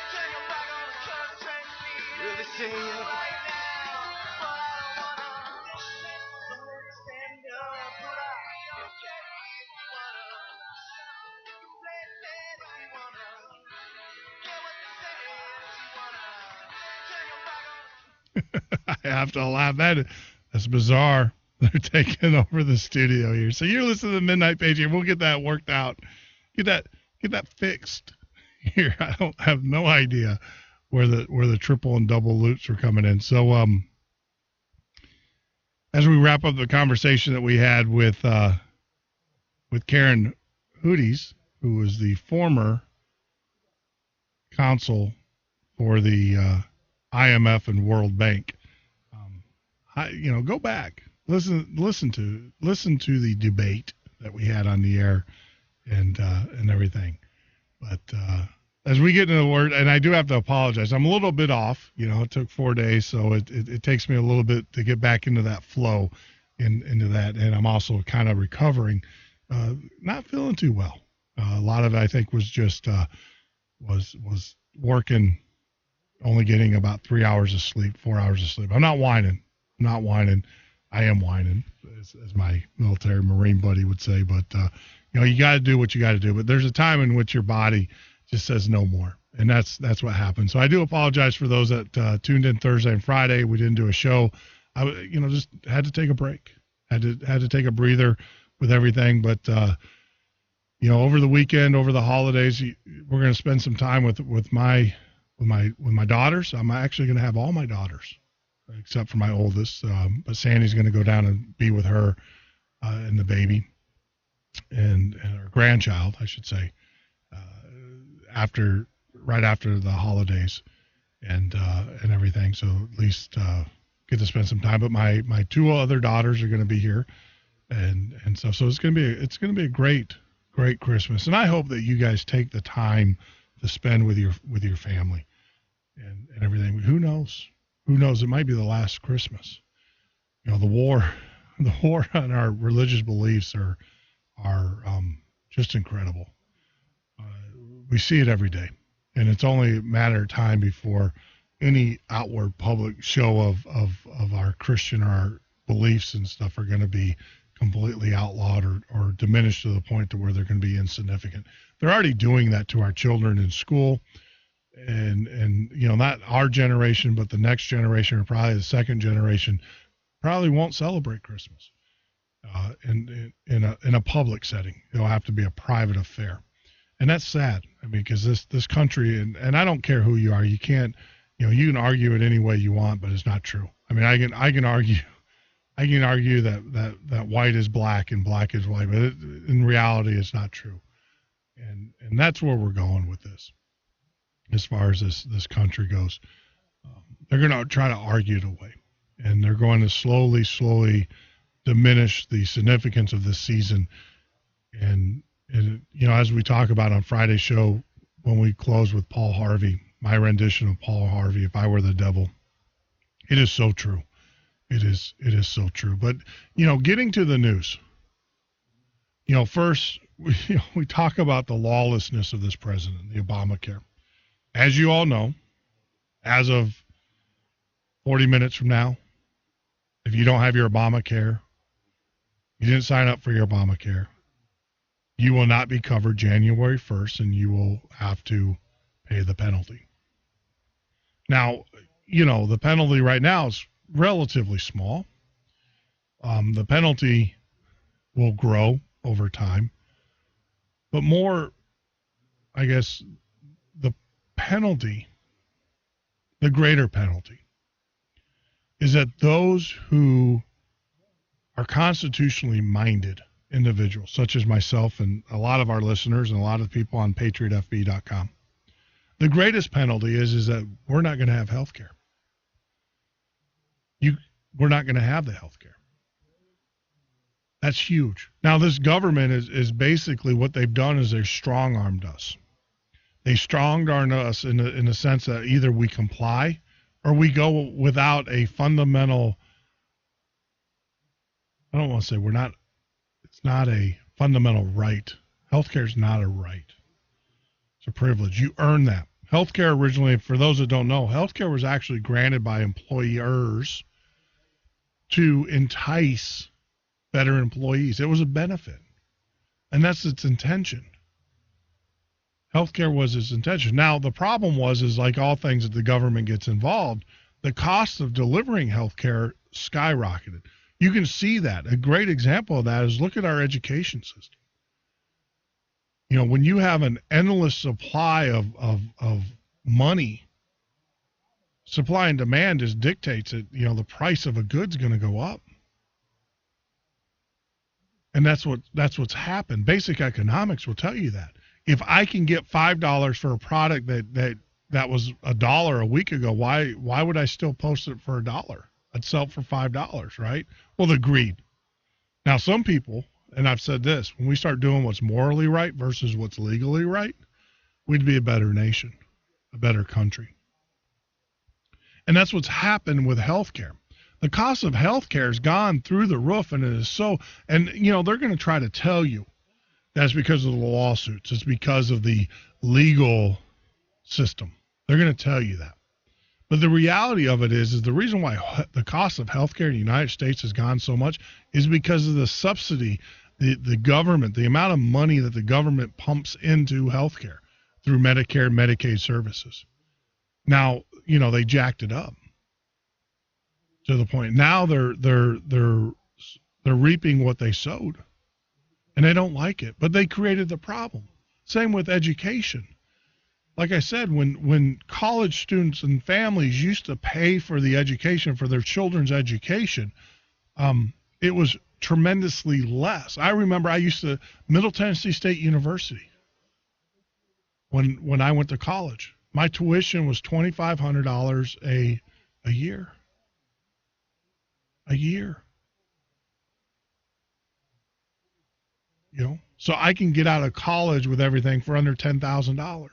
Turn your back on the country and really say it right now, but I don't wanna. So let's stand up, put up, okay if you wanna. You can play it dead if you wanna. Care what they say if you wanna. Turn your back on I have to laugh. That's bizarre. They're taking over the studio here. So you're listening to the Midnight Patriot. We'll get that worked out. Get that fixed here. I don't have no idea where the triple and double loops are coming in. So as we wrap up the conversation that we had with Karen Hudes, who was the former consul for the IMF and World Bank, go back, listen to the debate that we had on the air and everything. But as we get into the word, and I do have to apologize, I'm a little bit off. It took 4 days, so it takes me a little bit to get back into that flow, into that. And I'm also kind of recovering, not feeling too well. A lot of it, I think, was just was working, only getting about 3 hours of sleep, 4 hours of sleep. I'm not whining. I am whining, as my military Marine buddy would say. But, you got to do what you got to do. But there's a time in which your body just says no more. And that's what happened. So I do apologize for those that tuned in Thursday and Friday. We didn't do a show. I, just had to take a break. Had to take a breather with everything. But, over the weekend, over the holidays, we're going to spend some time with my daughters. I'm actually going to have all my daughters, except for my oldest. But Sandy's going to go down and be with her and the baby and her grandchild, I should say, right after the holidays and everything. So at least get to spend some time. But my two other daughters are going to be here, and stuff. So it's going to be a great Christmas. And I hope that you guys take the time to spend with your family and everything. Who knows? It might be the last Christmas. The war on our religious beliefs are just incredible. We see it every day, and it's only a matter of time before any outward public show of our Christian or our beliefs and stuff are going to be completely outlawed or diminished to the point to where they're going to be insignificant. They're already doing that to our children in school, and not our generation, but the next generation or probably the second generation probably won't celebrate Christmas in a public setting. It'll have to be a private affair. And that's sad. I mean, because this country, and I don't care who you are, you can't, you can argue it any way you want, but it's not true. I mean, I can argue that white is black and black is white, but in reality, it's not true. And that's where we're going with this, as far as this country goes. They're going to try to argue it away, and they're going to slowly diminish the significance of this season. And as we talk about on Friday's show, when we close with Paul Harvey, my rendition of Paul Harvey, If I Were the Devil, it is so true. It is so true. But, getting to the news, first, we talk about the lawlessness of this president, the Obamacare. As you all know, as of 40 minutes from now, if you don't have your Obamacare, you didn't sign up for your Obamacare, you will not be covered January 1st, and you will have to pay the penalty. Now, the penalty right now is relatively small. The penalty will grow over time. But more, I guess, the greater penalty, is that those who are constitutionally minded individuals, such as myself and a lot of our listeners and a lot of people on patriotfb.com, the greatest penalty is that we're not going to have health care. We're not going to have the health care. That's huge. Now, this government is basically, what they've done is they've strong-armed us. They strong-armed us in the sense that either we comply or we go without a fundamental, I don't want to say it's not a fundamental right. Healthcare is not a right. It's a privilege. You earn that. Healthcare originally, for those that don't know, healthcare was actually granted by employers to entice better employees. It was a benefit. And that's its intention. Healthcare was its intention. Now, the problem is like all things that the government gets involved, the cost of delivering healthcare skyrocketed. You can see that. A great example of that is look at our education system. When you have an endless supply of money, supply and demand just dictates that, the price of a good's going to go up. And that's what's happened. Basic economics will tell you that. If I can get $5 for a product that was $1 a week ago, why would I still post it for $1? I'd sell it for $5, right? Well, the greed. Now, some people, and I've said this, when we start doing what's morally right versus what's legally right, we'd be a better nation, a better country. And that's what's happened with healthcare. The cost of healthcare has gone through the roof, and it is so, and they're going to try to tell you that's because of the lawsuits. It's because of the legal system. They're going to tell you that. But the reality of it is the reason why the cost of healthcare in the United States has gone so much is because of the subsidy, the government, the amount of money that the government pumps into healthcare through Medicare and Medicaid services. Now, they jacked it up to the point. Now they're reaping what they sowed, and they don't like it. But they created the problem. Same with education. Like I said, when college students and families used to pay for the education, for their children's education, it was tremendously less. I remember Middle Tennessee State University, when I went to college, my tuition was $2,500 a year. A year. So I can get out of college with everything for under $10,000.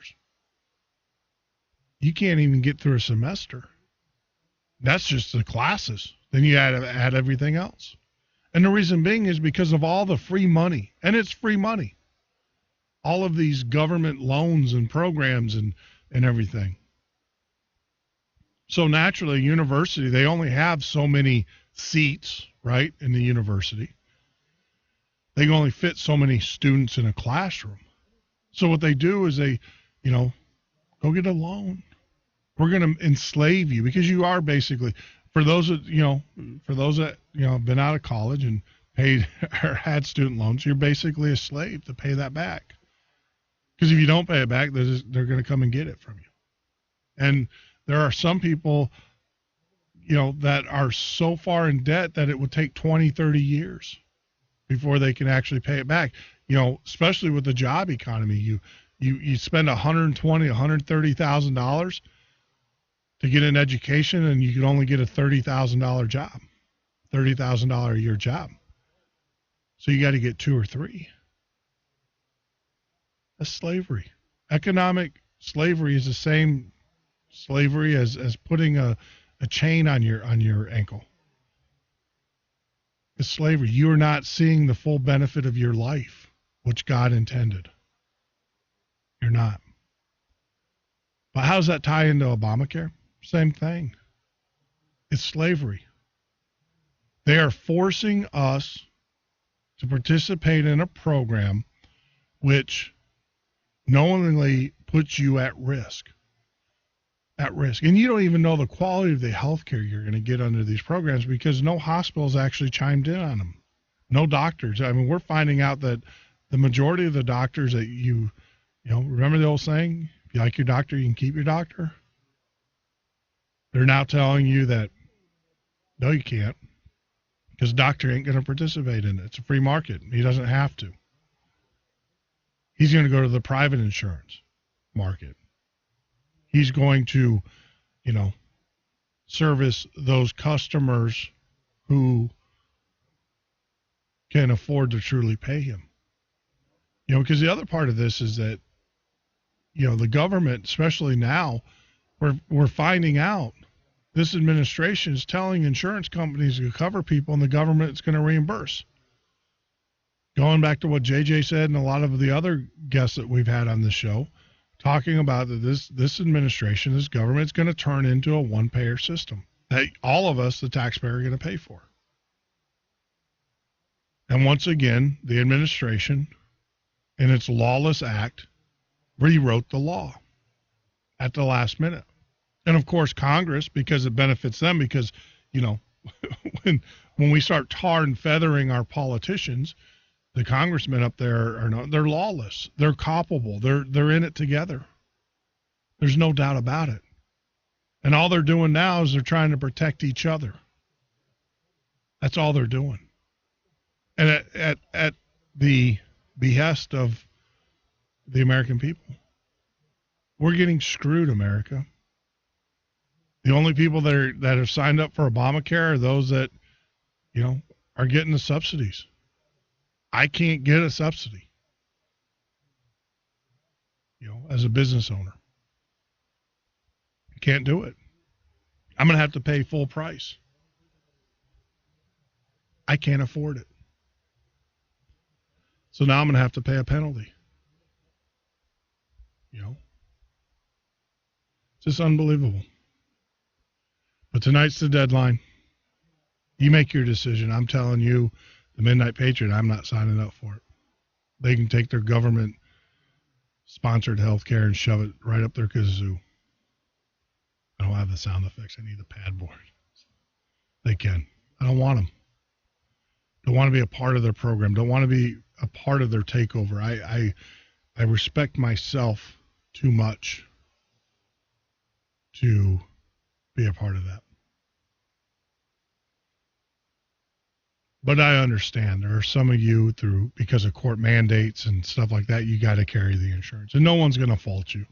You can't even get through a semester. That's just the classes. Then you add everything else. And the reason being is because of all the free money. And it's free money. All of these government loans and programs and everything. So naturally, university, they only have so many seats, right, in the university. They can only fit so many students in a classroom. So what they do is they, go get a loan. We're going to enslave you because you are basically, for those that have been out of college and paid or had student loans, you're basically a slave to pay that back. Because if you don't pay it back, they're going to come and get it from you. And there are some people, that are so far in debt that it would take 20, 30 years before they can actually pay it back. Especially with the job economy, you spend $120,000, $130,000 to get an education, and you can only get a $30,000 job, $30,000 a year job. So you got to get 2 or 3. That's slavery. Economic slavery is the same slavery as putting a chain on your ankle. It's slavery. You are not seeing the full benefit of your life, which God intended. You're not. But how does that tie into Obamacare? Same thing. It's slavery. They are forcing us to participate in a program which knowingly puts you at risk. And you don't even know the quality of the health care you're going to get under these programs because no hospitals actually chimed in on them. No doctors. I mean, we're finding out that the majority of the doctors that remember the old saying, if you like your doctor, you can keep your doctor? They're now telling you that, no, you can't, because the doctor ain't going to participate in it. It's a free market. He doesn't have to. He's going to go to the private insurance market. He's going to, service those customers who can afford to truly pay him. Because the other part of this is that, the government, especially now, we're finding out this administration is telling insurance companies to cover people and the government is going to reimburse. Going back to what JJ said and a lot of the other guests that we've had on this show, talking about that this administration, this government is going to turn into a one-payer system that all of us, the taxpayer, are going to pay for. And once again, the administration, in its lawless act, rewrote the law at the last minute. And of course, Congress, because it benefits them, because, when we start tar and feathering our politicians, the congressmen up there they're lawless. They're culpable. They're in it together. There's no doubt about it. And all they're doing now is they're trying to protect each other. That's all they're doing. And at the behest of the American people. We're getting screwed, America. The only people that have signed up for Obamacare are those that, are getting the subsidies. I can't get a subsidy. as a business owner. Can't do it. I'm going to have to pay full price. I can't afford it. So now I'm going to have to pay a penalty. It's just unbelievable. But tonight's the deadline. You make your decision. I'm telling you, the Midnight Patriot, I'm not signing up for it. They can take their government-sponsored health care and shove it right up their kazoo. I don't have the sound effects. I need the pad board. They can. I don't want them. Don't want to be a part of their program. Don't want to be a part of their takeover. I respect myself too much to be a part of that. But I understand there are some of you because of court mandates and stuff like that, you got to carry the insurance, and no one's going to fault you.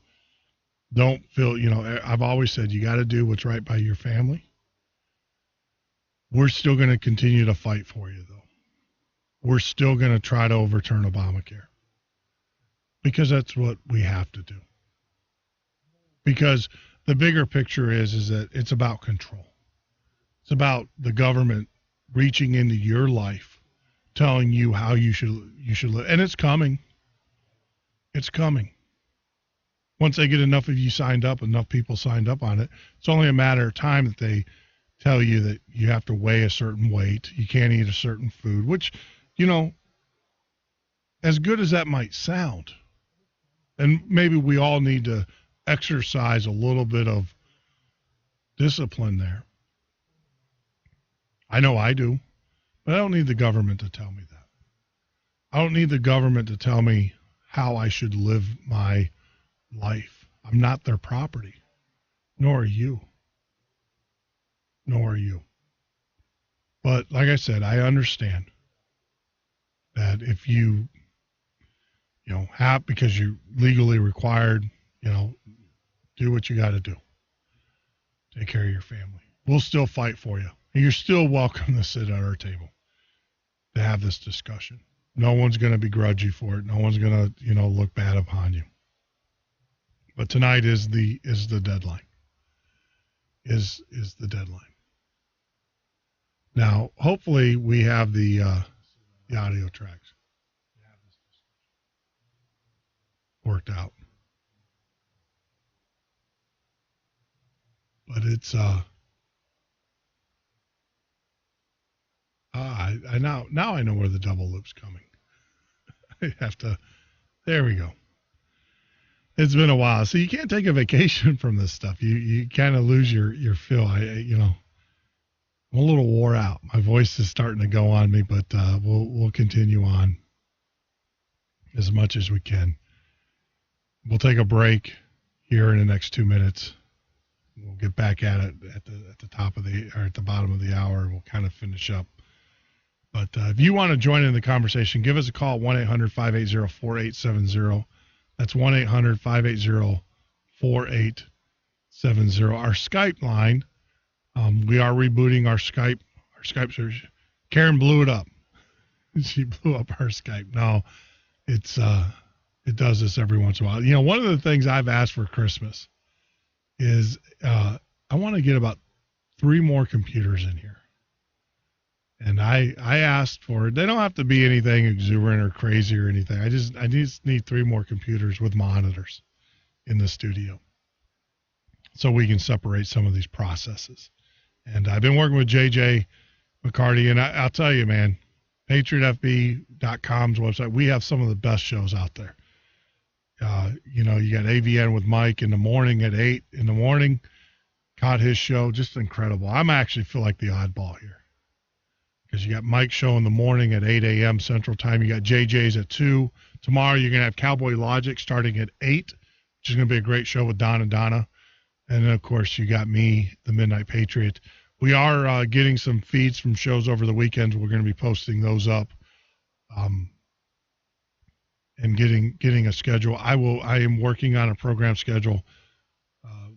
Don't feel, I've always said you got to do what's right by your family. We're still going to continue to fight for you, though. We're still going to try to overturn Obamacare because that's what we have to do. Because the bigger picture is that it's about control. It's about the government reaching into your life, telling you how you should live. And it's coming. It's coming. Once they get enough of you signed up, enough people signed up on it, it's only a matter of time that they tell you that you have to weigh a certain weight, you can't eat a certain food, which, as good as that might sound, and maybe we all need to exercise a little bit of discipline there. I know I do, but I don't need the government to tell me that. I don't need the government to tell me how I should live my life. I'm not their property, nor are you. Nor are you. But like I said, I understand that if you, have, because you're legally required, do what you got to do. Take care of your family. We'll still fight for you. And you're still welcome to sit at our table to have this discussion. No one's going to begrudge you for it. No one's going to, look bad upon you. But tonight is the deadline. Is the deadline. Now, hopefully we have the audio tracks worked out. But it's I now I know where the double loop's coming. I have to. There we go. It's been a while, so you can't take a vacation from this stuff. You kind of lose your feel. I'm a little wore out. My voice is starting to go on me, but we'll continue on as much as we can. We'll take a break here in the next 2 minutes. We'll get back at it at the top of at the bottom of the hour, and we'll kind of finish up. But if you want to join in the conversation, give us a call, 1-800-580-4870. That's 1-800-580-4870. Our Skype line, we are rebooting our Skype search. Karen blew it up. She blew up our Skype. No, it does this every once in a while. One of the things I've asked for Christmas is I want to get about 3 more computers in here. And I asked for it. They don't have to be anything exuberant or crazy or anything. I just need 3 more computers with monitors in the studio so we can separate some of these processes. And I've been working with JJ McCarty, and I'll tell you, man, PatriotFB.com's website, we have some of the best shows out there. You got AVN with Mike in the morning at 8 in the morning. Caught his show, just incredible. I'm actually feel like the oddball here. Because you got Mike's show in the morning at 8 a.m. Central Time. You got JJ's at 2. Tomorrow you're going to have Cowboy Logic starting at 8, which is going to be a great show with Don and Donna. And then, of course, you got me, the Midnight Patriot. We are getting some feeds from shows over the weekends. We're going to be posting those up and getting a schedule. I am working on a program schedule.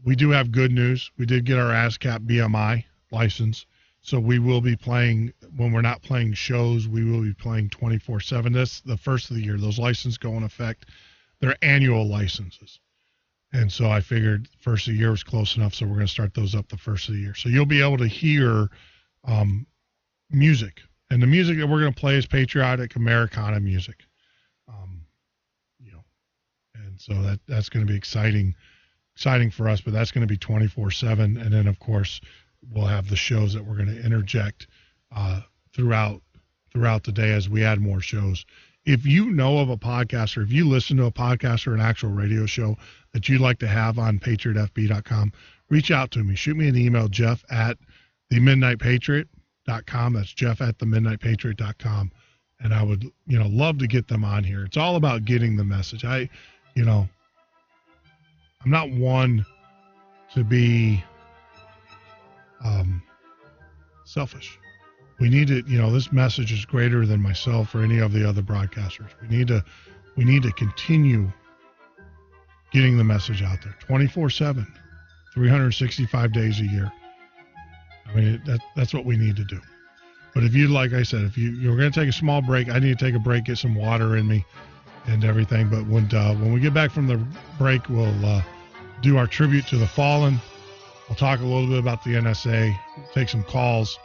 We do have good news. We did get our ASCAP BMI license. So we will be playing, when we're not playing shows, we will be playing 24/7. That's the first of the year. Those licenses go in effect they're annual licenses. And so I figured first of the year was close enough, so we're going to start those up the first of the year. So you'll be able to hear music. And the music that we're going to play is patriotic Americana music. And so that's going to be exciting for us, but that's going to be 24/7. And then, of course, we'll have the shows that we're going to interject throughout the day as we add more shows. If you know of a podcaster, if you listen to a podcast or an actual radio show that you'd like to have on patriotfb.com, reach out to me. Shoot me an email, jeff@themidnightpatriot.com. That's jeff@themidnightpatriot.com. And I would, love to get them on here. It's all about getting the message. I'm not one to be selfish. We need to, this message is greater than myself or any of the other broadcasters. We need to continue getting the message out there 24/7, 365 days a year. I mean, that's what we need to do. But if you, like I said, if you're going to take a small break, I need to take a break, get some water in me and everything. But when we get back from the break, we'll do our tribute to the fallen. We'll talk a little bit about the NSA, take some calls,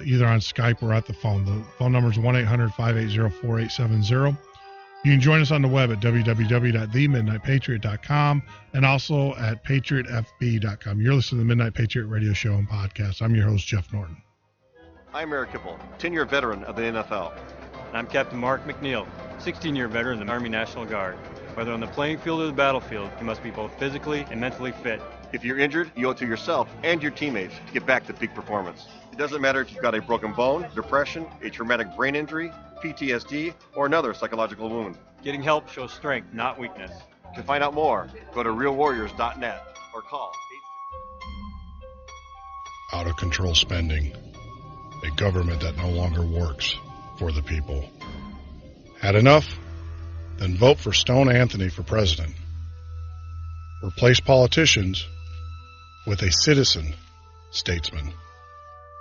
either on Skype or at the phone. The phone number is 1-800-580-4870. You can join us on the web at www.themidnightpatriot.com and also at patriotfb.com. You're listening to the Midnight Patriot radio show and podcast. I'm your host, Jeff Norton. I'm Eric Kipple, 10-year veteran of the NFL. I'm Captain Mark McNeil, 16-year veteran of the Army National Guard. Whether on the playing field or the battlefield, you must be both physically and mentally fit. If you're injured, you owe it to yourself and your teammates to get back to peak performance. It doesn't matter if you've got a broken bone, depression, a traumatic brain injury, PTSD, or another psychological wound. Getting help shows strength, not weakness. To find out more, go to realwarriors.net or call 8. Out of control spending. A government that no longer works for the people. Had enough? Then vote for Stone Anthony for president. Replace politicians with a citizen statesman.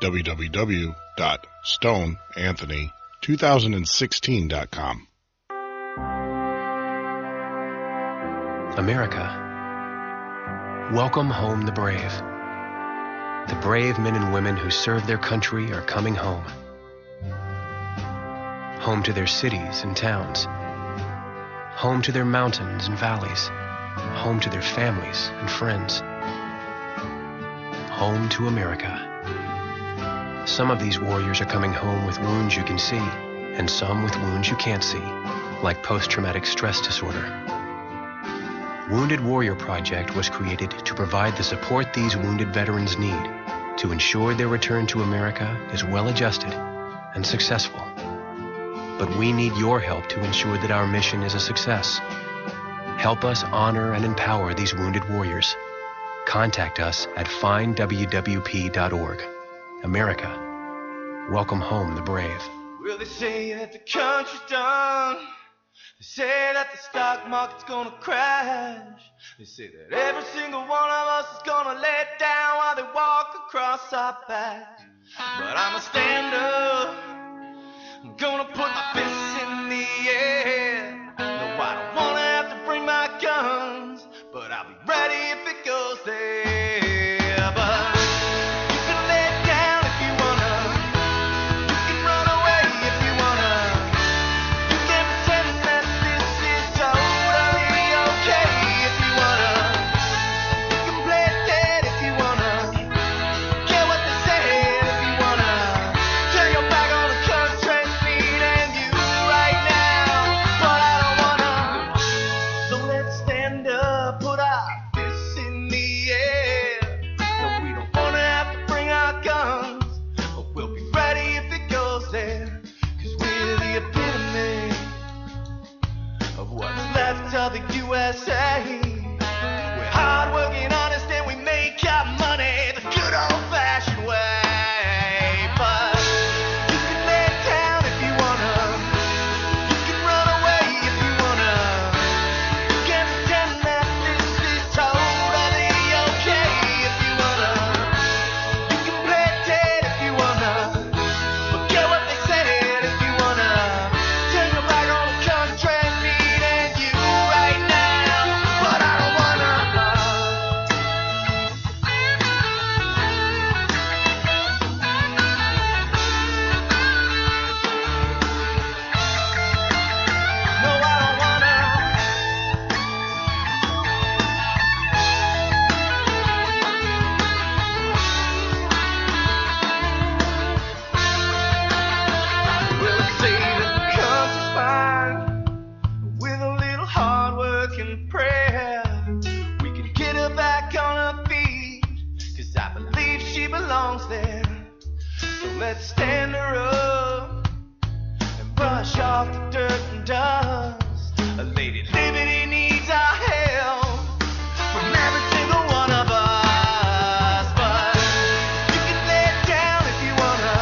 www.stoneanthony2016.com. America, welcome home the brave. The brave men and women who serve their country are coming home. Home to their cities and towns. Home to their mountains and valleys. Home to their families and friends. Home to America. Some of these warriors are coming home with wounds you can see, and some with wounds you can't see, like post-traumatic stress disorder. Wounded Warrior Project was created to provide the support these wounded veterans need to ensure their return to America is well-adjusted and successful. But we need your help to ensure that our mission is a success. Help us honor and empower these wounded warriors. Contact us at findwwp.org. America, welcome home the brave. Well, they say that the country's done. They say that the stock market's gonna crash. They say that every single one of us is gonna let down while they walk across our back. But I'ma stand up. I'm gonna put my fists in the air. No, I don't wanna have to bring my guns, but I'll be ready if it goes there. But you can let down if you wanna. You can run away if you wanna. You can pretend that this is totally okay if you wanna. You can play dead if you wanna. Get what they said if you wanna. Turn your back on the country and you right now, but I don't wanna. So let's stand up, put our fists in the air. No, we don't wanna have to bring our guns, but we'll be ready if it goes there. 'Cause we're the epitome of what's left of the USA. We're hardworking, honest, and we make our money the good old-fashioned way. But you can lay down if you wanna. You can run away if you wanna. You can pretend that this is totally okay if you wanna. You can play dead if you wanna. Forget what they said if you wanna. Turn your back on the country and you right in prayer we can get her back on her feet, 'cause I believe she belongs there. So let's stand her up and brush off the dirt and dust. A lady liberty needs our help from every single one of us. But you can lay it down if you wanna,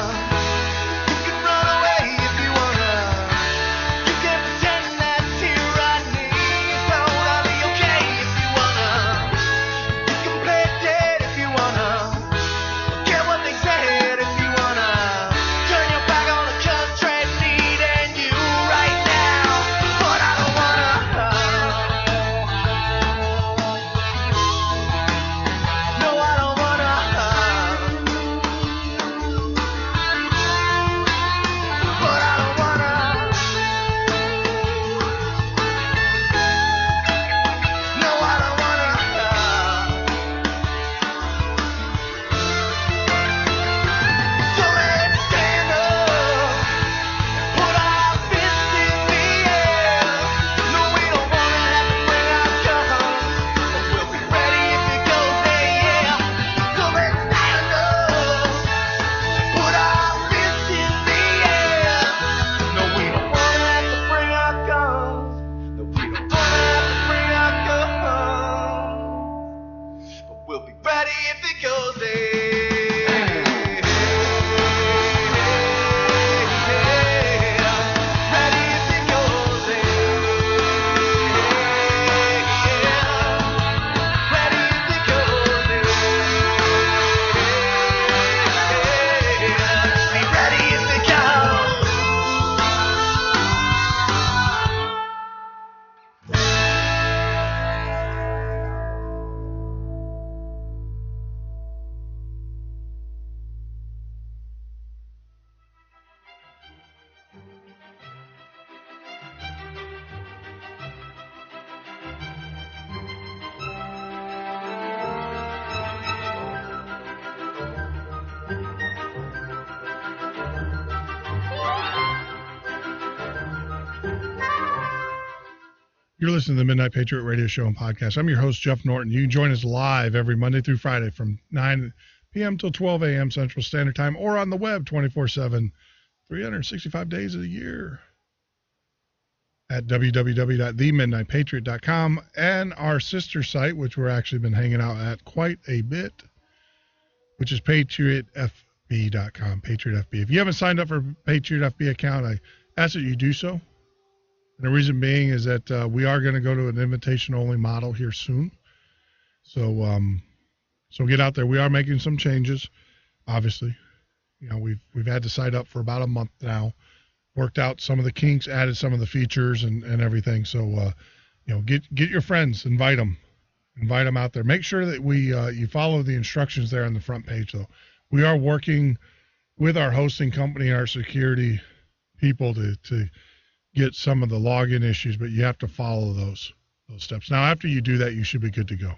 you can run away if you wanna, you can pretend that tyranny is totally okay if you wanna, you can play it dead if you wanna, get what they said if you wanna, turn your back on the country needing you right now. But I don't wanna, no, I don't wanna, but I don't wanna, no, I don't wanna. So let's stand up, put our fists in the air. No, we don't wanna have to bring our guns, but we'll be ready if it goes there, yeah. So let's stand up, put our fists in the air. No, we don't wanna have to bring our guns, no, we don't wanna have to bring our guns, but we'll be ready if it goes there. Ready if it goes there. Ready if it goes there. Be ready if it goes. You're listening to the Midnight Patriot Radio Show and Podcast. I'm your host, Jeff Norton. You can join us live every Monday through Friday from 9 p.m. till 12 a.m. Central Standard Time, or on the web 24/7, 365 days of the year at www.themidnightpatriot.com, and our sister site, which we're actually been hanging out at quite a bit, which is patriotfb.com, Patriot FB. If you haven't signed up for a Patriot FB account, I ask that you do so. And the reason being is that we are going to go to an invitation-only model here soon. So so get out there. We are making some changes, obviously. You know, we've had the site up for about a month now, worked out some of the kinks, added some of the features and everything. So, you know, get your friends, invite them out there. Make sure that you follow the instructions there on the front page, though. We are working with our hosting company and our security people to get some of the login issues, but you have to follow those steps. Now, after you do that, you should be good to go.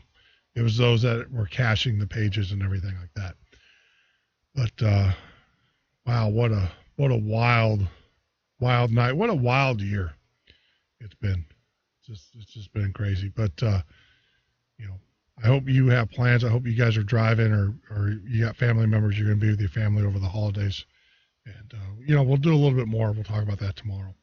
It was those that were caching the pages and everything like that. But wow, what a wild night. What a wild year it's been. It's just been crazy. But you know, I hope you have plans. I hope you guys are driving or you got family members. You're going to be with your family over the holidays. And you know, we'll do a little bit more. We'll talk about that tomorrow.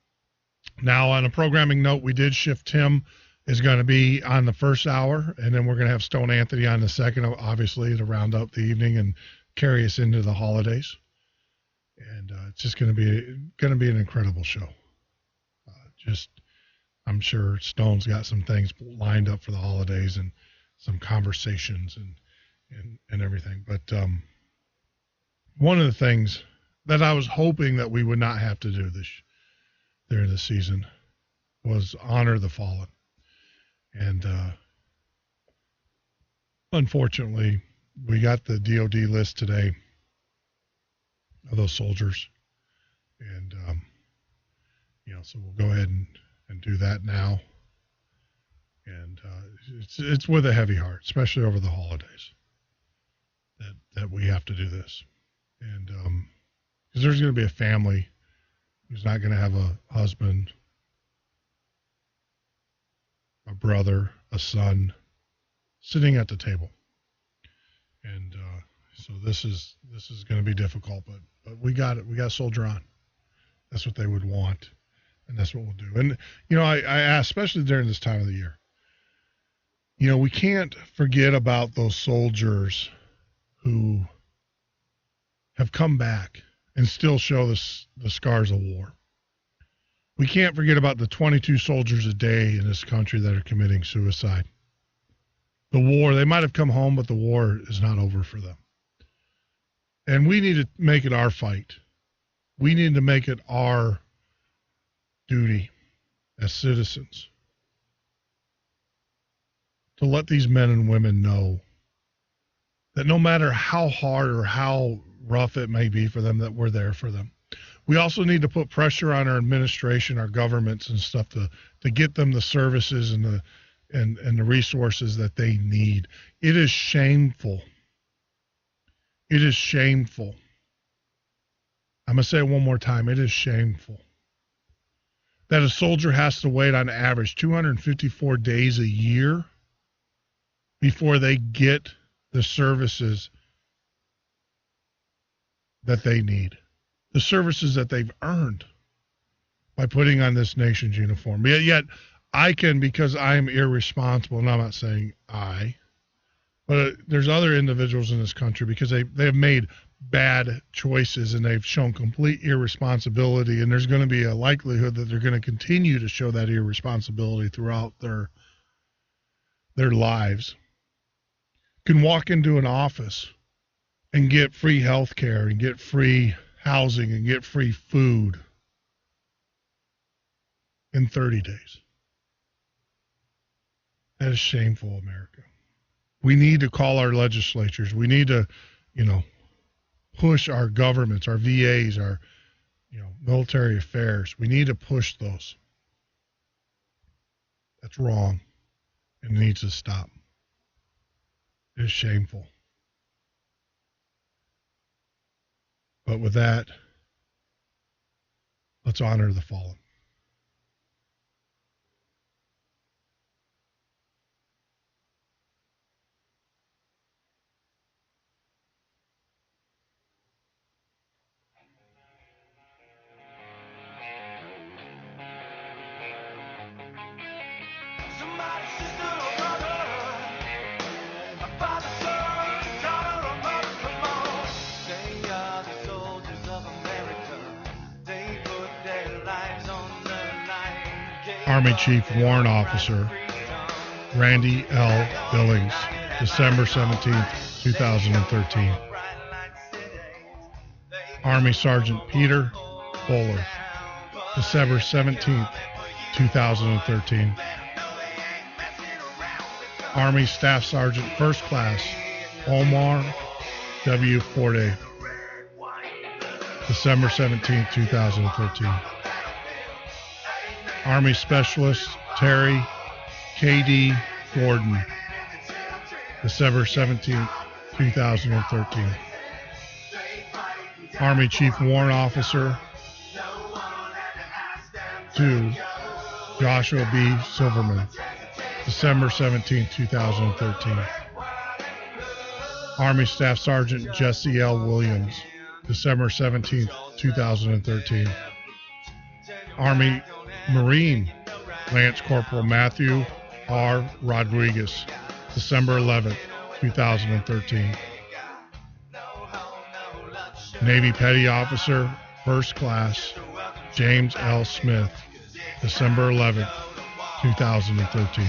Now, on a programming note, we did shift. Tim is going to be on the first hour, and then we're going to have Stone Anthony on the second, obviously, to round up the evening and carry us into the holidays. And it's just going to be an incredible show. I'm sure Stone's got some things lined up for the holidays and some conversations and everything. But one of the things that I was hoping that we would not have to do during the season was honor the fallen. And unfortunately, we got the DOD list today of those soldiers. And, you know, so we'll go ahead and do that now. And it's with a heavy heart, especially over the holidays, that we have to do this. And because there's going to be a family who's not going to have a husband, a a brother, a son, sitting at the table. And so this is going to be difficult, but we got it. We got to soldier on. That's what they would want, and that's what we'll do. And, you know, I ask, especially during this time of the year, you know, we can't forget about those soldiers who have come back and still show the scars of war. We can't forget about the 22 soldiers a day in this country that are committing suicide. The war, they might have come home, but the war is not over for them. And we need to make it our fight. We need to make it our duty as citizens to let these men and women know that no matter how hard or how rough it may be for them, that we're there for them. We also need to put pressure on our administration, our governments and stuff to get them the services and the resources that they need. It is shameful. It is shameful. I'm going to say it one more time. It is shameful that a soldier has to wait on average 254 days a year before they get the services that they need, the services that they've earned by putting on this nation's uniform. Yet I can, because I am irresponsible, and I'm not saying I, but there's other individuals in this country because they have made bad choices and they've shown complete irresponsibility, and there's going to be a likelihood that they're going to continue to show that irresponsibility throughout their lives. Can walk into an office and get free health care and get free housing and get free food in 30 days. That is shameful, America. We need to call our legislatures. We need to, push our governments, our VAs, our, military affairs. We need to push those. That's wrong. It needs to stop. It is shameful. But with that, let's honor the fallen. Army Chief Warrant Officer Randy L. Billings, December 17th, 2013. Army Sergeant Peter Bowler, December 17th, 2013. Army Staff Sergeant First Class Omar W. Forte, December 17th, 2013. Army Specialist Terry K.D. Gordon, December 17th, 2013. Army Chief Warrant Officer 2, Joshua B. Silverman, December 17th, 2013. Army Staff Sergeant Jesse L. Williams, December 17th, 2013. Army Marine Lance Corporal Matthew R. Rodriguez, December 11th, 2013. Navy Petty Officer First Class James L. Smith, December 11th, 2013.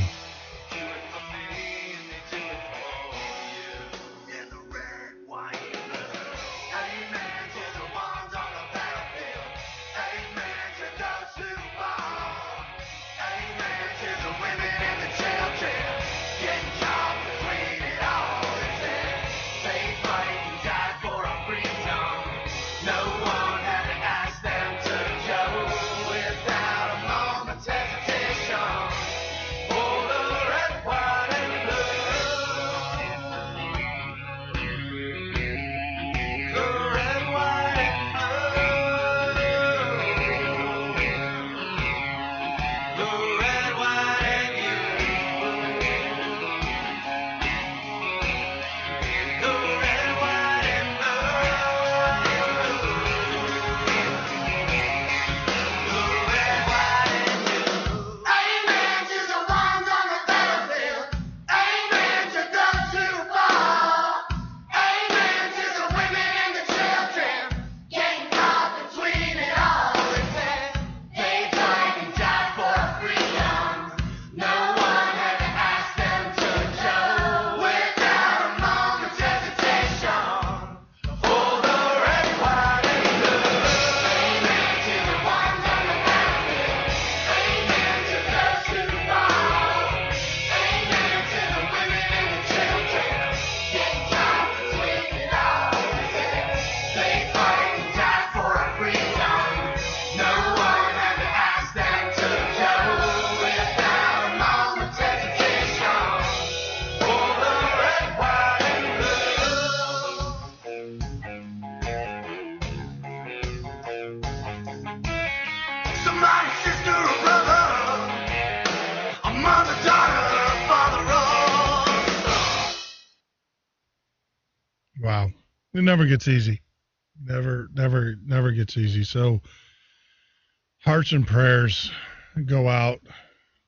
Wow. It never gets easy. Never gets easy. So hearts and prayers go out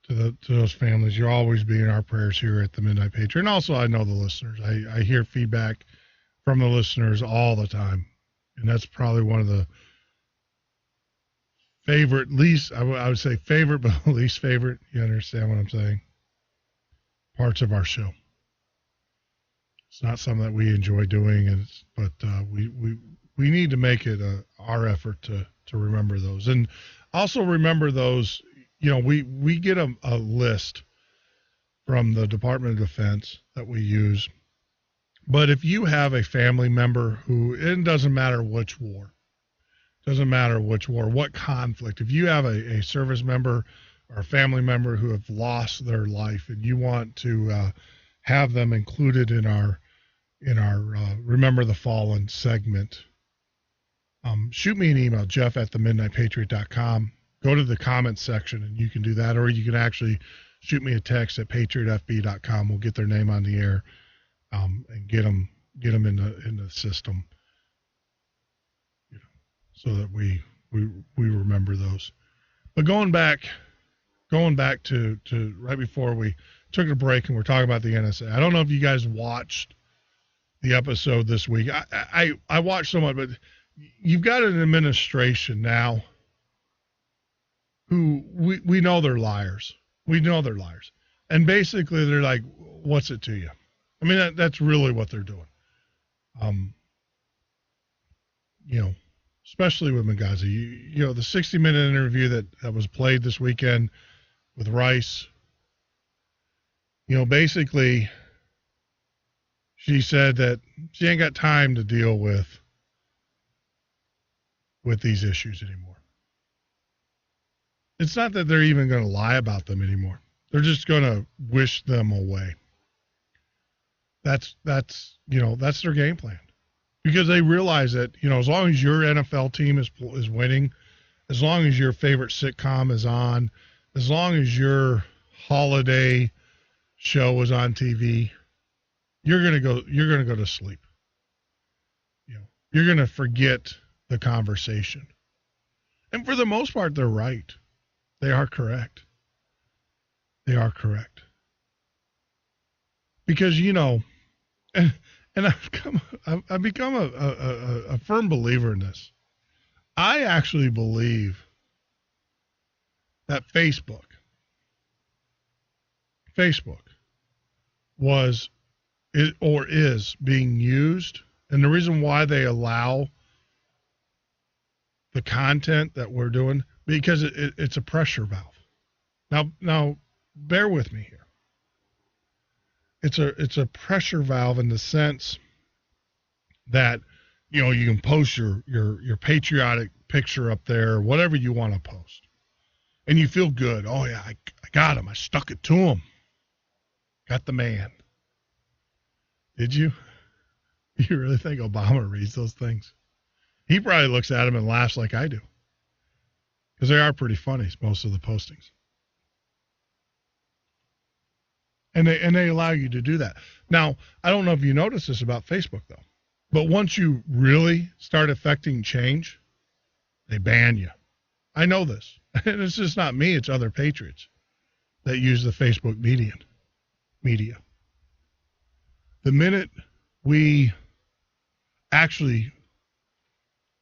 to those families. You'll always be in our prayers here at the Midnight Patriot. And also, I know the listeners. I hear feedback from the listeners all the time. And that's probably one of the favorite, least, I would say favorite, but least favorite. You understand what I'm saying? Parts of our show. It's not something that we enjoy doing, but we need to make it our effort to remember those. And also remember those, we get a list from the Department of Defense that we use. But if you have a family member it doesn't matter which war, what conflict, if you have a service member or a family member who have lost their life and you want to have them included in our Remember the Fallen segment, shoot me an email, jeff@themidnightpatriot.com. Go to the comments section and you can do that, or you can actually shoot me a text at patriotfb.com. We'll get their name on the air and get them in the system, so that we remember those. But going back to right before we took a break and we're talking about the NSA. I don't know if you guys watched the episode this week. I watched somewhat, but you've got an administration now who we know they're liars. We know they're liars. And basically they're like, what's it to you? I mean, that's really what they're doing. Especially with Benghazi. The 60-minute interview that was played this weekend with Rice, basically she said that she ain't got time to deal with these issues anymore. It's not that they're even going to lie about them anymore. They're just going to wish them away. That's their game plan. Because they realize that, as long as your NFL team is winning, as long as your favorite sitcom is on, as long as your holiday show is on TV, you're gonna go to sleep. You're gonna forget the conversation. And for the most part, they're right. They are correct. They are correct. Because and I've become a firm believer in this. I actually believe that Facebook is being used, and the reason why they allow the content that we're doing, because it's a pressure valve. Now, bear with me here. It's a pressure valve in the sense that you can post your patriotic picture up there, whatever you want to post, and you feel good. Oh yeah, I got him. I stuck it to him. Got the man. Did you? You really think Obama reads those things? He probably looks at them and laughs like I do, because they are pretty funny, most of the postings. And they allow you to do that. Now, I don't know if you notice this about Facebook, though, but once you really start affecting change, they ban you. I know this. And it's just not me. It's other patriots that use the Facebook media. The minute we actually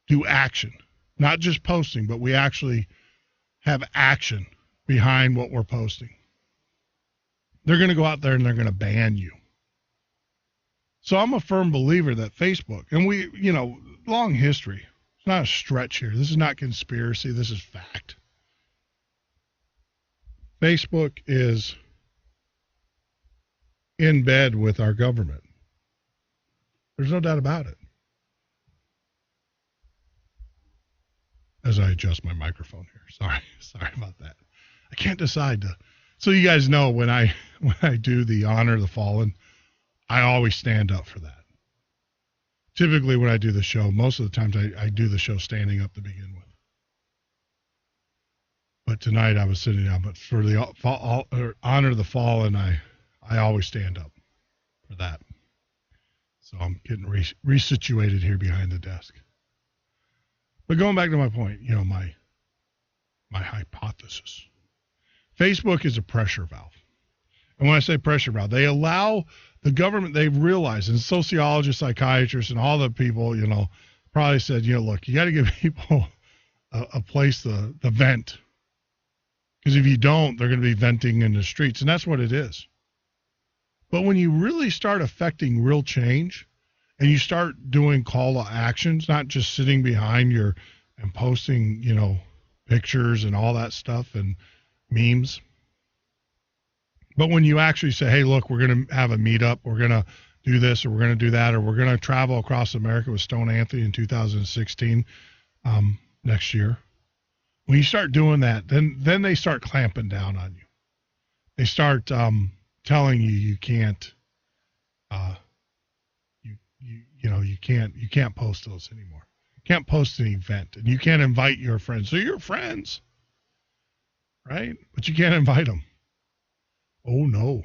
do action, not just posting, but we actually have action behind what we're posting, they're going to go out there and they're going to ban you. So I'm a firm believer that Facebook, and we, long history, it's not a stretch here. This is not conspiracy. This is fact. Facebook is in bed with our government. There's no doubt about it. As I adjust my microphone here. Sorry about that. I can't decide to. So you guys know when I do the Honor the Fallen, I always stand up for that. Typically when I do the show, most of the times I do the show standing up to begin with. But tonight I was sitting down. But for the Honor the Fallen, I always stand up for that. So I'm getting resituated here behind the desk. But going back to my point, my hypothesis. Facebook is a pressure valve. And when I say pressure valve, they allow the government, they've realized, and sociologists, psychiatrists, and all the people, probably said, look, you got to give people a place to vent. Because if you don't, they're going to be venting in the streets. And that's what it is. But when you really start affecting real change and you start doing call to actions, not just sitting behind and posting, pictures and all that stuff and memes. But when you actually say, hey, look, we're going to have a meetup, we're going to do this, or we're going to do that, or we're going to travel across America with Stone Anthony in 2016 next year. When you start doing that, then they start clamping down on you. They start telling you can't, you can't post those anymore. You can't post an event, and you can't invite your friends. So your friends, right? But you can't invite them. Oh no.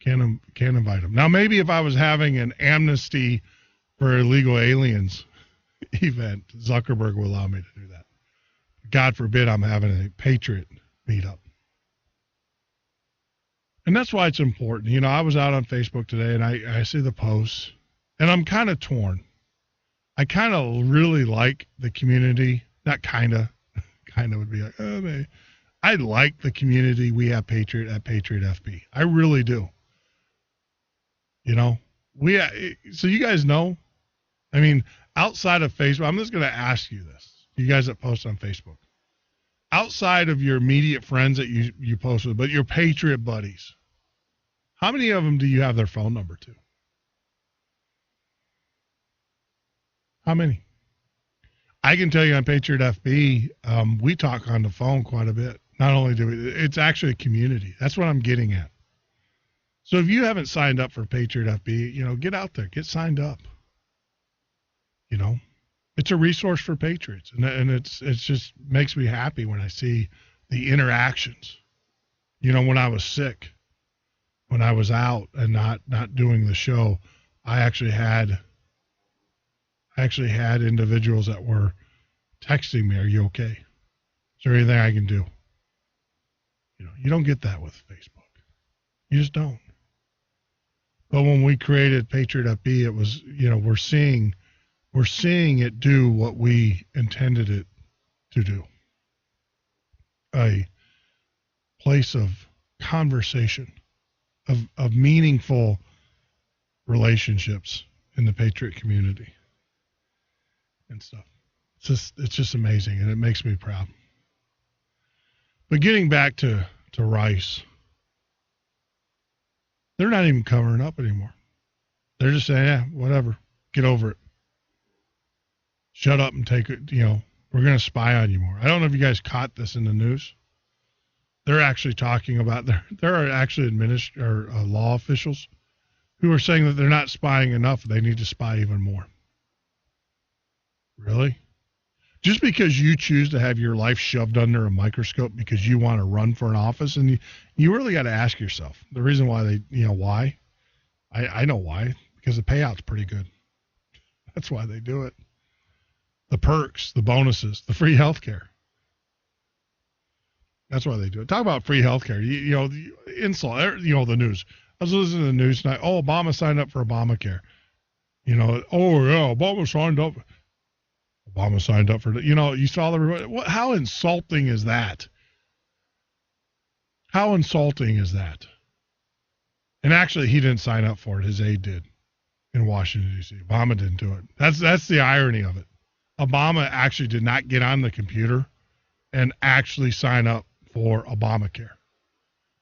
Can't invite them. Now maybe if I was having an amnesty for illegal aliens event, Zuckerberg will allow me to do that. God forbid I'm having a Patriot meetup. And that's why it's important. I was out on Facebook today and I see the posts and I'm kind of torn. I kind of really like the community. Not kind of would be like, oh, man. I like the community we have Patriot at Patriot FB. I really do. So you guys know, outside of Facebook, I'm just going to ask you this, you guys that post on Facebook, outside of your immediate friends that you post with, but your Patriot buddies, how many of them do you have their phone number to? How many? I can tell you on Patriot FB, we talk on the phone quite a bit. Not only do we, it's actually a community. That's what I'm getting at. So if you haven't signed up for Patriot FB, get out there, get signed up. It's a resource for patriots, and it's just makes me happy when I see the interactions. When I was sick, when I was out and not doing the show, I actually had individuals that were texting me, "Are you okay? Is there anything I can do?" You don't get that with Facebook. You just don't. But when we created Patriot FB, it was, we're seeing it do what we intended it to do. A place of conversation, of meaningful relationships in the Patriot community and stuff. It's just amazing, and it makes me proud. But getting back to Rice, they're not even covering up anymore. They're just saying, yeah, whatever, get over it. Shut up and take it, we're going to spy on you more. I don't know if you guys caught this in the news. They're actually talking about, there are actually law officials who are saying that they're not spying enough. They need to spy even more. Really? Just because you choose to have your life shoved under a microscope because you want to run for an office, and you really got to ask yourself the reason why why? I know why, because the payout's pretty good. That's why they do it. The perks, the bonuses, the free health care. That's why they do it. Talk about free health care. The insult, the news. I was listening to the news tonight. Oh, Obama signed up for Obamacare. Obama signed up. Obama signed up for it. You saw how insulting is that? How insulting is that? And actually, he didn't sign up for it. His aide did in Washington, D.C. Obama didn't do it. That's the irony of it. Obama actually did not get on the computer and actually sign up for Obamacare.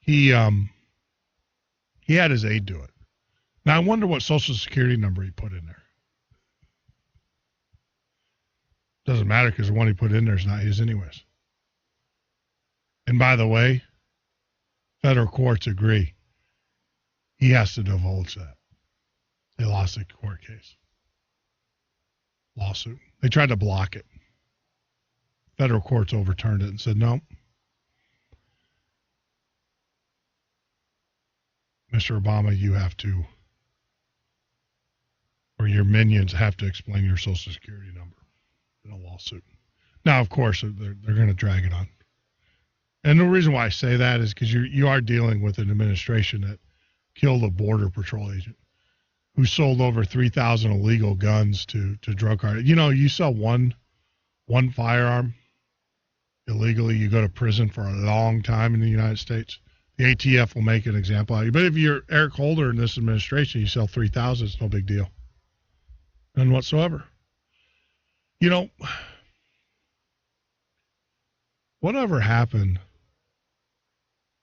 He had his aide do it. Now, I wonder what Social Security number he put in there. Doesn't matter because the one he put in there is not his anyways. And by the way, federal courts agree. He has to divulge that. They lost the court case. Lawsuit. They tried to block it. Federal courts overturned it and said, no. Mr. Obama, you have to your minions have to explain your Social Security number in a lawsuit. Now, of course, they're going to drag it on. And the reason why I say that is because you are dealing with an administration that killed a Border Patrol agent who sold over 3,000 illegal guns to drug cartels. You know, you sell one firearm illegally, you go to prison for a long time in the United States. The ATF will make an example out of you. But if you're Eric Holder in this administration, you sell 3,000, it's no big deal. None whatsoever. You know, whatever happened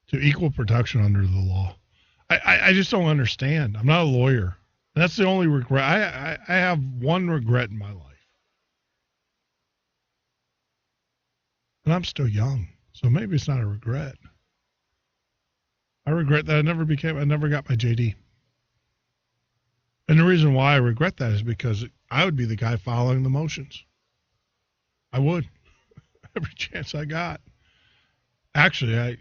to equal protection under the law? I just don't understand. I'm not a lawyer. That's the only regret. I have one regret in my life. And I'm still young, so maybe it's not a regret. I regret that I never got my JD. And the reason why I regret that is because I would be the guy following the motions. I would. Every chance I got. Actually,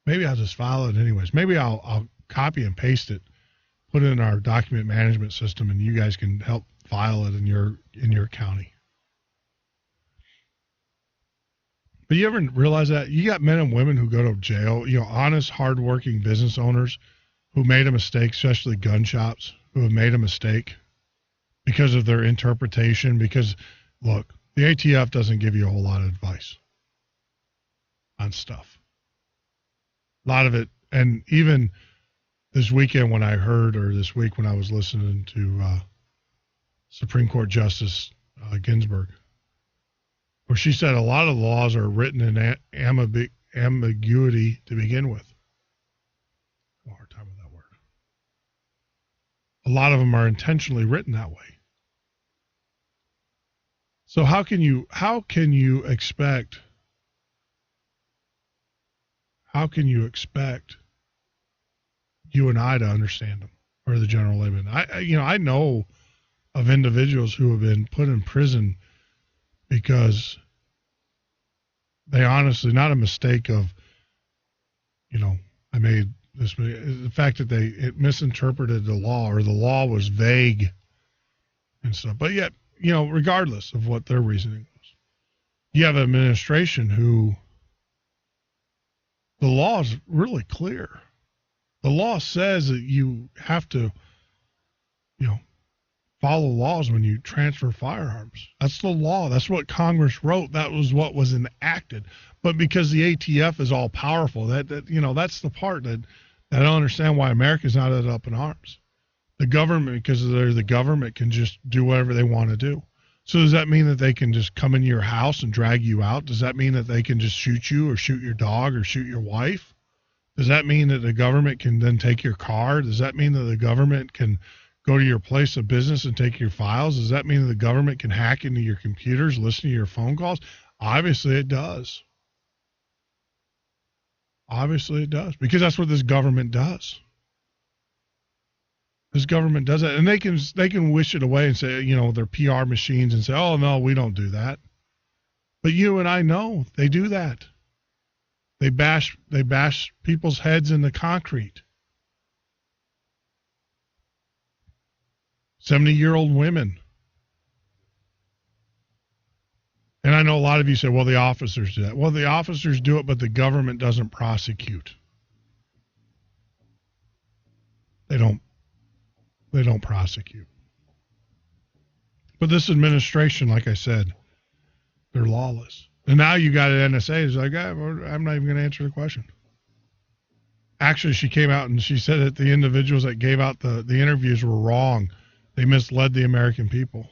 maybe I'll just file it anyways. Maybe I'll copy and paste it, put it in our document management system, and you guys can help file it in your county. But you ever realize that you got men and women who go to jail, honest, hardworking business owners who made a mistake, especially gun shops, who have made a mistake because of their interpretation. Because, look, the ATF doesn't give you a whole lot of advice on stuff. A lot of it, and even this weekend when I was listening to Supreme Court Justice Ginsburg, where she said a lot of laws are written in ambiguity to begin with. I have a hard time with that word. A lot of them are intentionally written that way. So how can you expect you and I to understand them, or the general layman? I know of individuals who have been put in prison because they honestly, not a mistake of, I made this, the fact that it misinterpreted the law, or the law was vague and stuff. But yet, regardless of what their reasoning was, you have an administration who, the law is really clear. The law says that you have to, follow laws when you transfer firearms. That's the law. That's what Congress wrote. That was what was enacted. But because the ATF is all powerful, that's the part that I don't understand why America's not up in arms. The government, because they're the government, can just do whatever they want to do. So does that mean that they can just come into your house and drag you out? Does that mean that they can just shoot you, or shoot your dog, or shoot your wife? Does that mean that the government can then take your car? Does that mean that the government can go to your place of business and take your files? Does that mean that the government can hack into your computers, listen to your phone calls? Obviously it does. Obviously it does, because that's what this government does. This government does that, and they can wish it away and say, they're PR machines, and say, oh no, we don't do that. But you and I know they do that. They bash people's heads in the concrete. 70-year-old women. And I know a lot of you say, well, the officers do that. Well, the officers do it, but the government doesn't prosecute. They don't prosecute. But this administration, like I said, they're lawless. And now you got an NSA who's like, I'm not even going to answer the question. Actually, she came out and she said that the individuals that gave out the interviews were wrong. They misled the American people.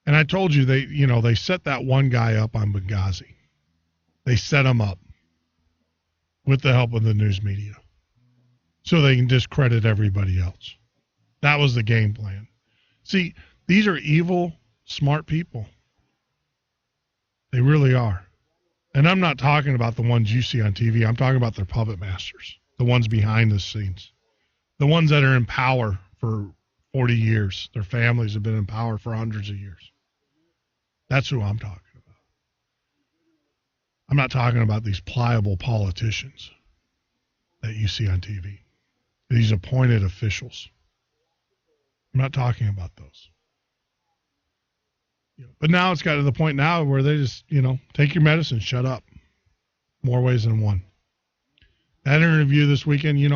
And I told you, they set that one guy up on Benghazi. They set him up with the help of the news media so they can discredit everybody else. That was the game plan. See, these are evil, smart people. They really are. And I'm not talking about the ones you see on TV. I'm talking about their puppet masters, the ones behind the scenes, the ones that are in power for 40 years. Their families have been in power for hundreds of years. That's who I'm talking about. I'm not talking about these pliable politicians that you see on TV. these appointed officials. I'm not talking about those. But now it's got to the point now where they just, take your medicine, shut up. More ways than one. That interview this weekend, we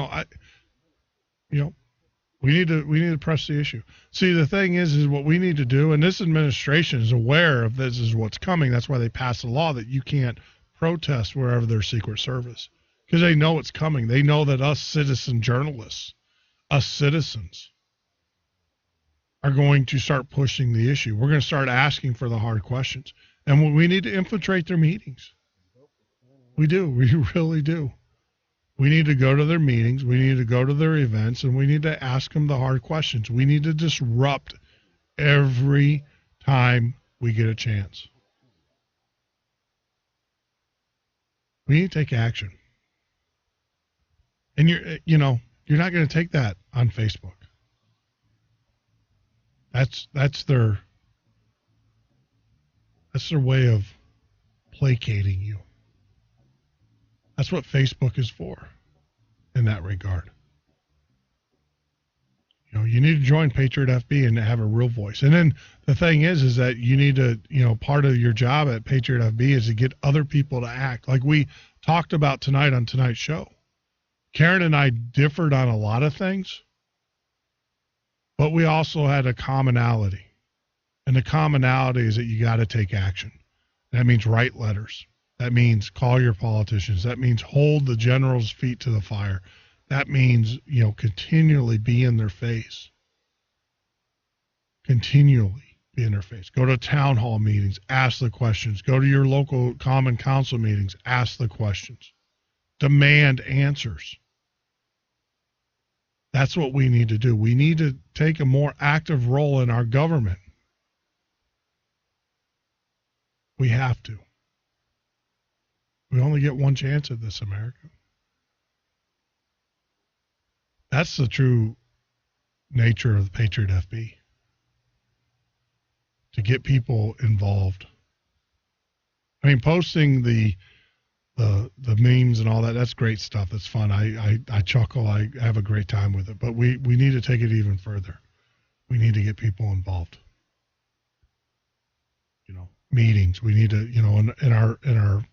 need to press the issue. See, the thing is what we need to do, and this administration is aware of this is what's coming. That's why they passed a law that you can't protest wherever there's Secret Service, because they know it's coming. They know that us citizen journalists, us citizens, are going to start pushing the issue. We're going to start asking for the hard questions, and we need to infiltrate their meetings. We do. We really do. We need to go to their meetings. We need to go to their events, and we need to ask them the hard questions. We need to disrupt every time we get a chance. We need to take action. And you're not going to take that on Facebook. That's their way of placating you. That's what Facebook is for in that regard. You need to join Patriot FB and have a real voice. And then the thing is that you need to, part of your job at Patriot FB is to get other people to act. Like we talked about tonight on tonight's show. Karen and I differed on a lot of things, but we also had a commonality. And the commonality is that you got to take action. That means write letters. That means call your politicians. That means hold the generals' feet to the fire. That means, continually be in their face. Continually be in their face. Go to town hall meetings, ask the questions. Go to your local common council meetings, ask the questions. Demand answers. That's what we need to do. We need to take a more active role in our government. We have to. We only get one chance at this, America. That's the true nature of the Patriot FB. To get people involved. I mean, posting the memes and all that, that's great stuff. That's fun. I chuckle. I have a great time with it. But we need to take it even further. We need to get people involved. Meetings. We need to, in our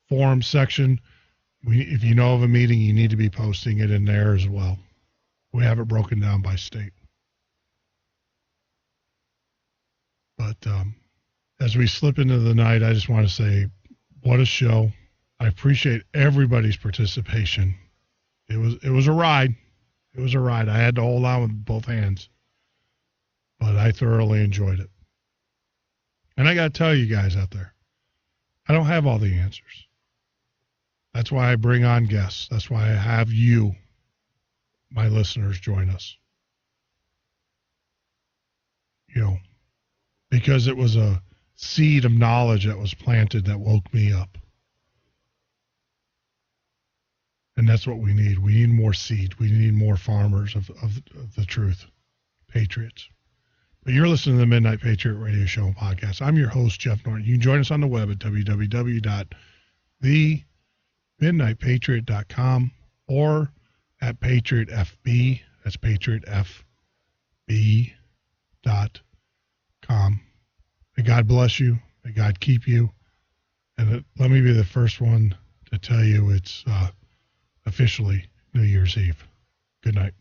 forum section, if you know of a meeting, you need to be posting it in there as well. We have it broken down by state. But as we slip into the night, I just want to say, what a show. I appreciate everybody's participation. It was a ride. It was a ride. I had to hold on with both hands. But I thoroughly enjoyed it. And I got to tell you guys out there, I don't have all the answers. That's why I bring on guests. That's why I have you, my listeners, join us. Because it was a seed of knowledge that was planted that woke me up. And that's what we need. We need more seed. We need more farmers of the truth, patriots. But you're listening to the Midnight Patriot Radio Show and Podcast. I'm your host, Jeff Norton. You can join us on the web at www.themidnightpatriot.com or at Patriot FB. That's patriotfb.com. May God bless you. May God keep you. And let me be the first one to tell you it's officially New Year's Eve. Good night.